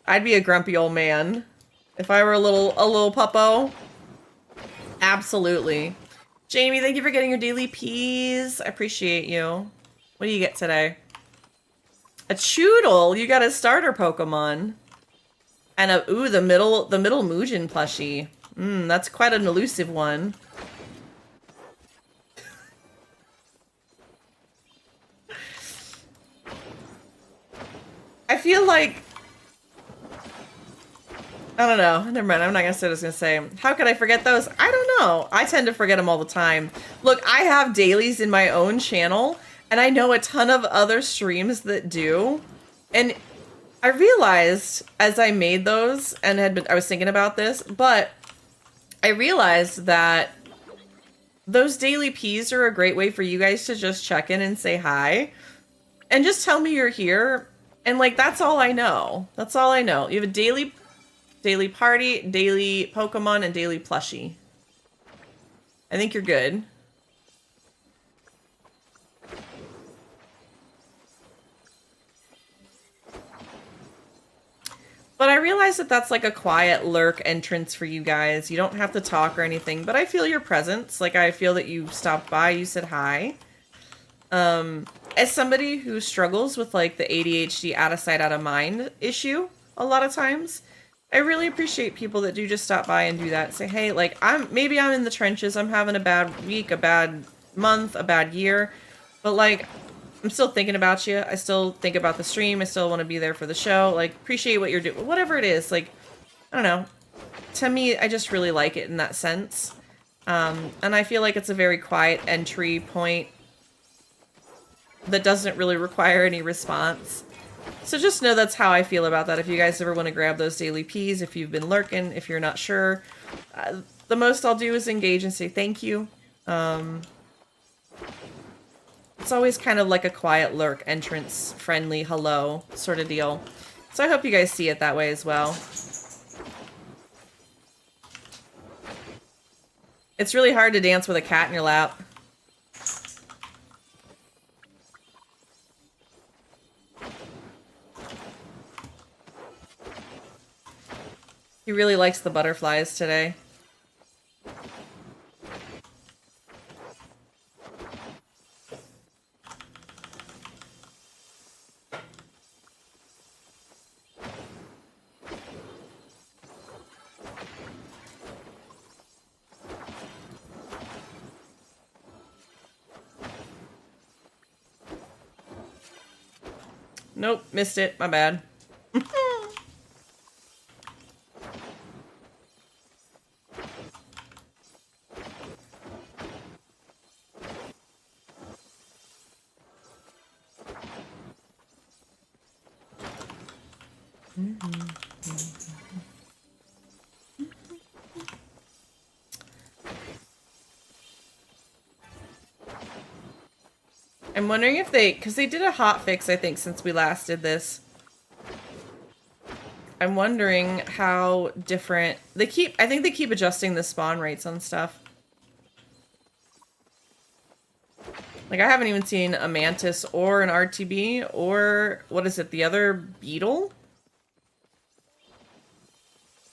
I'd be a grumpy old man. If I were a little puppo. Absolutely. Jamie, thank you for getting your daily peas. I appreciate you. What do you get today? A Choodle. You got a starter Pokemon. And the middle Muujin plushie. That's quite an elusive one. I feel like... I don't know. Never mind. I'm not gonna say what I was gonna say. How could I forget those? I don't know. I tend to forget them all the time. Look, I have dailies in my own channel, and I know a ton of other streams that do. And I realized as I made those, and I was thinking about this, but I realized that those daily Ps are a great way for you guys to just check in and say hi. And just tell me you're here. And like, that's all I know. That's all I know. You have a daily party, daily Pokemon, and daily plushie. I think you're good. But I realize that that's like a quiet lurk entrance for you guys. You don't have to talk or anything, but I feel your presence. Like, I feel that you stopped by, you said hi. As somebody who struggles with like the ADHD out of sight, out of mind issue a lot of times, I really appreciate people that do just stop by and do that. Say, hey, like, maybe I'm in the trenches, I'm having a bad week, a bad month, a bad year, but like, I'm still thinking about you. I still think about the stream. I still want to be there for the show. Like, appreciate what you're doing. Whatever it is, like, I don't know. To me, I just really like it in that sense. And I feel like it's a very quiet entry point that doesn't really require any response. So just know that's how I feel about that. If you guys ever want to grab those daily Ps, if you've been lurking, if you're not sure, the most I'll do is engage and say thank you. It's always kind of like a quiet lurk, entrance, friendly, hello sort of deal. So I hope you guys see it that way as well. It's really hard to dance with a cat in your lap. He really likes the butterflies today. Nope, missed it. My bad. I'm wondering if because they did a hot fix, I think, since we last did this. I'm wondering how different I think they keep adjusting the spawn rates on stuff. Like, I haven't even seen a Mantis or an RTB or, what is it, the other beetle?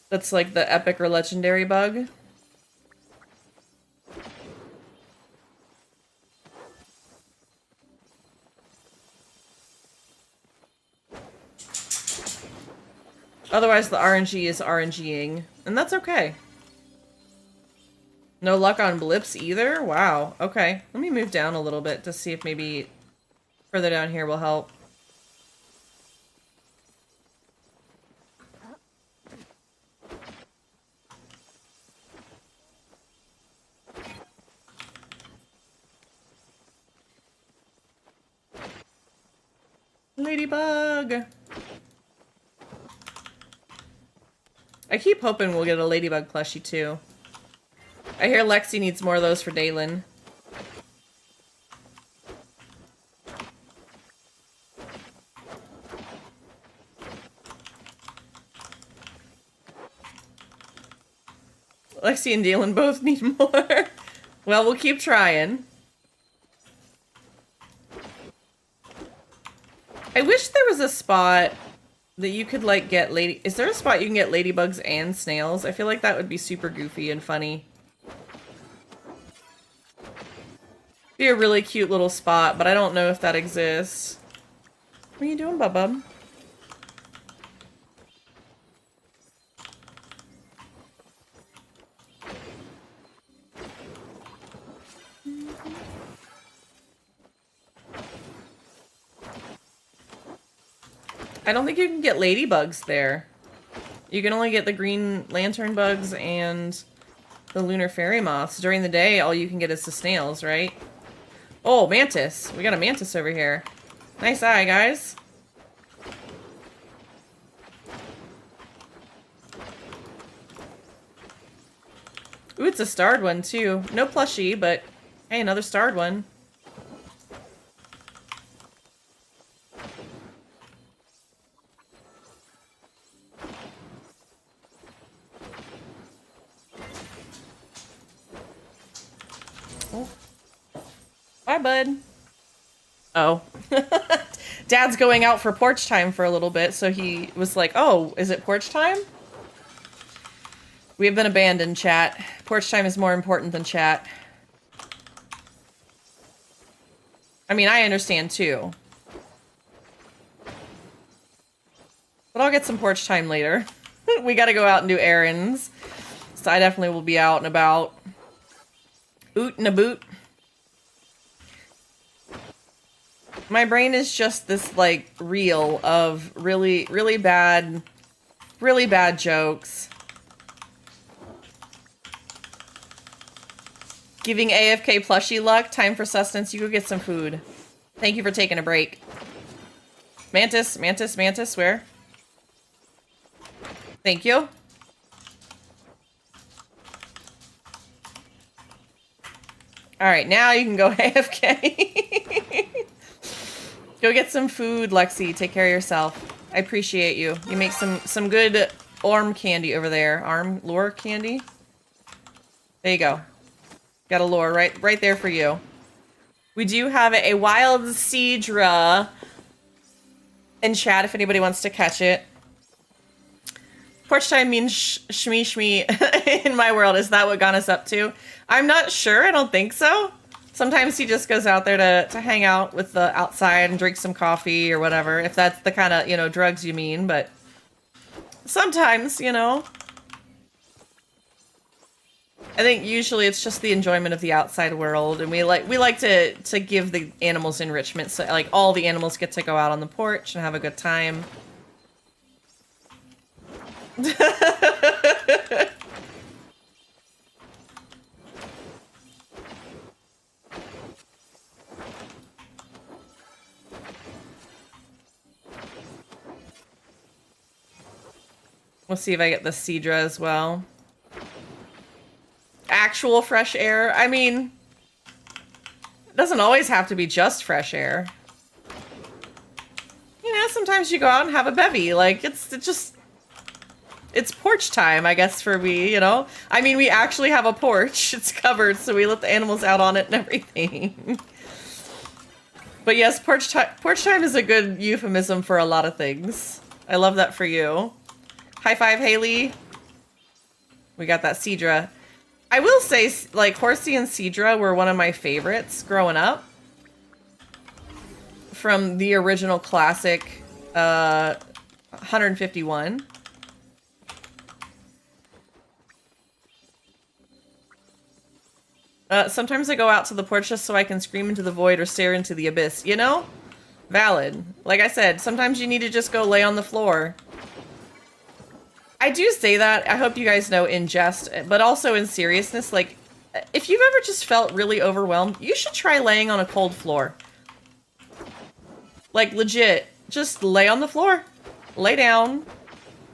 That's like the epic or legendary bug. Otherwise, the RNG is RNGing, and that's okay. No luck on blips either? Wow, okay. Let me move down a little bit to see if maybe further down here will help. Ladybug! I keep hoping we'll get a ladybug plushie too. I hear Lexi needs more of those for Dalen. Lexi and Dalen both need more. Well, we'll keep trying. I wish there was a spot that you could, like, get lady... Is there a spot you can get ladybugs and snails? I feel like that would be super goofy and funny. Be a really cute little spot, but I don't know if that exists. What are you doing, Bub? I don't think you can get ladybugs there. You can only get the green lantern bugs and the lunar fairy moths. During the day, all you can get is the snails, right? Oh, mantis. We got a mantis over here. Nice eye, guys. Ooh, it's a starred one, too. No plushie, but hey, another starred one. Oh. Bye, bud. Oh. Dad's going out for porch time for a little bit, so he was like, oh, is it porch time? We have been abandoned, chat. Porch time is more important than chat. I mean, I understand too. But I'll get some porch time later. We gotta go out and do errands. So I definitely will be out and about. Oot and a boot. My brain is just this, like, reel of really bad jokes. Giving AFK plushie luck. Time for sustenance. You go get some food. Thank you for taking a break. Mantis, mantis, mantis, where? Thank you. Alright, now you can go AFK. Go get some food, Lexi. Take care of yourself. I appreciate you. You make some good arm candy over there. Arm lure candy? There you go. Got a lure right there for you. We do have a wild Cedra in chat if anybody wants to catch it. Porch time means shmee shmee in my world. Is that what Ghana's up to? I'm not sure. I don't think so. Sometimes he just goes out there to hang out with the outside and drink some coffee or whatever. If that's the kind of, you know, drugs you mean. But sometimes, you know. I think usually it's just the enjoyment of the outside world, and we like to give the animals enrichment, so like all the animals get to go out on the porch and have a good time. We'll see if I get the Cedra as well. Actual fresh air. I mean, it doesn't always have to be just fresh air. You know, sometimes you go out and have a bevy. Like, it's porch time, I guess, for me, you know? I mean, we actually have a porch. It's covered, so we let the animals out on it and everything. But yes, porch time is a good euphemism for a lot of things. I love that for you. High five, Haley. We got that Cedra. I will say, like, Horsey and Cedra were one of my favorites growing up. From the original classic 151. Sometimes I go out to the porch just so I can scream into the void or stare into the abyss. You know? Valid. Like I said, sometimes you need to just go lay on the floor. I do say that, I hope you guys know, in jest, but also in seriousness. Like, if you've ever just felt really overwhelmed, you should try laying on a cold floor. Like, legit. Just lay on the floor. Lay down.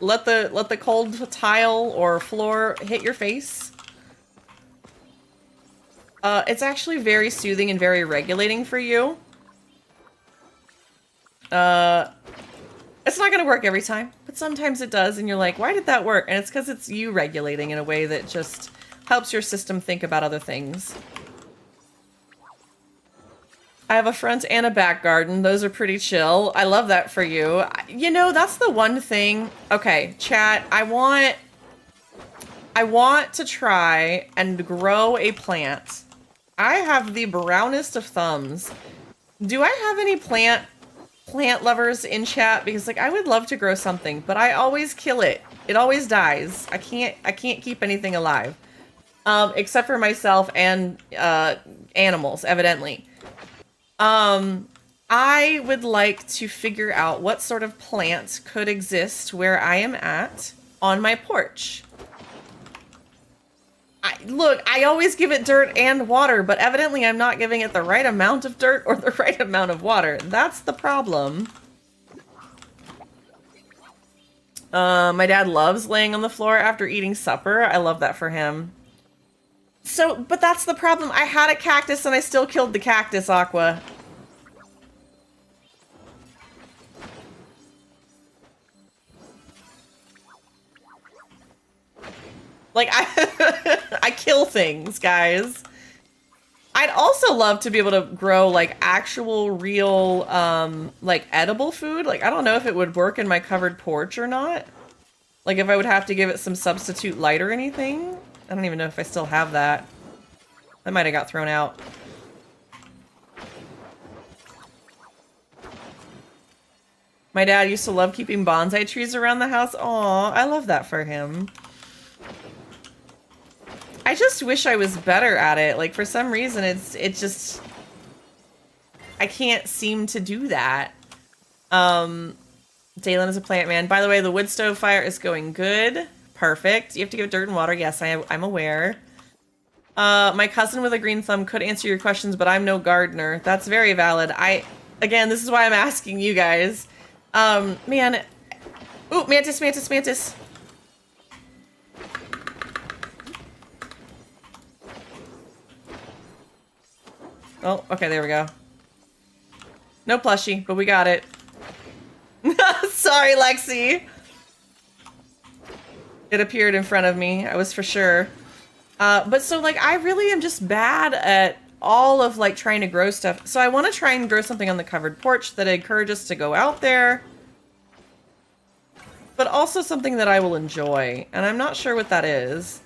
let the cold tile or floor hit your face. It's actually very soothing and very regulating for you. It's not gonna work every time, but sometimes it does, and you're like, why did that work? And it's because it's you regulating in a way that just helps your system think about other things. I have a front and a back garden. Those are pretty chill. I love that for you. You know, that's the one thing. Okay, chat, I want to try and grow a plant. I have the brownest of thumbs. Do I have any plant lovers in chat? Because like I would love to grow something, but I always kill it. It always dies. I can't keep anything alive. Except for myself and animals, evidently. I would like to figure out what sort of plant could exist where I am at on my porch. Look, I always give it dirt and water, but evidently I'm not giving it the right amount of dirt or the right amount of water. That's the problem. My dad loves laying on the floor after eating supper. I love that for him. So, but that's the problem. I had a cactus and I still killed the cactus, Aqua. Like, I kill things, guys. I'd also love to be able to grow, like, actual, real, like, edible food. Like, I don't know if it would work in my covered porch or not. Like, if I would have to give it some substitute light or anything. I don't even know if I still have that. That might have got thrown out. My dad used to love keeping bonsai trees around the house. Aw, I love that for him. I just wish I was better at it. Like, for some reason, it's just... I can't seem to do that. Dalen is a plant man. By the way, the wood stove fire is going good. Perfect. You have to give it dirt and water. Yes, I'm aware. My cousin with a green thumb could answer your questions, but I'm no gardener. That's very valid. Again, this is why I'm asking you guys. Man. Ooh, mantis, mantis, mantis. Oh, okay, there we go. No plushie, but we got it. Sorry, Lexi. It appeared in front of me. I was for sure. But so, like, I really am just bad at all of, like, trying to grow stuff. So I want to try and grow something on the covered porch that encourages us to go out there. But also something that I will enjoy. And I'm not sure what that is.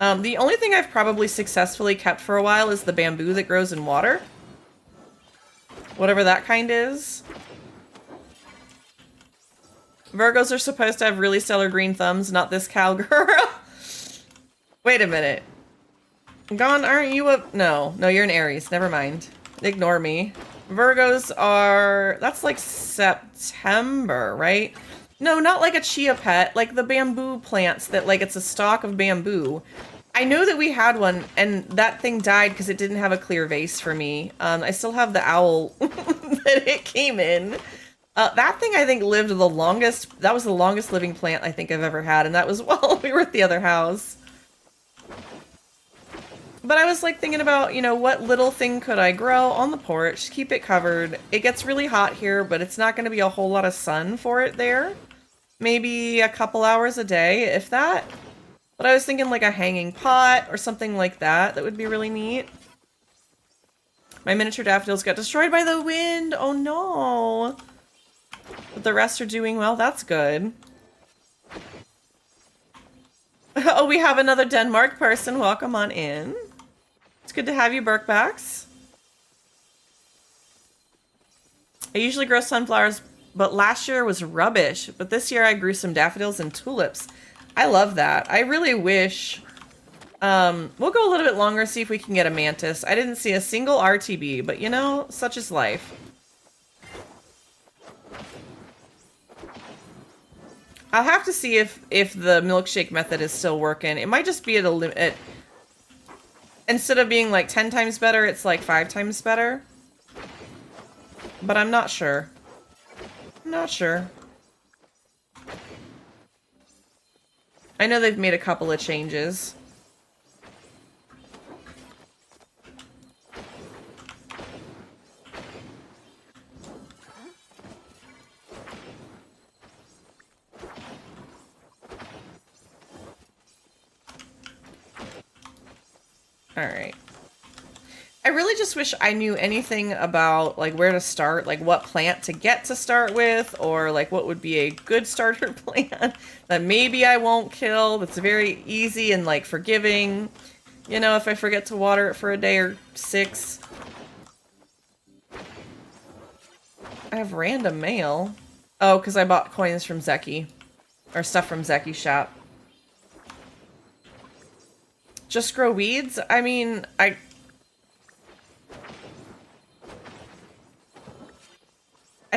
The only thing I've probably successfully kept for a while is the bamboo that grows in water. Whatever that kind is. Virgos are supposed to have really stellar green thumbs, not this cowgirl. Wait a minute. Gone, aren't you a... No, you're an Aries. Never mind. Ignore me. Virgos are... That's like September, right? No, not like a chia pet. Like the bamboo plants that, like, it's a stalk of bamboo. I know that we had one, and that thing died because it didn't have a clear vase for me. I still have the owl that it came in. That thing, I think, lived the longest. That was the longest living plant I think I've ever had, and that was while we were at the other house. But I was, like, thinking about, you know, what little thing could I grow on the porch, keep it covered. It gets really hot here, but it's not going to be a whole lot of sun for it there. Maybe a couple hours a day, if that. But I was thinking, like, a hanging pot or something like that. That would be really neat. My miniature daffodils got destroyed by the wind. Oh, no. But the rest are doing well. That's good. Oh, we have another Denmark person. Welcome on in. It's good to have you, Birkbacks. I usually grow sunflowers, but last year was rubbish. But this year I grew some daffodils and tulips. I love that. I really wish... we'll go a little bit longer, see if we can get a mantis. I didn't see a single RTB, but you know, such is life. I'll have to see if the milkshake method is still working. It might just be at a limit. Instead of being like 10 times better, it's like 5 times better. But I'm not sure. I'm not sure. I know they've made a couple of changes. Alright. I really just wish I knew anything about, like, where to start, like, what plant to get to start with, or, like, what would be a good starter plant that maybe I won't kill, that's very easy and, like, forgiving. You know, if I forget to water it for a day or 6. I have random mail. Oh, because I bought coins from Zeki. Or stuff from Zeki's shop. Just grow weeds? I mean, I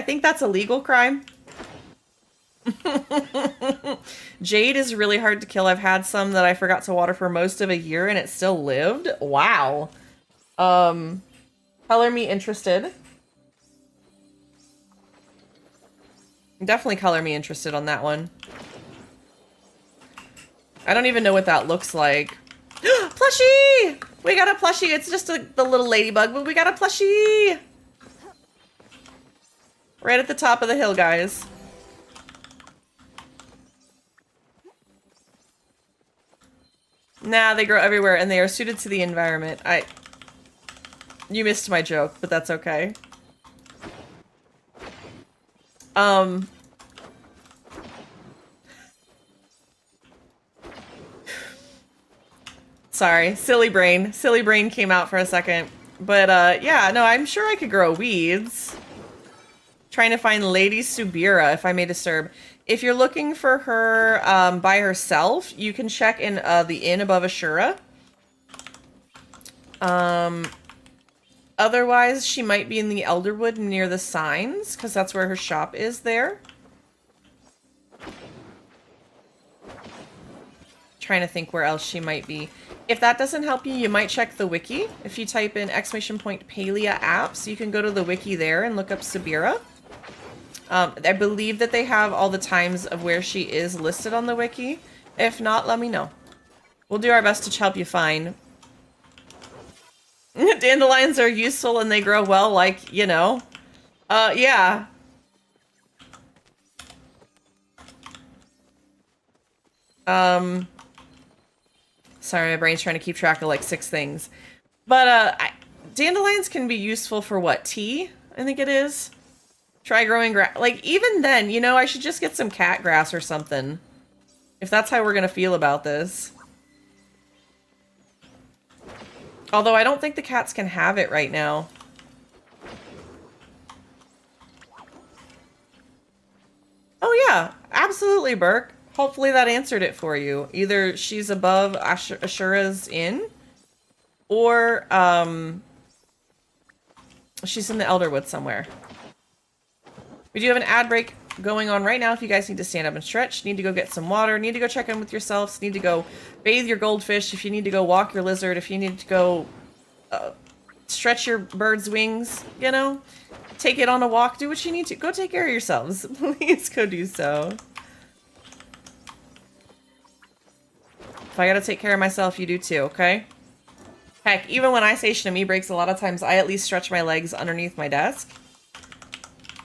think that's a legal crime. Jade is really hard to kill. I've had some that I forgot to water for most of a year and it still lived. Wow. Color me interested. Definitely color me interested on that one. I don't even know what that looks like. Plushie! We got a plushie. It's just the little ladybug, but we got a plushie! Right at the top of the hill, guys. Nah, they grow everywhere and they are suited to the environment. You missed my joke, but that's okay. Sorry, silly brain. Silly brain came out for a second. But, yeah, no, I'm sure I could grow weeds. Trying to find Lady Subira, if I may disturb. If you're looking for her by herself, you can check in the inn above Ashura. Otherwise, she might be in the Elderwood near the signs, because that's where her shop is there. Trying to think where else she might be. If that doesn't help you, you might check the wiki. If you type in !Palia apps, you can go to the wiki there and look up Subira. I believe that they have all the times of where she is listed on the wiki. If not, let me know. We'll do our best to help you find. Dandelions are useful and they grow well, like, you know. Yeah. Sorry, my brain's trying to keep track of like 6 things. But, dandelions can be useful for what? Tea? I think it is. Try growing grass. Like, even then, you know, I should just get some cat grass or something. If that's how we're gonna feel about this. Although I don't think the cats can have it right now. Oh yeah, absolutely, Burke. Hopefully that answered it for you. Either she's above Ashura's inn, or she's in the Elderwood somewhere. We do have an ad break going on right now. If you guys need to stand up and stretch, need to go get some water, need to go check in with yourselves, need to go bathe your goldfish, if you need to go walk your lizard, if you need to go stretch your bird's wings, you know, take it on a walk, do what you need to. Go take care of yourselves. Please go do so. If I gotta take care of myself, you do too, okay? Heck, even when ice Shinami breaks, a lot of times I at least stretch my legs underneath my desk.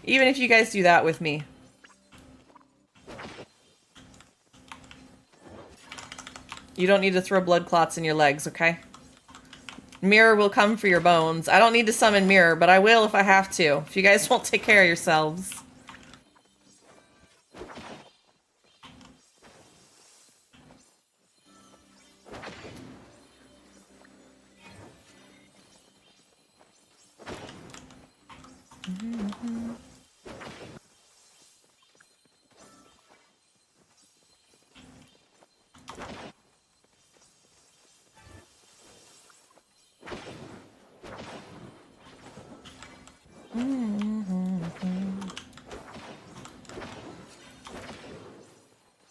Even if you guys do that with me. You don't need to throw blood clots in your legs, okay? Mirror will come for your bones. I don't need to summon Mirror, but I will if I have to. If you guys won't take care of yourselves.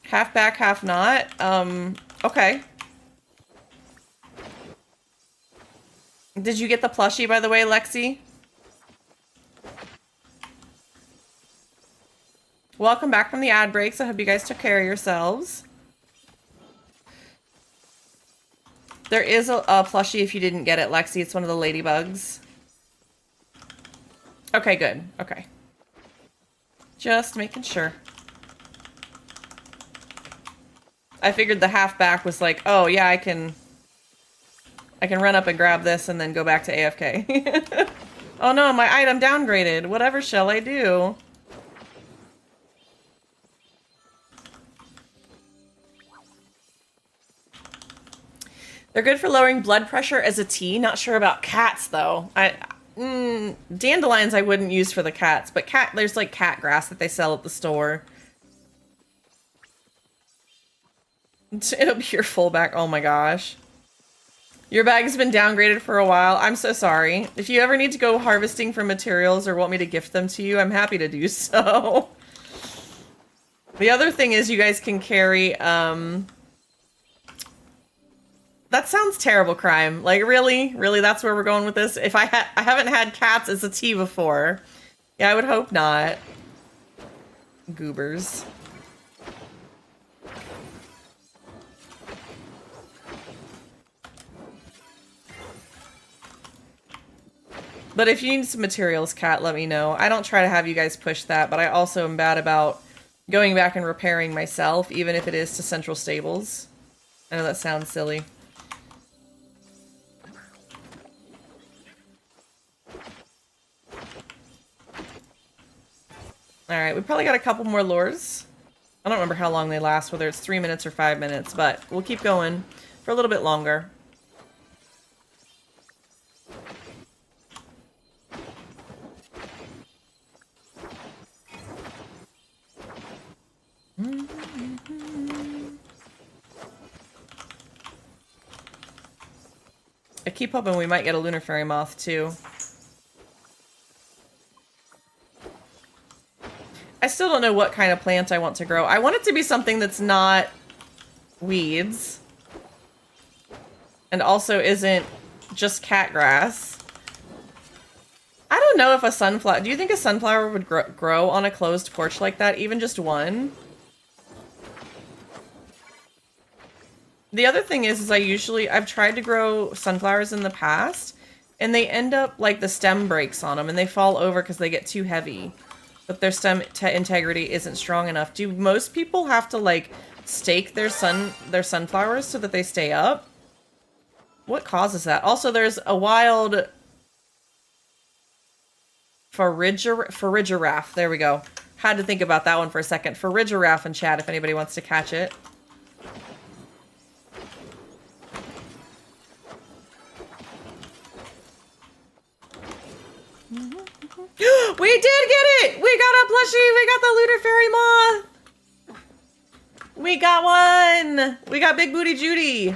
Half back, half not. Okay. Did you get the plushie, by the way, Lexi? Welcome back from the ad breaks. I hope you guys took care of yourselves. There is a plushie if you didn't get it, Lexi. It's one of the ladybugs. Okay, good. Okay. Just making sure. I figured the halfback was like, oh yeah, I can run up and grab this and then go back to AFK. Oh no, my item downgraded. Whatever shall I do? They're good for lowering blood pressure as a tea. Not sure about cats though. Dandelions I wouldn't use for the cats, but there's like cat grass that they sell at the store. It'll be your fullback. Oh my gosh. Your bag's been downgraded for a while. I'm so sorry. If you ever need to go harvesting for materials or want me to gift them to you, I'm happy to do so. The other thing is you guys can carry, that sounds terrible, Crime. Like, really? Really, that's where we're going with this? If I haven't had cats as a tea before. Yeah, I would hope not. Goobers. But if you need some materials, Cat, let me know. I don't try to have you guys push that, but I also am bad about going back and repairing myself, even if it is to Central Stables. I know that sounds silly. Alright, we probably got a couple more lures. I don't remember how long they last, whether it's 3 minutes or 5 minutes, but we'll keep going for a little bit longer. I keep hoping we might get a lunar fairy moth too. I still don't know what kind of plant I want to grow. I want it to be something that's not weeds. And also isn't just cat grass. I don't know if a sunflower... Do you think a sunflower would grow on a closed porch like that? Even just one? The other thing is I've tried to grow sunflowers in the past, and they end up, like, the stem breaks on them, and they fall over because they get too heavy. But their stem integrity isn't strong enough. Do most people have to, like, stake their sunflowers so that they stay up? What causes that? Also, there's a wild... Farigiraf. There we go. Had to think about that one for a second. Farigiraf in chat if anybody wants to catch it. We did get it! We got a plushie! We got the Lunar Fairy Moth! We got one! We got Big Booty Judy!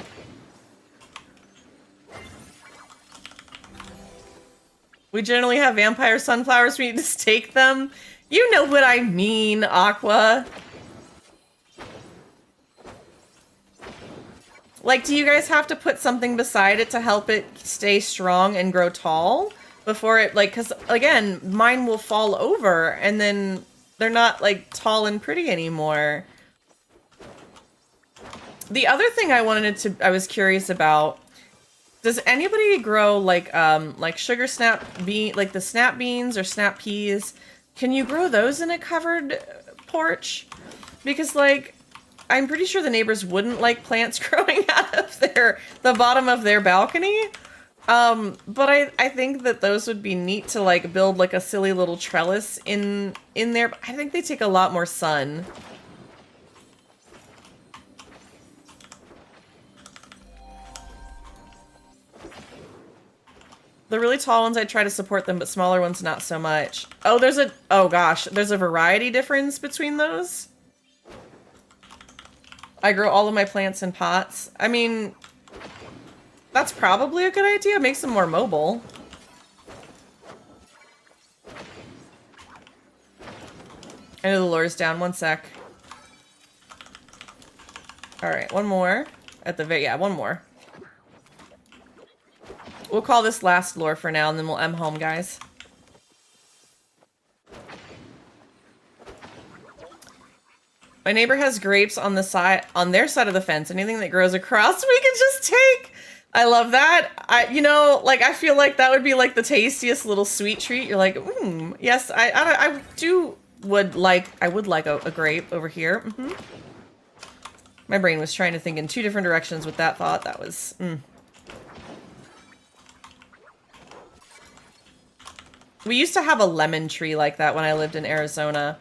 We generally have vampire sunflowers. We need to stake them. You know what I mean, Aqua. Like, do you guys have to put something beside it to help it stay strong and grow tall? Before it, like, because, again, mine will fall over, and then they're not, like, tall and pretty anymore. The other thing I was curious about, does anybody grow, like sugar snap like the snap beans or snap peas? Can you grow those in a covered porch? Because, like, I'm pretty sure the neighbors wouldn't like plants growing out of the bottom of their balcony. But I think that those would be neat to, like, build, like, a silly little trellis in there. I think they take a lot more sun. The really tall ones, I try to support them, but smaller ones, not so much. Oh, oh gosh, there's a variety difference between those? I grow all of my plants in pots. I mean... That's probably a good idea. Makes them more mobile. I know the lure's down. One sec. Alright, one more. Yeah, one more. We'll call this last lure for now, and then we'll M home, guys. My neighbor has grapes on their side of the fence. Anything that grows across, we can just take... I love that. You know, like, I feel like that would be like the tastiest little sweet treat. You're like, yes, I would like a grape over here. My brain was trying to think in two different directions with that thought. That was, We used to have a lemon tree like that when I lived in Arizona.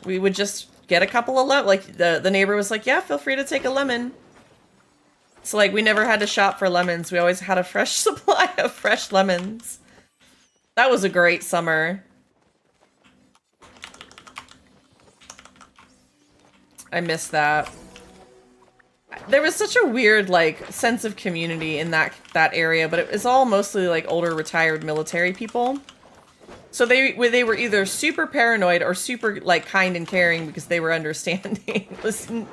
We would just get a couple of like the neighbor was like, yeah, feel free to take a lemon. So like we never had to shop for lemons. We always had a fresh supply of fresh lemons. That was a great summer. I miss that. There was such a weird like sense of community in that area, but it was all mostly like older retired military people. So they were either super paranoid or super like kind and caring because they were understanding.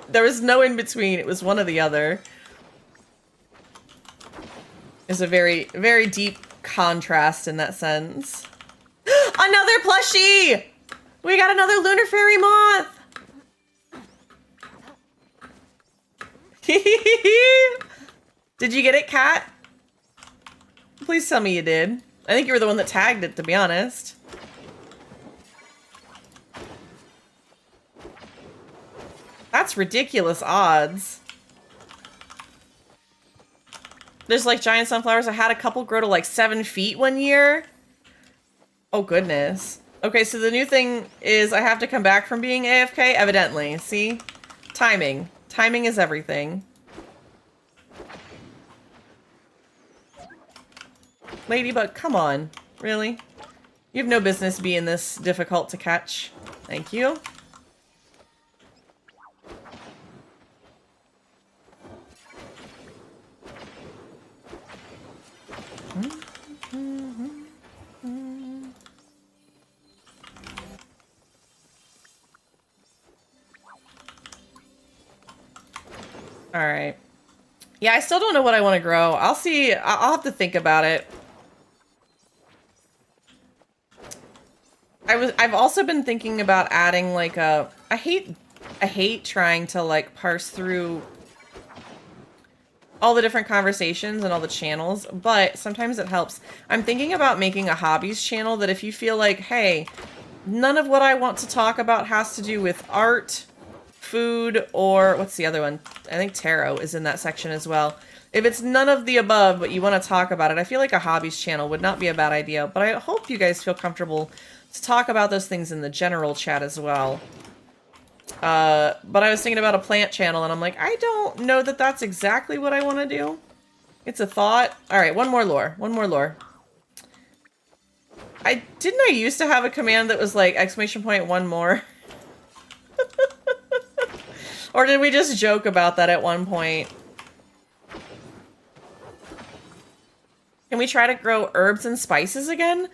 There was no in between. It was one or the other. There's a very, very deep contrast in that sense. Another plushie! We got another lunar fairy moth! Did you get it, Kat? Please tell me you did. I think you were the one that tagged it, to be honest. That's ridiculous odds. There's like giant sunflowers. I had a couple grow to like 7 feet one year. Oh, goodness. Okay, so the new thing is I have to come back from being AFK, evidently. See? Timing. Timing is everything. Ladybug, come on. Really? You have no business being this difficult to catch. Thank you. All right. Yeah, I still don't know what I want to grow. I'll see. I'll have to think about it. I've also been thinking about adding like a. I hate trying to like parse through all the different conversations and all the channels, but sometimes it helps. I'm thinking about making a hobbies channel that if you feel like, hey, none of what I want to talk about has to do with art, food, or what's the other one? I think tarot is in that section as well. If it's none of the above, but you want to talk about it, I feel like a hobbies channel would not be a bad idea, but I hope you guys feel comfortable to talk about those things in the general chat as well. But I was thinking about a plant channel, and I'm like, I don't know that that's exactly what I want to do. It's a thought. All right, one more lore. One more lore. Didn't I used to have a command that was like exclamation point one more? Or did we just joke about that at one point? Can we try to grow herbs and spices again?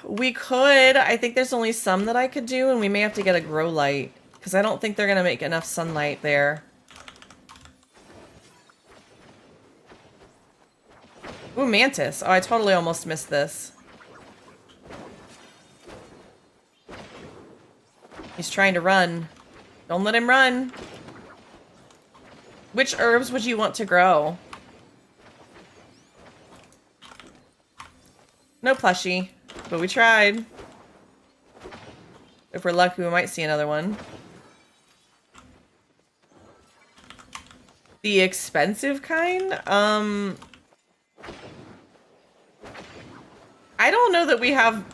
We could. I think there's only some that I could do, and we may have to get a grow light, because I don't think they're going to make enough sunlight there. Ooh, mantis. Oh, I totally almost missed this. He's trying to run. Don't let him run. Which herbs would you want to grow? No plushie, but we tried. If we're lucky, we might see another one. The expensive kind? I don't know that we have...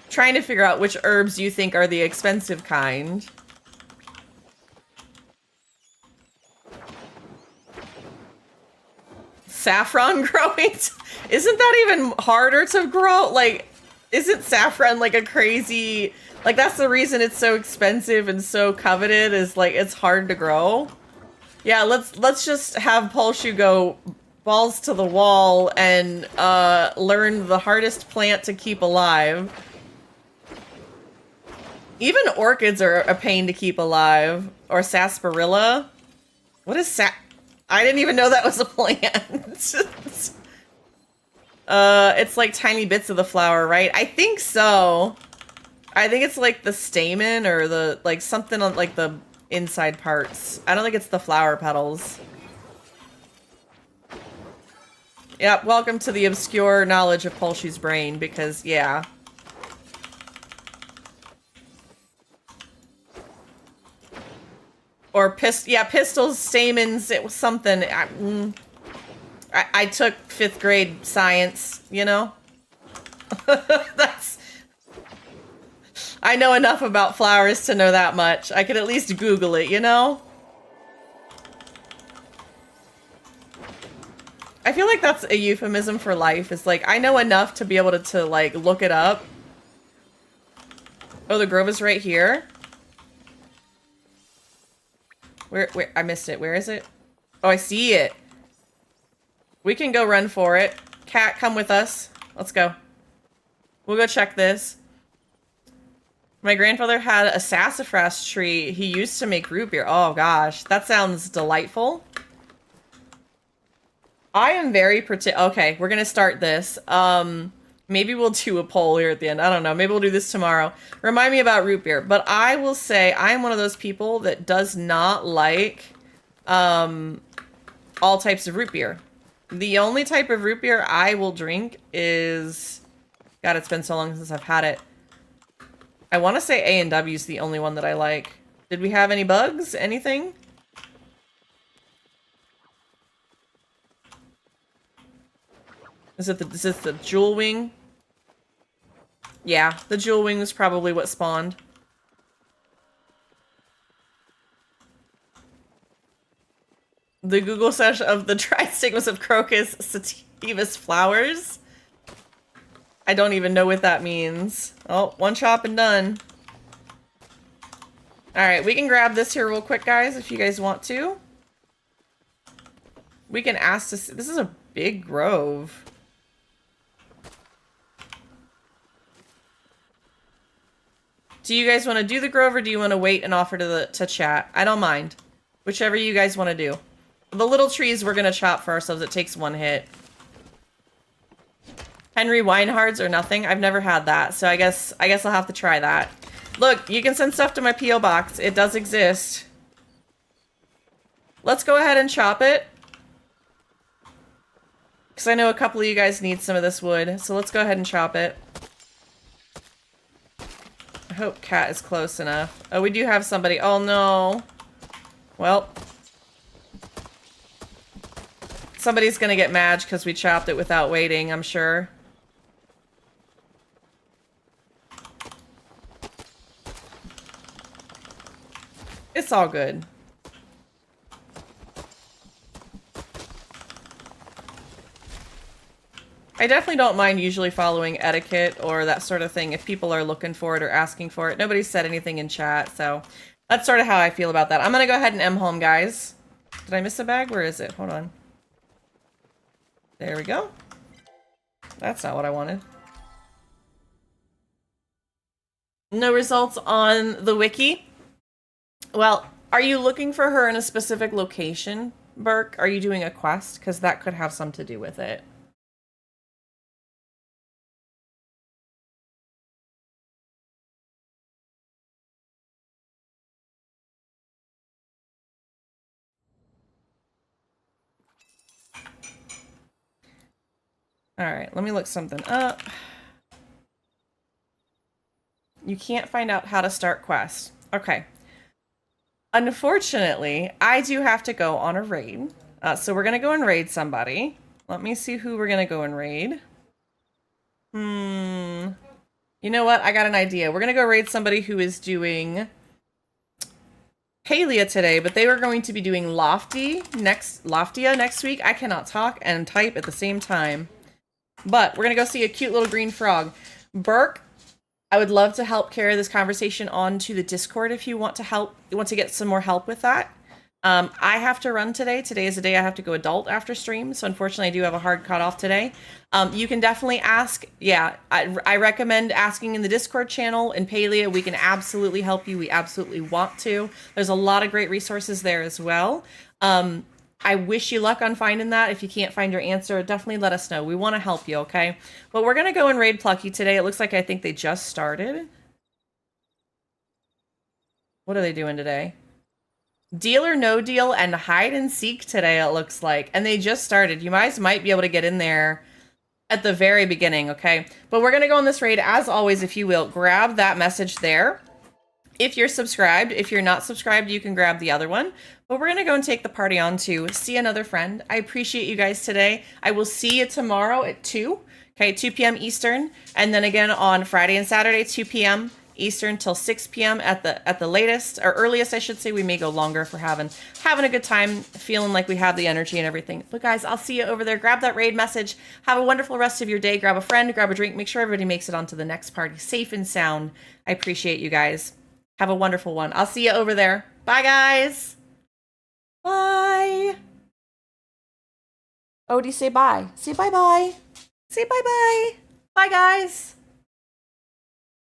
Trying to figure out which herbs you think are the expensive kind. Saffron growing? Isn't that even harder to grow? Like, isn't saffron like a crazy... Like, that's the reason it's so expensive and so coveted, is like, it's hard to grow. Yeah, let's just have Pulshu go balls to the wall and learn the hardest plant to keep alive. Even orchids are a pain to keep alive. Or sarsaparilla. What is I didn't even know that was a plant. It's like tiny bits of the flower, right? I think so. I think it's like the stamen or the, like something on like the inside parts. I don't think it's the flower petals. Yep, welcome to the obscure knowledge of Polshi's brain, because, yeah. Or pistils, stamens, it was something. I took 5th grade science, you know? That's... I know enough about flowers to know that much. I could at least Google it, you know? I feel like that's a euphemism for life. It's like, I know enough to be able to like, look it up. Oh, the grove is right here. Where, I missed it. Where is it? Oh, I see it. We can go run for it. Cat, come with us. Let's go. We'll go check this. My grandfather had a sassafras tree. He used to make root beer. Oh gosh, that sounds delightful. I am very okay, we're gonna start this. Maybe we'll do a poll here at the end. I don't know. Maybe we'll do this tomorrow. Remind me about root beer. But I will say I'm one of those people that does not like all types of root beer. The only type of root beer I will drink is... God, it's been so long since I've had it. I want to say A&W is the only one that I like. Did we have any bugs? Anything? Is this the jewel wing? Yeah, the jewel wing was probably what spawned. The Google search of the dried stigmas of crocus sativus flowers. I don't even know what that means. Oh, one chop and done. Alright, we can grab this here real quick, guys, if you guys want to. We can ask to see. This is a big grove. Do you guys want to do the grove, or do you want to wait and offer to chat? I don't mind. Whichever you guys want to do. The little trees we're going to chop for ourselves. It takes one hit. Henry Weinhard's or nothing. I've never had that, so I guess I'll have to try that. Look, you can send stuff to my P.O. box. It does exist. Let's go ahead and chop it. Because I know a couple of you guys need some of this wood, so let's go ahead and chop it. I hope Cat is close enough. Oh, we do have somebody. Oh, no. Well. Somebody's gonna get mad because we chopped it without waiting, I'm sure. It's all good. I definitely don't mind usually following etiquette or that sort of thing if people are looking for it or asking for it. Nobody said anything in chat, so that's sort of how I feel about that. I'm gonna go ahead and M home, guys. Did I miss a bag? Where is it? Hold on. There we go. That's not what I wanted. No results on the wiki. Well, are you looking for her in a specific location, Burke? Are you doing a quest? Because that could have some to do with it. Alright, let me look something up. You can't find out how to start quests. Okay. Unfortunately, I do have to go on a raid. So we're going to go and raid somebody. Let me see who we're going to go and raid. You know what? I got an idea. We're going to go raid somebody who is doing Palia today, but they were going to be doing Loftia next week. I cannot talk and type at the same time. But we're going to go see a cute little green frog. Burke, I would love to help carry this conversation on to the Discord if you want to help. You want to get some more help with that. I have to run today. Today is the day I have to go adult after stream. So unfortunately, I do have a hard cutoff today. You can definitely ask. Yeah, I recommend asking in the Discord channel in Palia. We can absolutely help you. We absolutely want to. There's a lot of great resources there as well. I wish you luck on finding that. If you can't find your answer, definitely let us know. We want to help you, okay? But we're going to go and raid Plucky today. It looks like I think they just started. What are they doing today? Deal or no deal and hide and seek today, it looks like. And they just started. You guys might be able to get in there at the very beginning, okay? But we're going to go on this raid. As always, if you will, grab that message there. If you're subscribed, if you're not subscribed, you can grab the other one. But we're going to go and take the party on to see another friend. I appreciate you guys today. I will see you tomorrow at 2, okay, 2 p.m. Eastern. And then again on Friday and Saturday, 2 p.m. Eastern till 6 p.m. at the latest, or earliest, I should say. We may go longer if we're having a good time, feeling like we have the energy and everything. But guys, I'll see you over there. Grab that raid message. Have a wonderful rest of your day. Grab a friend, grab a drink. Make sure everybody makes it onto the next party safe and sound. I appreciate you guys. Have a wonderful one. I'll see you over there. Bye, guys. Bye. Odie, say bye. Say bye-bye. Say bye-bye. Bye, guys.